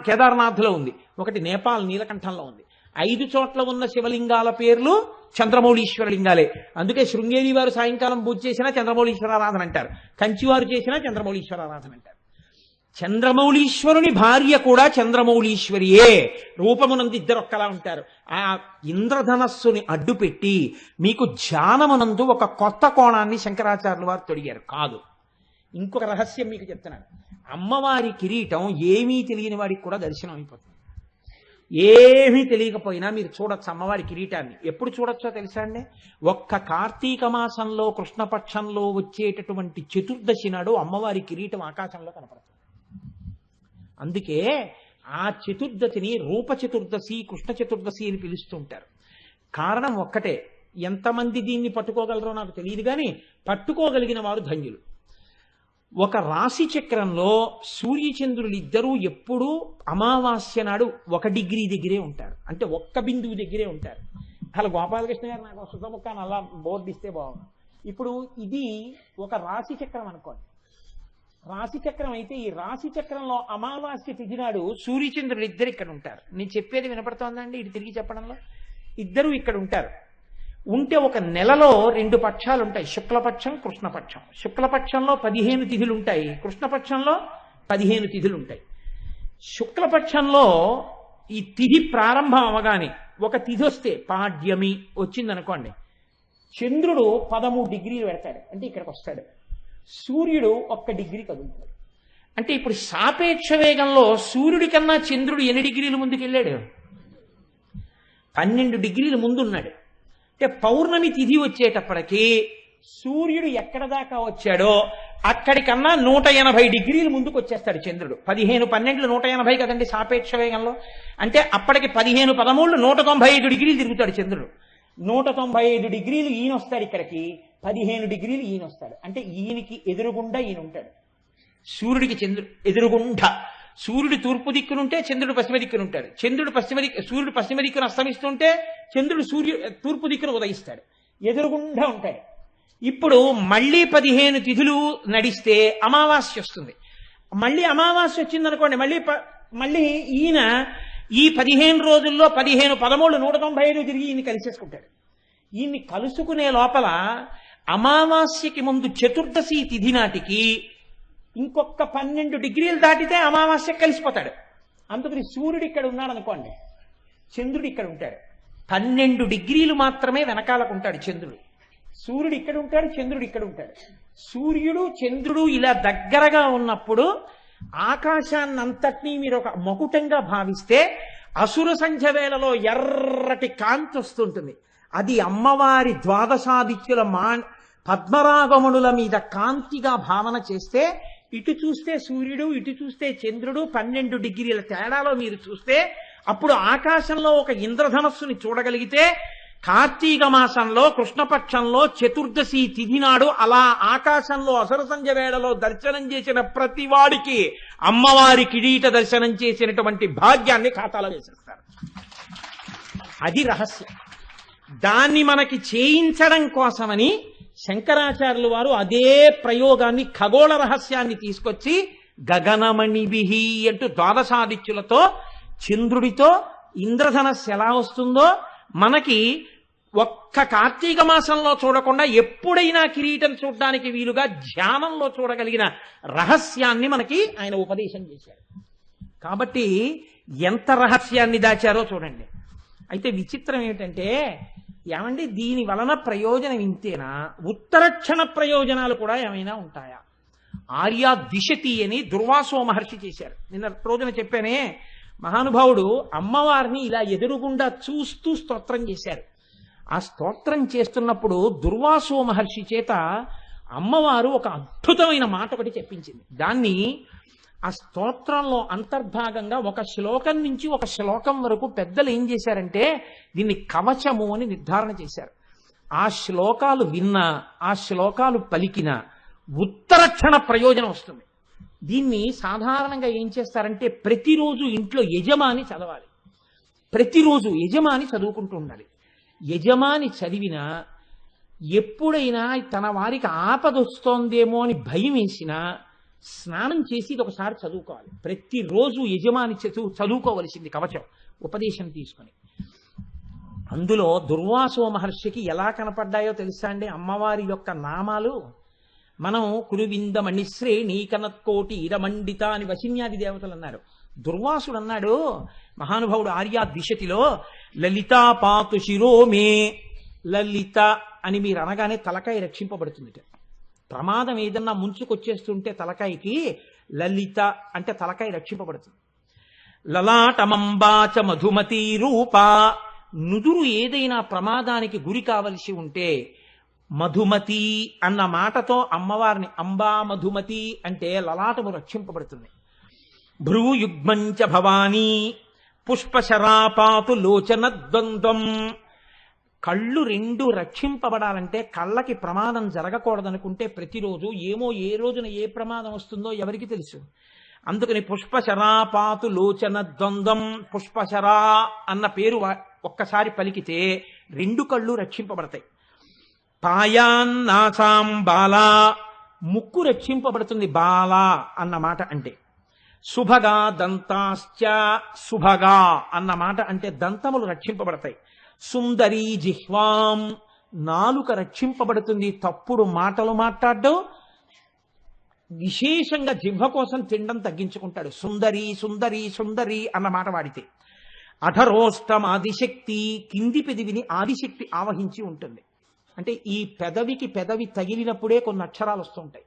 కేదార్నాథ్లో ఉంది, ఒకటి నేపాల్ నీలకంఠంలో ఉంది. 5 చోట్ల ఉన్న శివలింగాల పేర్లు చంద్రమౌళీశ్వర లింగాలే. అందుకే శృంగేరి వారు సాయంకాలం పూజ చేసినా చంద్రమౌళీశ్వర ఆరాధన అంటారు, కంచి వారు చేసినా చంద్రమౌళీశ్వర ఆరాధన అంటారు. చంద్రమౌళీశ్వరుని భార్య కూడా చంద్రమౌళీశ్వరియే. రూపమునందు ఇద్దరు ఒక్కలా ఉంటారు. ఆ ఇంద్రధనస్సుని అడ్డుపెట్టి మీకు ధ్యానమునందు ఒక కొత్త కోణాన్ని శంకరాచార్యులు వారు తొడిగారు. కాదు, ఇంకొక రహస్యం మీకు చెప్తున్నాను. అమ్మవారి కిరీటం ఏమీ తెలియని వాడికి కూడా దర్శనం అయిపోతుంది. ఏమీ తెలియకపోయినా మీరు చూడొచ్చు అమ్మవారి కిరీటాన్ని. ఎప్పుడు చూడొచ్చో తెలుసా అండి? ఒక్క కార్తీక మాసంలో కృష్ణపక్షంలో వచ్చేటటువంటి చతుర్దశి నాడు అమ్మవారి కిరీటం ఆకాశంలో కనపడుతుంది. అందుకే ఆ చతుర్దశిని రూప చతుర్దశి, కృష్ణ చతుర్దశి అని పిలుస్తుంటారు. కారణం ఒక్కటే, ఎంతమంది దీన్ని పట్టుకోగలరో నాకు తెలియదు కానీ పట్టుకోగలిగిన వారు ధన్యులు. ఒక రాశి చక్రంలో సూర్యచంద్రులు ఇద్దరూ ఎప్పుడూ అమావాస్య నాడు 1 డిగ్రీ దగ్గరే ఉంటారు. అంటే 1 బిందువు దగ్గరే ఉంటారు. అలా గోపాలకృష్ణ గారు నాకు సుతముఖాన్ని అలా బోర్డు ఇస్తే బాగుంది. ఇప్పుడు ఇది ఒక రాశి చక్రం అనుకోండి. రాశి చక్రం అయితే ఈ రాశి చక్రంలో అమావాస్య తిథి నాడు సూర్యచంద్రులు ఇద్దరు ఇక్కడ ఉంటారు. నేను చెప్పేది వినపడుతోందండి? ఇటు తిరిగి చెప్పడంలో ఇద్దరు ఇక్కడ ఉంటారు. ఉంటే ఒక నెలలో 2 పక్షాలు ఉంటాయి, శుక్లపక్షం, కృష్ణపక్షం. శుక్లపక్షంలో 15 తిథులు ఉంటాయి, కృష్ణపక్షంలో 15 తిథులు ఉంటాయి. శుక్లపక్షంలో ఈ తిథి ప్రారంభం అవగానే ఒక తిథి వస్తే పాడ్యమి వచ్చిందనుకోండి, చంద్రుడు 13 డిగ్రీలు పెడతాడు, అంటే ఇక్కడికి వస్తాడు. సూర్యుడు 1 డిగ్రీ కదులుతాడు. అంటే ఇప్పుడు సాపేక్ష వేగంలో సూర్యుడి కన్నా చంద్రుడు ఎన్ని డిగ్రీలు ముందుకెళ్ళాడు? 12 డిగ్రీలు ముందున్నాడు. అంటే పౌర్ణమి తిథి వచ్చేటప్పటికి సూర్యుడు ఎక్కడ దాకా వచ్చాడో అక్కడికన్నా 180 డిగ్రీలు ముందుకు వచ్చేస్తాడు చంద్రుడు. 15, 12 180 కదండి సాపేక్ష వేగంలో. అంటే అప్పటికి 15, 13 195 డిగ్రీలు తిరుగుతాడు చంద్రుడు. 195 డిగ్రీలు ఈయన వస్తాడు ఇక్కడికి, 15 డిగ్రీలు ఈయన వస్తాడు. అంటే ఈయనకి ఎదురుగుండా ఈయన ఉంటాడు. సూర్యుడికి చంద్రుడు ఎదురుగుండా. సూర్యుడు తూర్పు దిక్కునుంటే చంద్రుడు పశ్చిమ దిక్కునుంటాడు. సూర్యుడు పశ్చిమ దిక్కును అస్తమిస్తుంటే చంద్రుడు తూర్పు దిక్కును ఉదయిస్తాడు. ఎదురుగుండా ఉంటాడు. ఇప్పుడు మళ్ళీ 15 తిథులు నడిస్తే అమావాస్య వస్తుంది. మళ్ళీ అమావాస్య వచ్చిందనుకోండి, మళ్ళీ ఈయన ఈ 15 రోజుల్లో 15, 13, 195 తిరిగి ఈయన్ని కలిసేసుకుంటాడు. ఈయన్ని కలుసుకునే లోపల అమావాస్యకి ముందు చతుర్దశి తిథి నాటికి ఇంకొక 12 డిగ్రీలు దాటితే అమావాస్య కలిసిపోతాడు. అందుకని సూర్యుడు ఇక్కడ ఉన్నాడు అనుకోండి, చంద్రుడు ఇక్కడ ఉంటాడు. 12 డిగ్రీలు మాత్రమే వెనకాలకు ఉంటాడు చంద్రుడు. సూర్యుడు ఇక్కడ ఉంటాడు, చంద్రుడు ఇక్కడ ఉంటాడు. సూర్యుడు చంద్రుడు ఇలా దగ్గరగా ఉన్నప్పుడు ఆకాశాన్నంతటినీ మీరు ఒక మకుటంగా భావిస్తే అసుర సంధ్య వేళలో ఎర్రటి కాంతి వస్తుంటుంది. అది అమ్మవారి ద్వాదశాదిత్యుల పద్మరాగమణుల మీద కాంతిగా భావన చేస్తే, ఇటు చూస్తే సూర్యుడు, ఇటు చూస్తే చంద్రుడు 12 డిగ్రీల తేడాలో మీరు చూస్తే అప్పుడు ఆకాశంలో ఒక ఇంద్రధనస్సుని చూడగలిగితే, కార్తీక మాసంలో కృష్ణపక్షంలో చతుర్దశి తిథి నాడు అలా ఆకాశంలో అసుర సంధ్య వేళలో దర్శనం చేసిన ప్రతి వాడికి అమ్మవారి కిరీట దర్శనం చేసినటువంటి భాగ్యాన్ని ఖాతాలో వేసేస్తారు. అది రహస్యం. దాన్ని మనకి చేయించడం కోసమని శంకరాచార్యులు వారు అదే ప్రయోగాన్ని, ఖగోళ రహస్యాన్ని తీసుకొచ్చి గగనమణిభిహి అంటూ ద్వాదశాదిత్యులతో చంద్రుడితో ఇంద్రధనస్సు ఎలా వస్తుందో మనకి ఒక్క కార్తీక మాసంలో చూడకుండా ఎప్పుడైనా కిరీటం చూడడానికి వీలుగా ధ్యానంలో చూడగలిగిన రహస్యాన్ని మనకి ఆయన ఉపదేశం చేశారు. కాబట్టి ఎంత రహస్యాన్ని దాచారో చూడండి. అయితే విచిత్రం ఏమిటంటే ఏమండి దీని వలన ప్రయోజనం ఇంతేనా? ఉత్తరక్షణ ప్రయోజనాలు కూడా ఏమైనా ఉంటాయా? ఆర్యా దిశతి అని దుర్వాసో మహర్షి చేశారు. నిన్న రోజున చెప్పానే, మహానుభావుడు అమ్మవారిని ఇలా ఎదురుగుండా చూస్తూ స్తోత్రం చేశారు. ఆ స్తోత్రం చేస్తున్నప్పుడు దుర్వాసో మహర్షి చేత అమ్మవారు ఒక అద్భుతమైన మాట ఒకటి చెప్పించింది. దాన్ని ఆ స్తోత్రంలో అంతర్భాగంగా ఒక శ్లోకం నుంచి ఒక శ్లోకం వరకు పెద్దలు ఏం చేశారంటే దీన్ని కవచము అని నిర్ధారణ చేశారు. ఆ శ్లోకాలు విన్నా, ఆ శ్లోకాలు పలికినా ఉత్తరక్షణ ప్రయోజనం వస్తుంది. దీన్ని సాధారణంగా ఏం చేస్తారంటే ప్రతిరోజు ఇంట్లో యజమాని చదవాలి. ప్రతిరోజు యజమాని చదువుకుంటూ ఉండాలి. యజమాని చదివినా ఎప్పుడైనా తన వారికి ఆపదొస్తోందేమో అని భయం వేసినా స్నానం చేసి ఇది ఒకసారి చదువుకోవాలి. ప్రతిరోజు యజమాని చదువుకోవలసింది కవచం, ఉపదేశం తీసుకొని. అందులో దుర్వాసో మహర్షికి ఎలా కనపడ్డాయో తెలుసా అండి అమ్మవారి యొక్క నామాలు? మనం కురువింద మణిశ్రేణి కనత్కోటి ఇరమండిత అని వశిన్యాది దేవతలు అన్నారు. దుర్వాసుడు అన్నాడు, మహానుభావుడు ఆర్యా దిశతిలో, లలితా పాతు శిరోమే. లలిత అని మీరు అనగానే తలకాయ రక్షింపబడుతుంది. ప్రమాదం ఏదన్నా ముంచుకొచ్చేస్తుంటే తలకాయకి లలిత అంటే తలకాయ రక్షింపబడుతుంది. లలాటమంబాచ మధుమతి రూప. నుదురు ఏదైనా ప్రమాదానికి గురి కావలసి ఉంటే మధుమతి అన్న మాటతో అమ్మవారిని అంబా మధుమతి అంటే లలాటము రక్షింపబడుతుంది. భ్రూయుగ్మంచ భవానీ పుష్పశరాపాతు లోచన ద్వంద్వం. కళ్ళు రెండు రక్షింపబడాలంటే కళ్ళకి ప్రమాదం జరగకూడదనుకుంటే ప్రతిరోజు ఏమో ఏ రోజున ఏ ప్రమాదం వస్తుందో ఎవరికి తెలుసు. అందుకని పుష్పశరాపాతు లోచన ద్వంద్వం. పుష్పశరా అన్న పేరు ఒక్కసారి పలికితే రెండు కళ్ళు రక్షింపబడతాయి. పాయాన్నాసాం బాలా. ముక్కు రక్షింపబడుతుంది బాలా అన్న మాట అంటే. శుభగా దంతాశ్చ. శుభగా అన్న మాట అంటే దంతములు రక్షింపబడతాయి. సుందరీ జిహ్వాం. నాలుక రక్షింపబడుతుంది, తప్పుడు మాటలు మాట్లాడడం, విశేషంగా జిహ్వ కోసం తినడం తగ్గించుకుంటాడు. సుందరి సుందరి సుందరి అన్న మాట వాడితే. అధరోష్టం ఆదిశక్తి. కింది పెదవిని ఆదిశక్తి ఆవహించి ఉంటుంది. అంటే ఈ పెదవికి పెదవి తగిలినప్పుడే కొన్ని అక్షరాలు వస్తుంటాయి.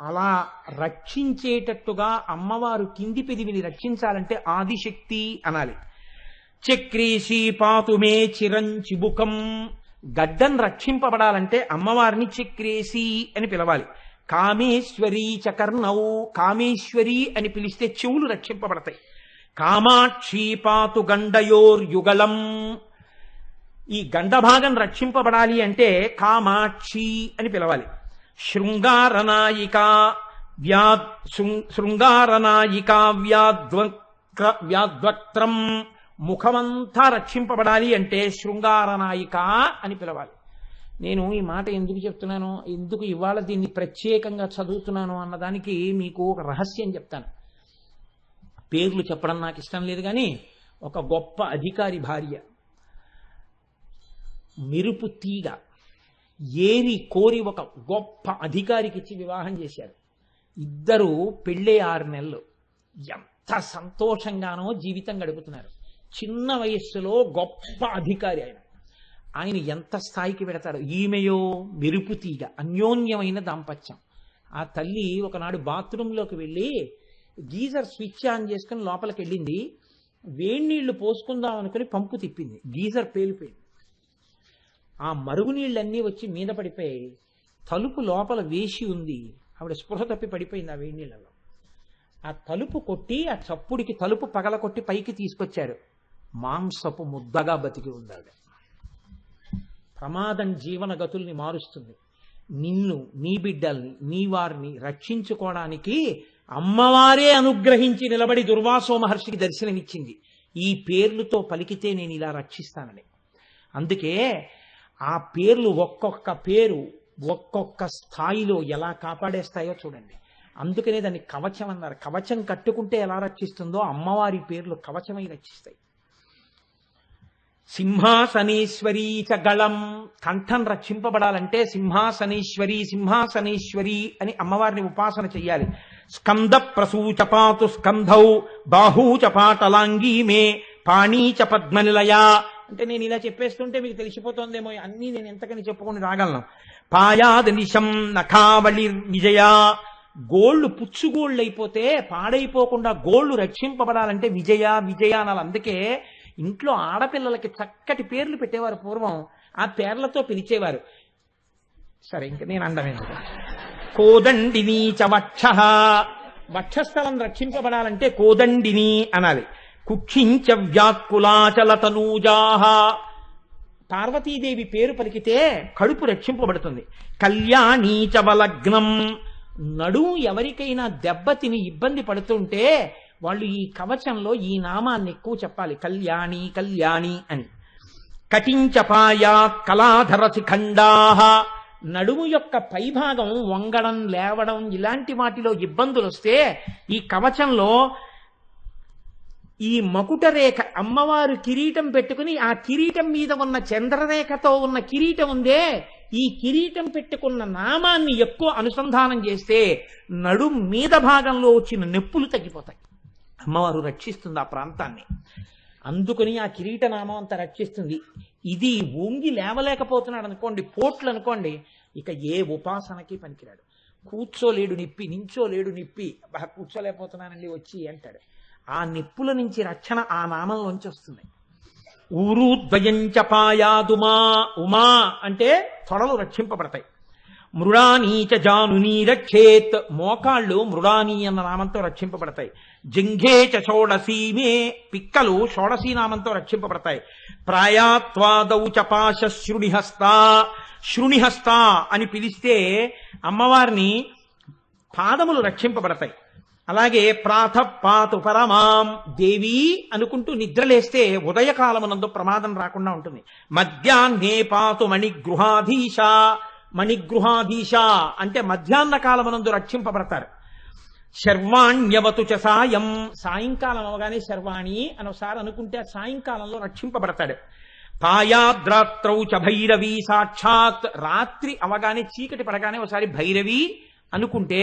అలా రక్షించేటట్టుగా అమ్మవారు కింది పెదవిని రక్షించాలంటే ఆదిశక్తి అనాలి. చక్రీషి పాతుమే చిరంచిబుకం. గడ్డం రక్షింపబడాలంటే అమ్మవారిని చక్రేసి అని పిలవాలి. కామేశ్వరీ చకర్ణౌ. కామేశ్వరి అని పిలిస్తే చెవులు రక్షింపబడతాయి. కామాక్షి పాతు గండయోర్యుగళం. ఈ గండభాగం రక్షింపబడాలి అంటే కామాక్షి అని పిలవాలి. శృంగారనాయిక. శృంగారనాయిక వ్యాద్వక్త్రం. ముఖమంతా రక్షింపబడాలి అంటే శృంగారనాయిక అని పిలవాలి. నేను ఈ మాట ఎందుకు చెప్తున్నాను, ఎందుకు ఇవాళ దీన్ని ప్రత్యేకంగా చదువుతున్నాను అన్నదానికి మీకు ఒక రహస్యం చెప్తాను. పేర్లు చెప్పడం నాకు ఇష్టం లేదు, కానీ ఒక గొప్ప అధికారి భార్య మెరుపు తీగ ఏరి కోరి ఒక గొప్ప అధికారికి ఇచ్చి వివాహం చేశారు. ఇద్దరు పెళ్ళే 6 నెలలు ఎంత సంతోషంగానో జీవితం గడుపుతున్నారు. చిన్న వయస్సులో గొప్ప అధికారి ఆయన ఎంత స్థాయికి పెడతాడు. ఈమెయో మెరుపు తీగ, అన్యోన్యమైన దాంపత్యం. ఆ తల్లి ఒకనాడు బాత్రూంలోకి వెళ్ళి గీజర్ స్విచ్ ఆన్ చేసుకుని లోపలికి వెళ్ళింది. వేడి నీళ్లు పోసుకుందాం అనుకుని పంపు తిప్పింది, గీజర్ పేలిపోయింది. ఆ మరుగునీళ్ళన్నీ వచ్చి మీద పడిపోయి తలుపు లోపల వేసి ఉంది. ఆవిడ స్పృహ తప్పి పడిపోయింది ఆ వేడి నీళ్ళలో. ఆ తలుపు కొట్టి ఆ చప్పుడికి తలుపు పగల కొట్టి పైకి తీసుకొచ్చారు. మాంసపు ముద్దగా బతికి ఉందావిడ. ప్రమాదం జీవన గతుల్ని మారుస్తుంది. నిన్ను, నీ బిడ్డల్ని, నీ వారిని రక్షించుకోవడానికి అమ్మవారే అనుగ్రహించి నిలబడి దుర్వాసో మహర్షికి దర్శనమిచ్చింది. ఈ పేర్లతో పలికితే నేను ఇలా రక్షిస్తానని. అందుకే ఆ పేర్లు ఒక్కొక్క పేరు ఒక్కొక్క స్థాయిలో ఎలా కాపాడేస్తాయో చూడండి. అందుకనే దాన్ని కవచం అన్నారు. కవచం కట్టుకుంటే ఎలా రక్షిస్తుందో అమ్మవారి పేర్లు కవచమై రక్షిస్తాయి. సింహాసనేశ్వరీ చ గళం. కంఠం రక్షింపబడాలంటే సింహాసనేశ్వరి సింహాసనేశ్వరి అని అమ్మవారిని ఉపాసన చెయ్యాలి. స్కంద ప్రసూచపాతు స్కంధౌ బాహూ చ పాటలాంగీ మే పాణీ చ పద్మనిలయ అంటే నేను ఇలా చెప్పేస్తుంటే మీకు తెలిసిపోతుందేమో, అన్నీ నేను ఎంతకని చెప్పుకొని రాగలను. పాయాద నిశం నఖావళి విజయ, గోళ్లు పుచ్చుగోళ్ళు అయిపోతే పాడైపోకుండా గోళ్లు రక్షింపబడాలంటే విజయ విజయ అనాలి. అందుకే ఇంట్లో ఆడపిల్లలకి చక్కటి పేర్లు పెట్టేవారు పూర్వం, ఆ పేర్లతో పిలిచేవారు. సరే, ఇంక నేను అండమేందుకు. కోదండిని చ వక్ష, వక్షస్థలం రక్షింపబడాలంటే కోదండిని అనాలి. కుక్షించ వ్యాకులాచల తనూజాహ, పార్వతీదేవి పేరు పలికితే కడుపు రక్షింపబడుతుంది. కళ్యాణీ చ వలగ్నం, నడుము ఎవరికైనా దెబ్బతిని ఇబ్బంది పడుతుంటే వాళ్ళు ఈ కవచంలో ఈ నామాన్ని ఎక్కువ చెప్పాలి, కళ్యాణి కళ్యాణి అని. కటించపాయా కళాధర శిఖండాహ, నడుము యొక్క పైభాగం వంగడం లేవడం ఇలాంటి వాటిలో ఇబ్బందులు వస్తే ఈ కవచంలో ఈ మకుట రేఖ, అమ్మవారు కిరీటం పెట్టుకుని ఆ కిరీటం మీద ఉన్న చంద్రరేఖతో ఉన్న కిరీటం ఉందే, ఈ కిరీటం పెట్టుకున్న నామాన్ని ఎక్కువ అనుసంధానం చేస్తే నడుం మీద భాగంలో వచ్చిన నొప్పులు తగ్గిపోతాయి. అమ్మవారు రక్షిస్తుంది ఆ ప్రాంతాన్ని, అందుకని ఆ కిరీట నామం అంతా రక్షిస్తుంది. ఇది వంగి లేవలేకపోతున్నాడు అనుకోండి, పోట్లు అనుకోండి, ఇక ఏ ఉపాసనకి పనికిరాడు. కూర్చోలేడు నిప్పి, నించోలేడు నిప్పి, కూర్చోలేకపోతున్నానండి వచ్చి అంటాడు. ఆ నిప్పుల నుంచి రక్షణ ఆ నామంలోంచి వస్తుంది. ఊరు ద్వయంచపాయాదుమా, ఉమా అంటే తొడలు రక్షింపబడతాయి. మృడానీచ జానునీ రక్షేత్, మోకాళ్ళు మృడానీ అన్న నామంతో రక్షింపబడతాయి. జింఘేచ షోడసీమే, పిక్కలు షోడసీ నామంతో రక్షింపబడతాయి. ప్రాయాత్వాదౌ చపాశ శృణిహస్త, శృణిహస్త అని పిలిస్తే అమ్మవారిని పాదములు రక్షింపబడతాయి. అలాగే ప్రాతపాతు పరమాం దేవి అనుకుంటూ నిద్రలేస్తే ఉదయకాలమునందు ప్రమాదం రాకుండా ఉంటుంది. మధ్యాహ్నే పాతు మణిగృహాధీశ, మణిగృహాధీశ అంటే మధ్యాహ్న కాలమునందు రక్షింపబడతారు. శర్వాణ్యవతు చ సాయం, సాయంకాలం అవగానే శర్వాణి అని ఒకసారి అనుకుంటే సాయంకాలంలో రక్షింపబడతాడు. పాయాద్రాత్రౌ చ భైరవి సాక్షాత్, రాత్రి అవగానే చీకటి పడగానే ఒకసారి భైరవి అనుకుంటే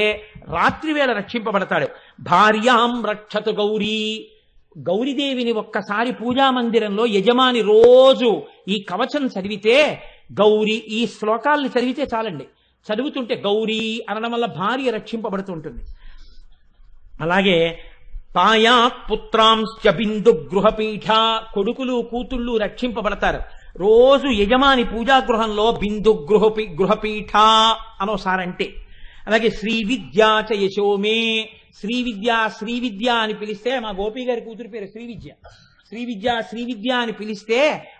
రాత్రి వేళ రక్షింపబడతాడు. భార్యాం రక్షతు గౌరీ, గౌరీదేవిని ఒక్కసారి పూజామందిరంలో యజమాని రోజు ఈ కవచం చదివితే, గౌరీ ఈ శ్లోకాల్ని చదివితే చాలండి, చదువుతుంటే గౌరీ అనడం వల్ల భార్య రక్షింపబడుతుంటుంది. అలాగే పాయాత్ పుత్రాంశ్చ బిందు గృహపీఠ, కొడుకులు కూతుళ్ళు రక్షింపబడతారు. రోజు యజమాని పూజాగృహంలో బిందు గృహపీఠ అనోసారంటే. అలాగే శ్రీ విద్యా చ యశోమే, శ్రీ విద్య అని పిలిస్తే, మా గోపి గారి కూతురు పేరు శ్రీ విద్య అని పిలిస్తే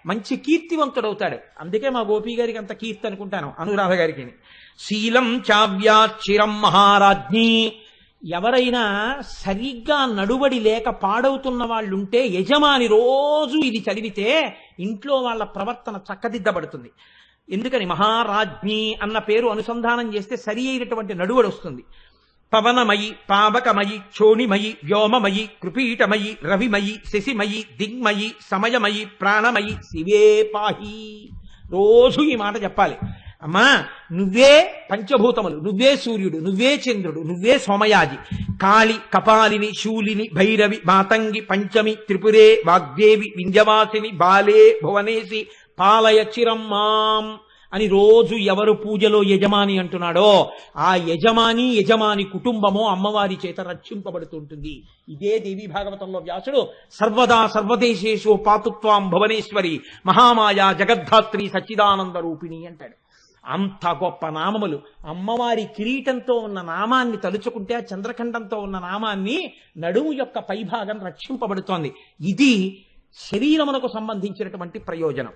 మంచి కీర్తివంతుడవుతాడు. అందుకే మా గోపి గారికి అంత కీర్తి అనుకుంటాను, అనురాధ గారికి. శీలం చావ్యాచిరం మహారాజ్ఞి, ఎవరైనా సరిగ్గా నడుబడి లేక పాడవుతున్న వాళ్ళుంటే యజమాని రోజు ఇది చదివితే ఇంట్లో వాళ్ళ ప్రవర్తన చక్కదిద్దబడుతుంది. ఎందుకని మహారాజ్ఞి అన్న పేరు అనుసంధానం చేస్తే సరి అయినటువంటి నడువడి వస్తుంది. పవనమయి పావకమయి క్షోణిమయి వ్యోమమయి కృపీటమయి రవిమయి శశిమయి దిగ్మయి సమయమయి ప్రాణమయి శివే పాహి, రోజు ఈ మాట చెప్పాలి. అమ్మా నువ్వే పంచభూతములు, నువ్వే సూర్యుడు, నువ్వే చంద్రుడు, నువ్వే సోమయాజి, కాళి కపాలిని శూలిని భైరవి మాతంగి పంచమి త్రిపురే వాగ్దేవి వింధ్యవాసిని బాలే భువనేసి పాలయ చిరమ్మాం అని రోజు ఎవరు పూజలో యజమాని అంటున్నాడో ఆ యజమాని కుటుంబము అమ్మవారి చేత రక్షింపబడుతుంటుంది. ఇదే దేవీ భాగవతంలో వ్యాసుడు సర్వదా సర్వదేశేషు పాతుత్వాం భువనేశ్వరి మహామాయా జగద్ధాత్రి సచ్చిదానంద రూపిణి అంటాడు. అంత గొప్ప నామములు. అమ్మవారి కిరీటంతో ఉన్న నామాన్ని తలుచుకుంటే, ఆ చంద్రఖండంతో ఉన్న నామాన్ని నడుము యొక్క పైభాగం రక్షింపబడుతోంది. ఇది శరీరమునకు సంబంధించినటువంటి ప్రయోజనం.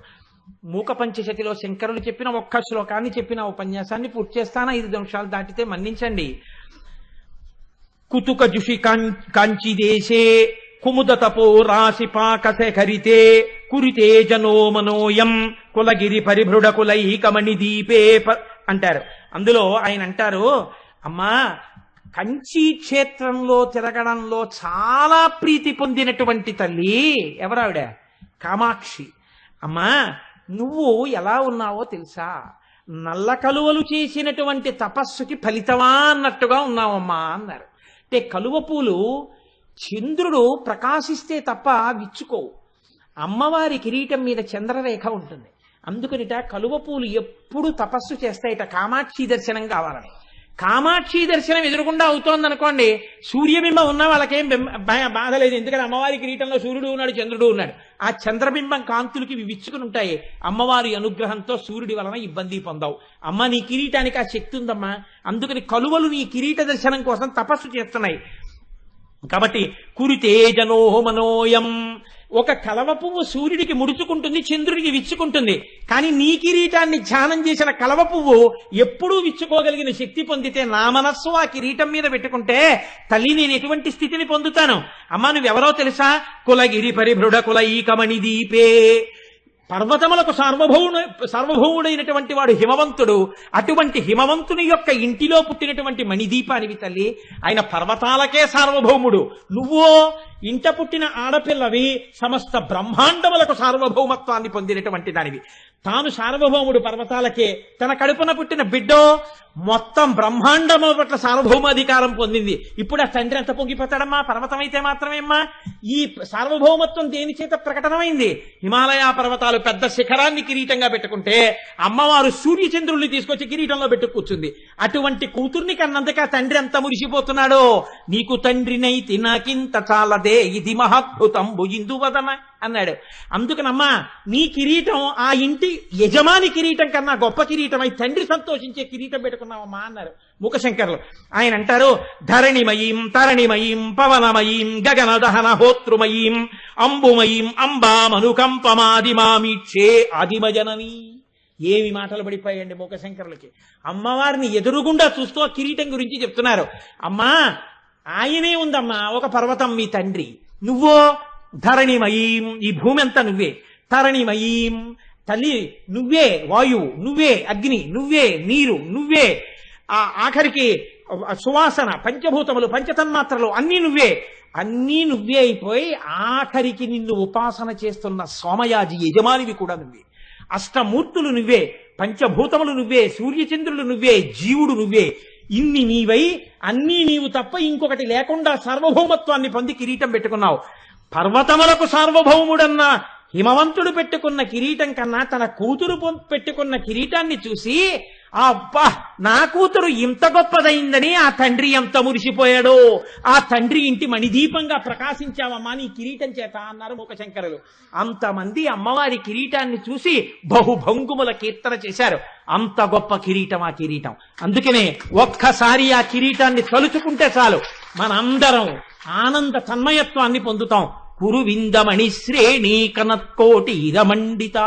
మూక పంచశతిలో శంకరులు చెప్పిన ఒక్క శ్లోకాన్ని చెప్పిన ఉపన్యాసాన్ని పూర్తి చేస్తానా? 5 నిమిషాలు దాటితే మన్నించండి. కుతుక జుషి కాంచి దేశే కుముద తపో రాశి పాకశేఖరితే కురితే జనో మనోయం కులగిరి పరిభృడ కులైకమణి దీపే అంటారు. అందులో ఆయన అంటారు, అమ్మా కంచి క్షేత్రంలో తిరగడంలో చాలా ప్రీతి పొందినటువంటి తల్లి ఎవరావిడ? కామాక్షి. అమ్మా నువ్వు ఎలా ఉన్నావో తెలుసా? నల్ల కలువలు చేసినటువంటి తపస్సుకి ఫలితమా అన్నట్టుగా ఉన్నావమ్మా అన్నారు. అంటే కలువ పూలు చంద్రుడు ప్రకాశిస్తే తప్ప విచ్చుకోవు. అమ్మవారి కిరీటం మీద చంద్రరేఖ ఉంటుంది. అందుకనిట కలువ పూలు ఎప్పుడు తపస్సు చేస్తాయిట కామాక్షి దర్శనం కావాలని. కామాక్షి దర్శనం ఎదురుకుండా అవుతోందనుకోండి, సూర్యబింబం ఉన్న వాళ్ళకేం బాధ లేదు. ఎందుకంటే అమ్మవారి కిరీటంలో సూర్యుడు ఉన్నాడు, చంద్రుడు ఉన్నాడు. ఆ చంద్రబింబం కాంతులకి విచ్చుకుని ఉంటాయి. అమ్మవారి అనుగ్రహంతో సూర్యుడి వలన ఇబ్బంది పొందావు. అమ్మ నీ కిరీటానికి ఆ శక్తి ఉందమ్మా. అందుకని కలువలు నీ కిరీట దర్శనం కోసం తపస్సు చేస్తున్నాయి. కాబట్టి కురితేజనో మనోయం, ఒక కలవ పువ్వు సూర్యుడికి ముడుచుకుంటుంది, చంద్రుడికి విచ్చుకుంటుంది. కానీ నీ కిరీటాన్ని ధ్యానం చేసిన కలవ పువ్వు ఎప్పుడూ విచ్చుకోగలిగిన శక్తి పొందితే నా మనస్సు ఆ కిరీటం మీద పెట్టుకుంటే తల్లి నేను ఎటువంటి స్థితిని పొందుతాను? అమ్మా నువ్వెవరో తెలుసా? కులగిరి పరిభృఢ కుల ఈకమణి దీపే, పర్వతములకు సార్వభౌముడైనటువంటి వాడు హిమవంతుడు. అటువంటి హిమవంతుని యొక్క ఇంటిలో పుట్టినటువంటి మణిదీపానివి తల్లి. ఆయన పర్వతాలకే సార్వభౌముడు. నువ్వో ఇంట పుట్టిన ఆడపిల్లవి, సమస్త బ్రహ్మాండములకు సార్వభౌమత్వాన్ని పొందినటువంటి దానివి. తాను సార్వభౌముడు పర్వతాలకే, తన కడుపున పుట్టిన బిడ్డో మొత్తం బ్రహ్మాండము పట్ల సార్వభౌమాధికారం పొందింది. ఇప్పుడు ఆ తండ్రి ఎంత పొంగిపోతాడమ్మా? పర్వతం అయితే మాత్రమేమ్మా. ఈ సార్వభౌమత్వం దేని చేత ప్రకటనమైంది? హిమాలయ పర్వతాలు పెద్ద శిఖరాన్ని కిరీటంగా పెట్టుకుంటే అమ్మవారు సూర్యచంద్రుల్ని తీసుకొచ్చి కిరీటంలో పెట్టు కూర్చుంది. అటువంటి కూతుర్ని కన్నందుకు ఆ తండ్రి ఎంత మురిసిపోతున్నాడో. నీకు తండ్రినైతి నాకింత చాలదే, ఇది మహాద్భుతం భుజిందువదన అన్నాడు. అందుకనమ్మా నీ కిరీటం ఆ ఇంటి యజమాని కిరీటం కన్నా గొప్ప కిరీటమై తండ్రి సంతోషించే కిరీటం పెట్టుకున్నావమ్మా అన్నారు మూకశంకర్లు. ఆయన అంటారు, ధరణిమయీం తరణిమయీం పవనమయీం గగన దహన హోతృమయీం అంబుమయీం అంబామనుకంపమాదిమామీక్షే ఆదిమజనని. ఏమి మాటలు పడిపోయాయండి మూకశంకరులకి. అమ్మవారిని ఎదురుగుండా చూస్తూ ఆ కిరీటం గురించి చెప్తున్నారు. అమ్మా ఆయనే ఉందమ్మా ఒక పర్వతం మీ తండ్రి, నువ్వో ధరణిమయీం, ఈ భూమి అంతా నువ్వే. తరణిమయీం తల్లి నువ్వే, వాయువు నువ్వే, అగ్ని నువ్వే, నీరు నువ్వే, ఆ ఆఖరికి సువాసన, పంచభూతములు, పంచతన్మాత్రలు అన్నీ నువ్వే. అన్నీ నువ్వే అయిపోయి ఆఖరికి నిన్ను ఉపాసన చేస్తున్న సోమయాజి యజమానివి కూడా నువ్వే. అష్టమూర్తులు నువ్వే, పంచభూతములు నువ్వే, సూర్యచంద్రులు నువ్వే, జీవుడు నువ్వే. ఇన్ని నీవై అన్నీ నీవు తప్ప ఇంకొకటి లేకుండా సార్వభౌమత్వాన్ని పొంది కిరీటం పెట్టుకున్నావు. పర్వతములకు సార్వభౌముడన్న హిమవంతుడు పెట్టుకున్న కిరీటం కన్నా తన కూతురు పెట్టుకున్న కిరీటాన్ని చూసి అబ్బా నా కూతురు ఇంత గొప్పదైందని ఆ తండ్రి ఎంత మురిసిపోయాడో. ఆ తండ్రి ఇంటి మణిదీపంగా ప్రకాశించావమ్మా నీ కిరీటం చేత అన్నారు మూకశంకరులు. అంతమంది అమ్మవారి కిరీటాన్ని చూసి బహుభంగుముల కీర్తన చేశారు. అంత గొప్ప కిరీటం ఆ కిరీటం. అందుకనే ఒక్కసారి ఆ కిరీటాన్ని తలుచుకుంటే చాలు మనందరం ఆనంద తన్మయత్వాన్ని పొందుతాం. కురువిందమణి శ్రేణి కనత్కోటి ఇరమండిత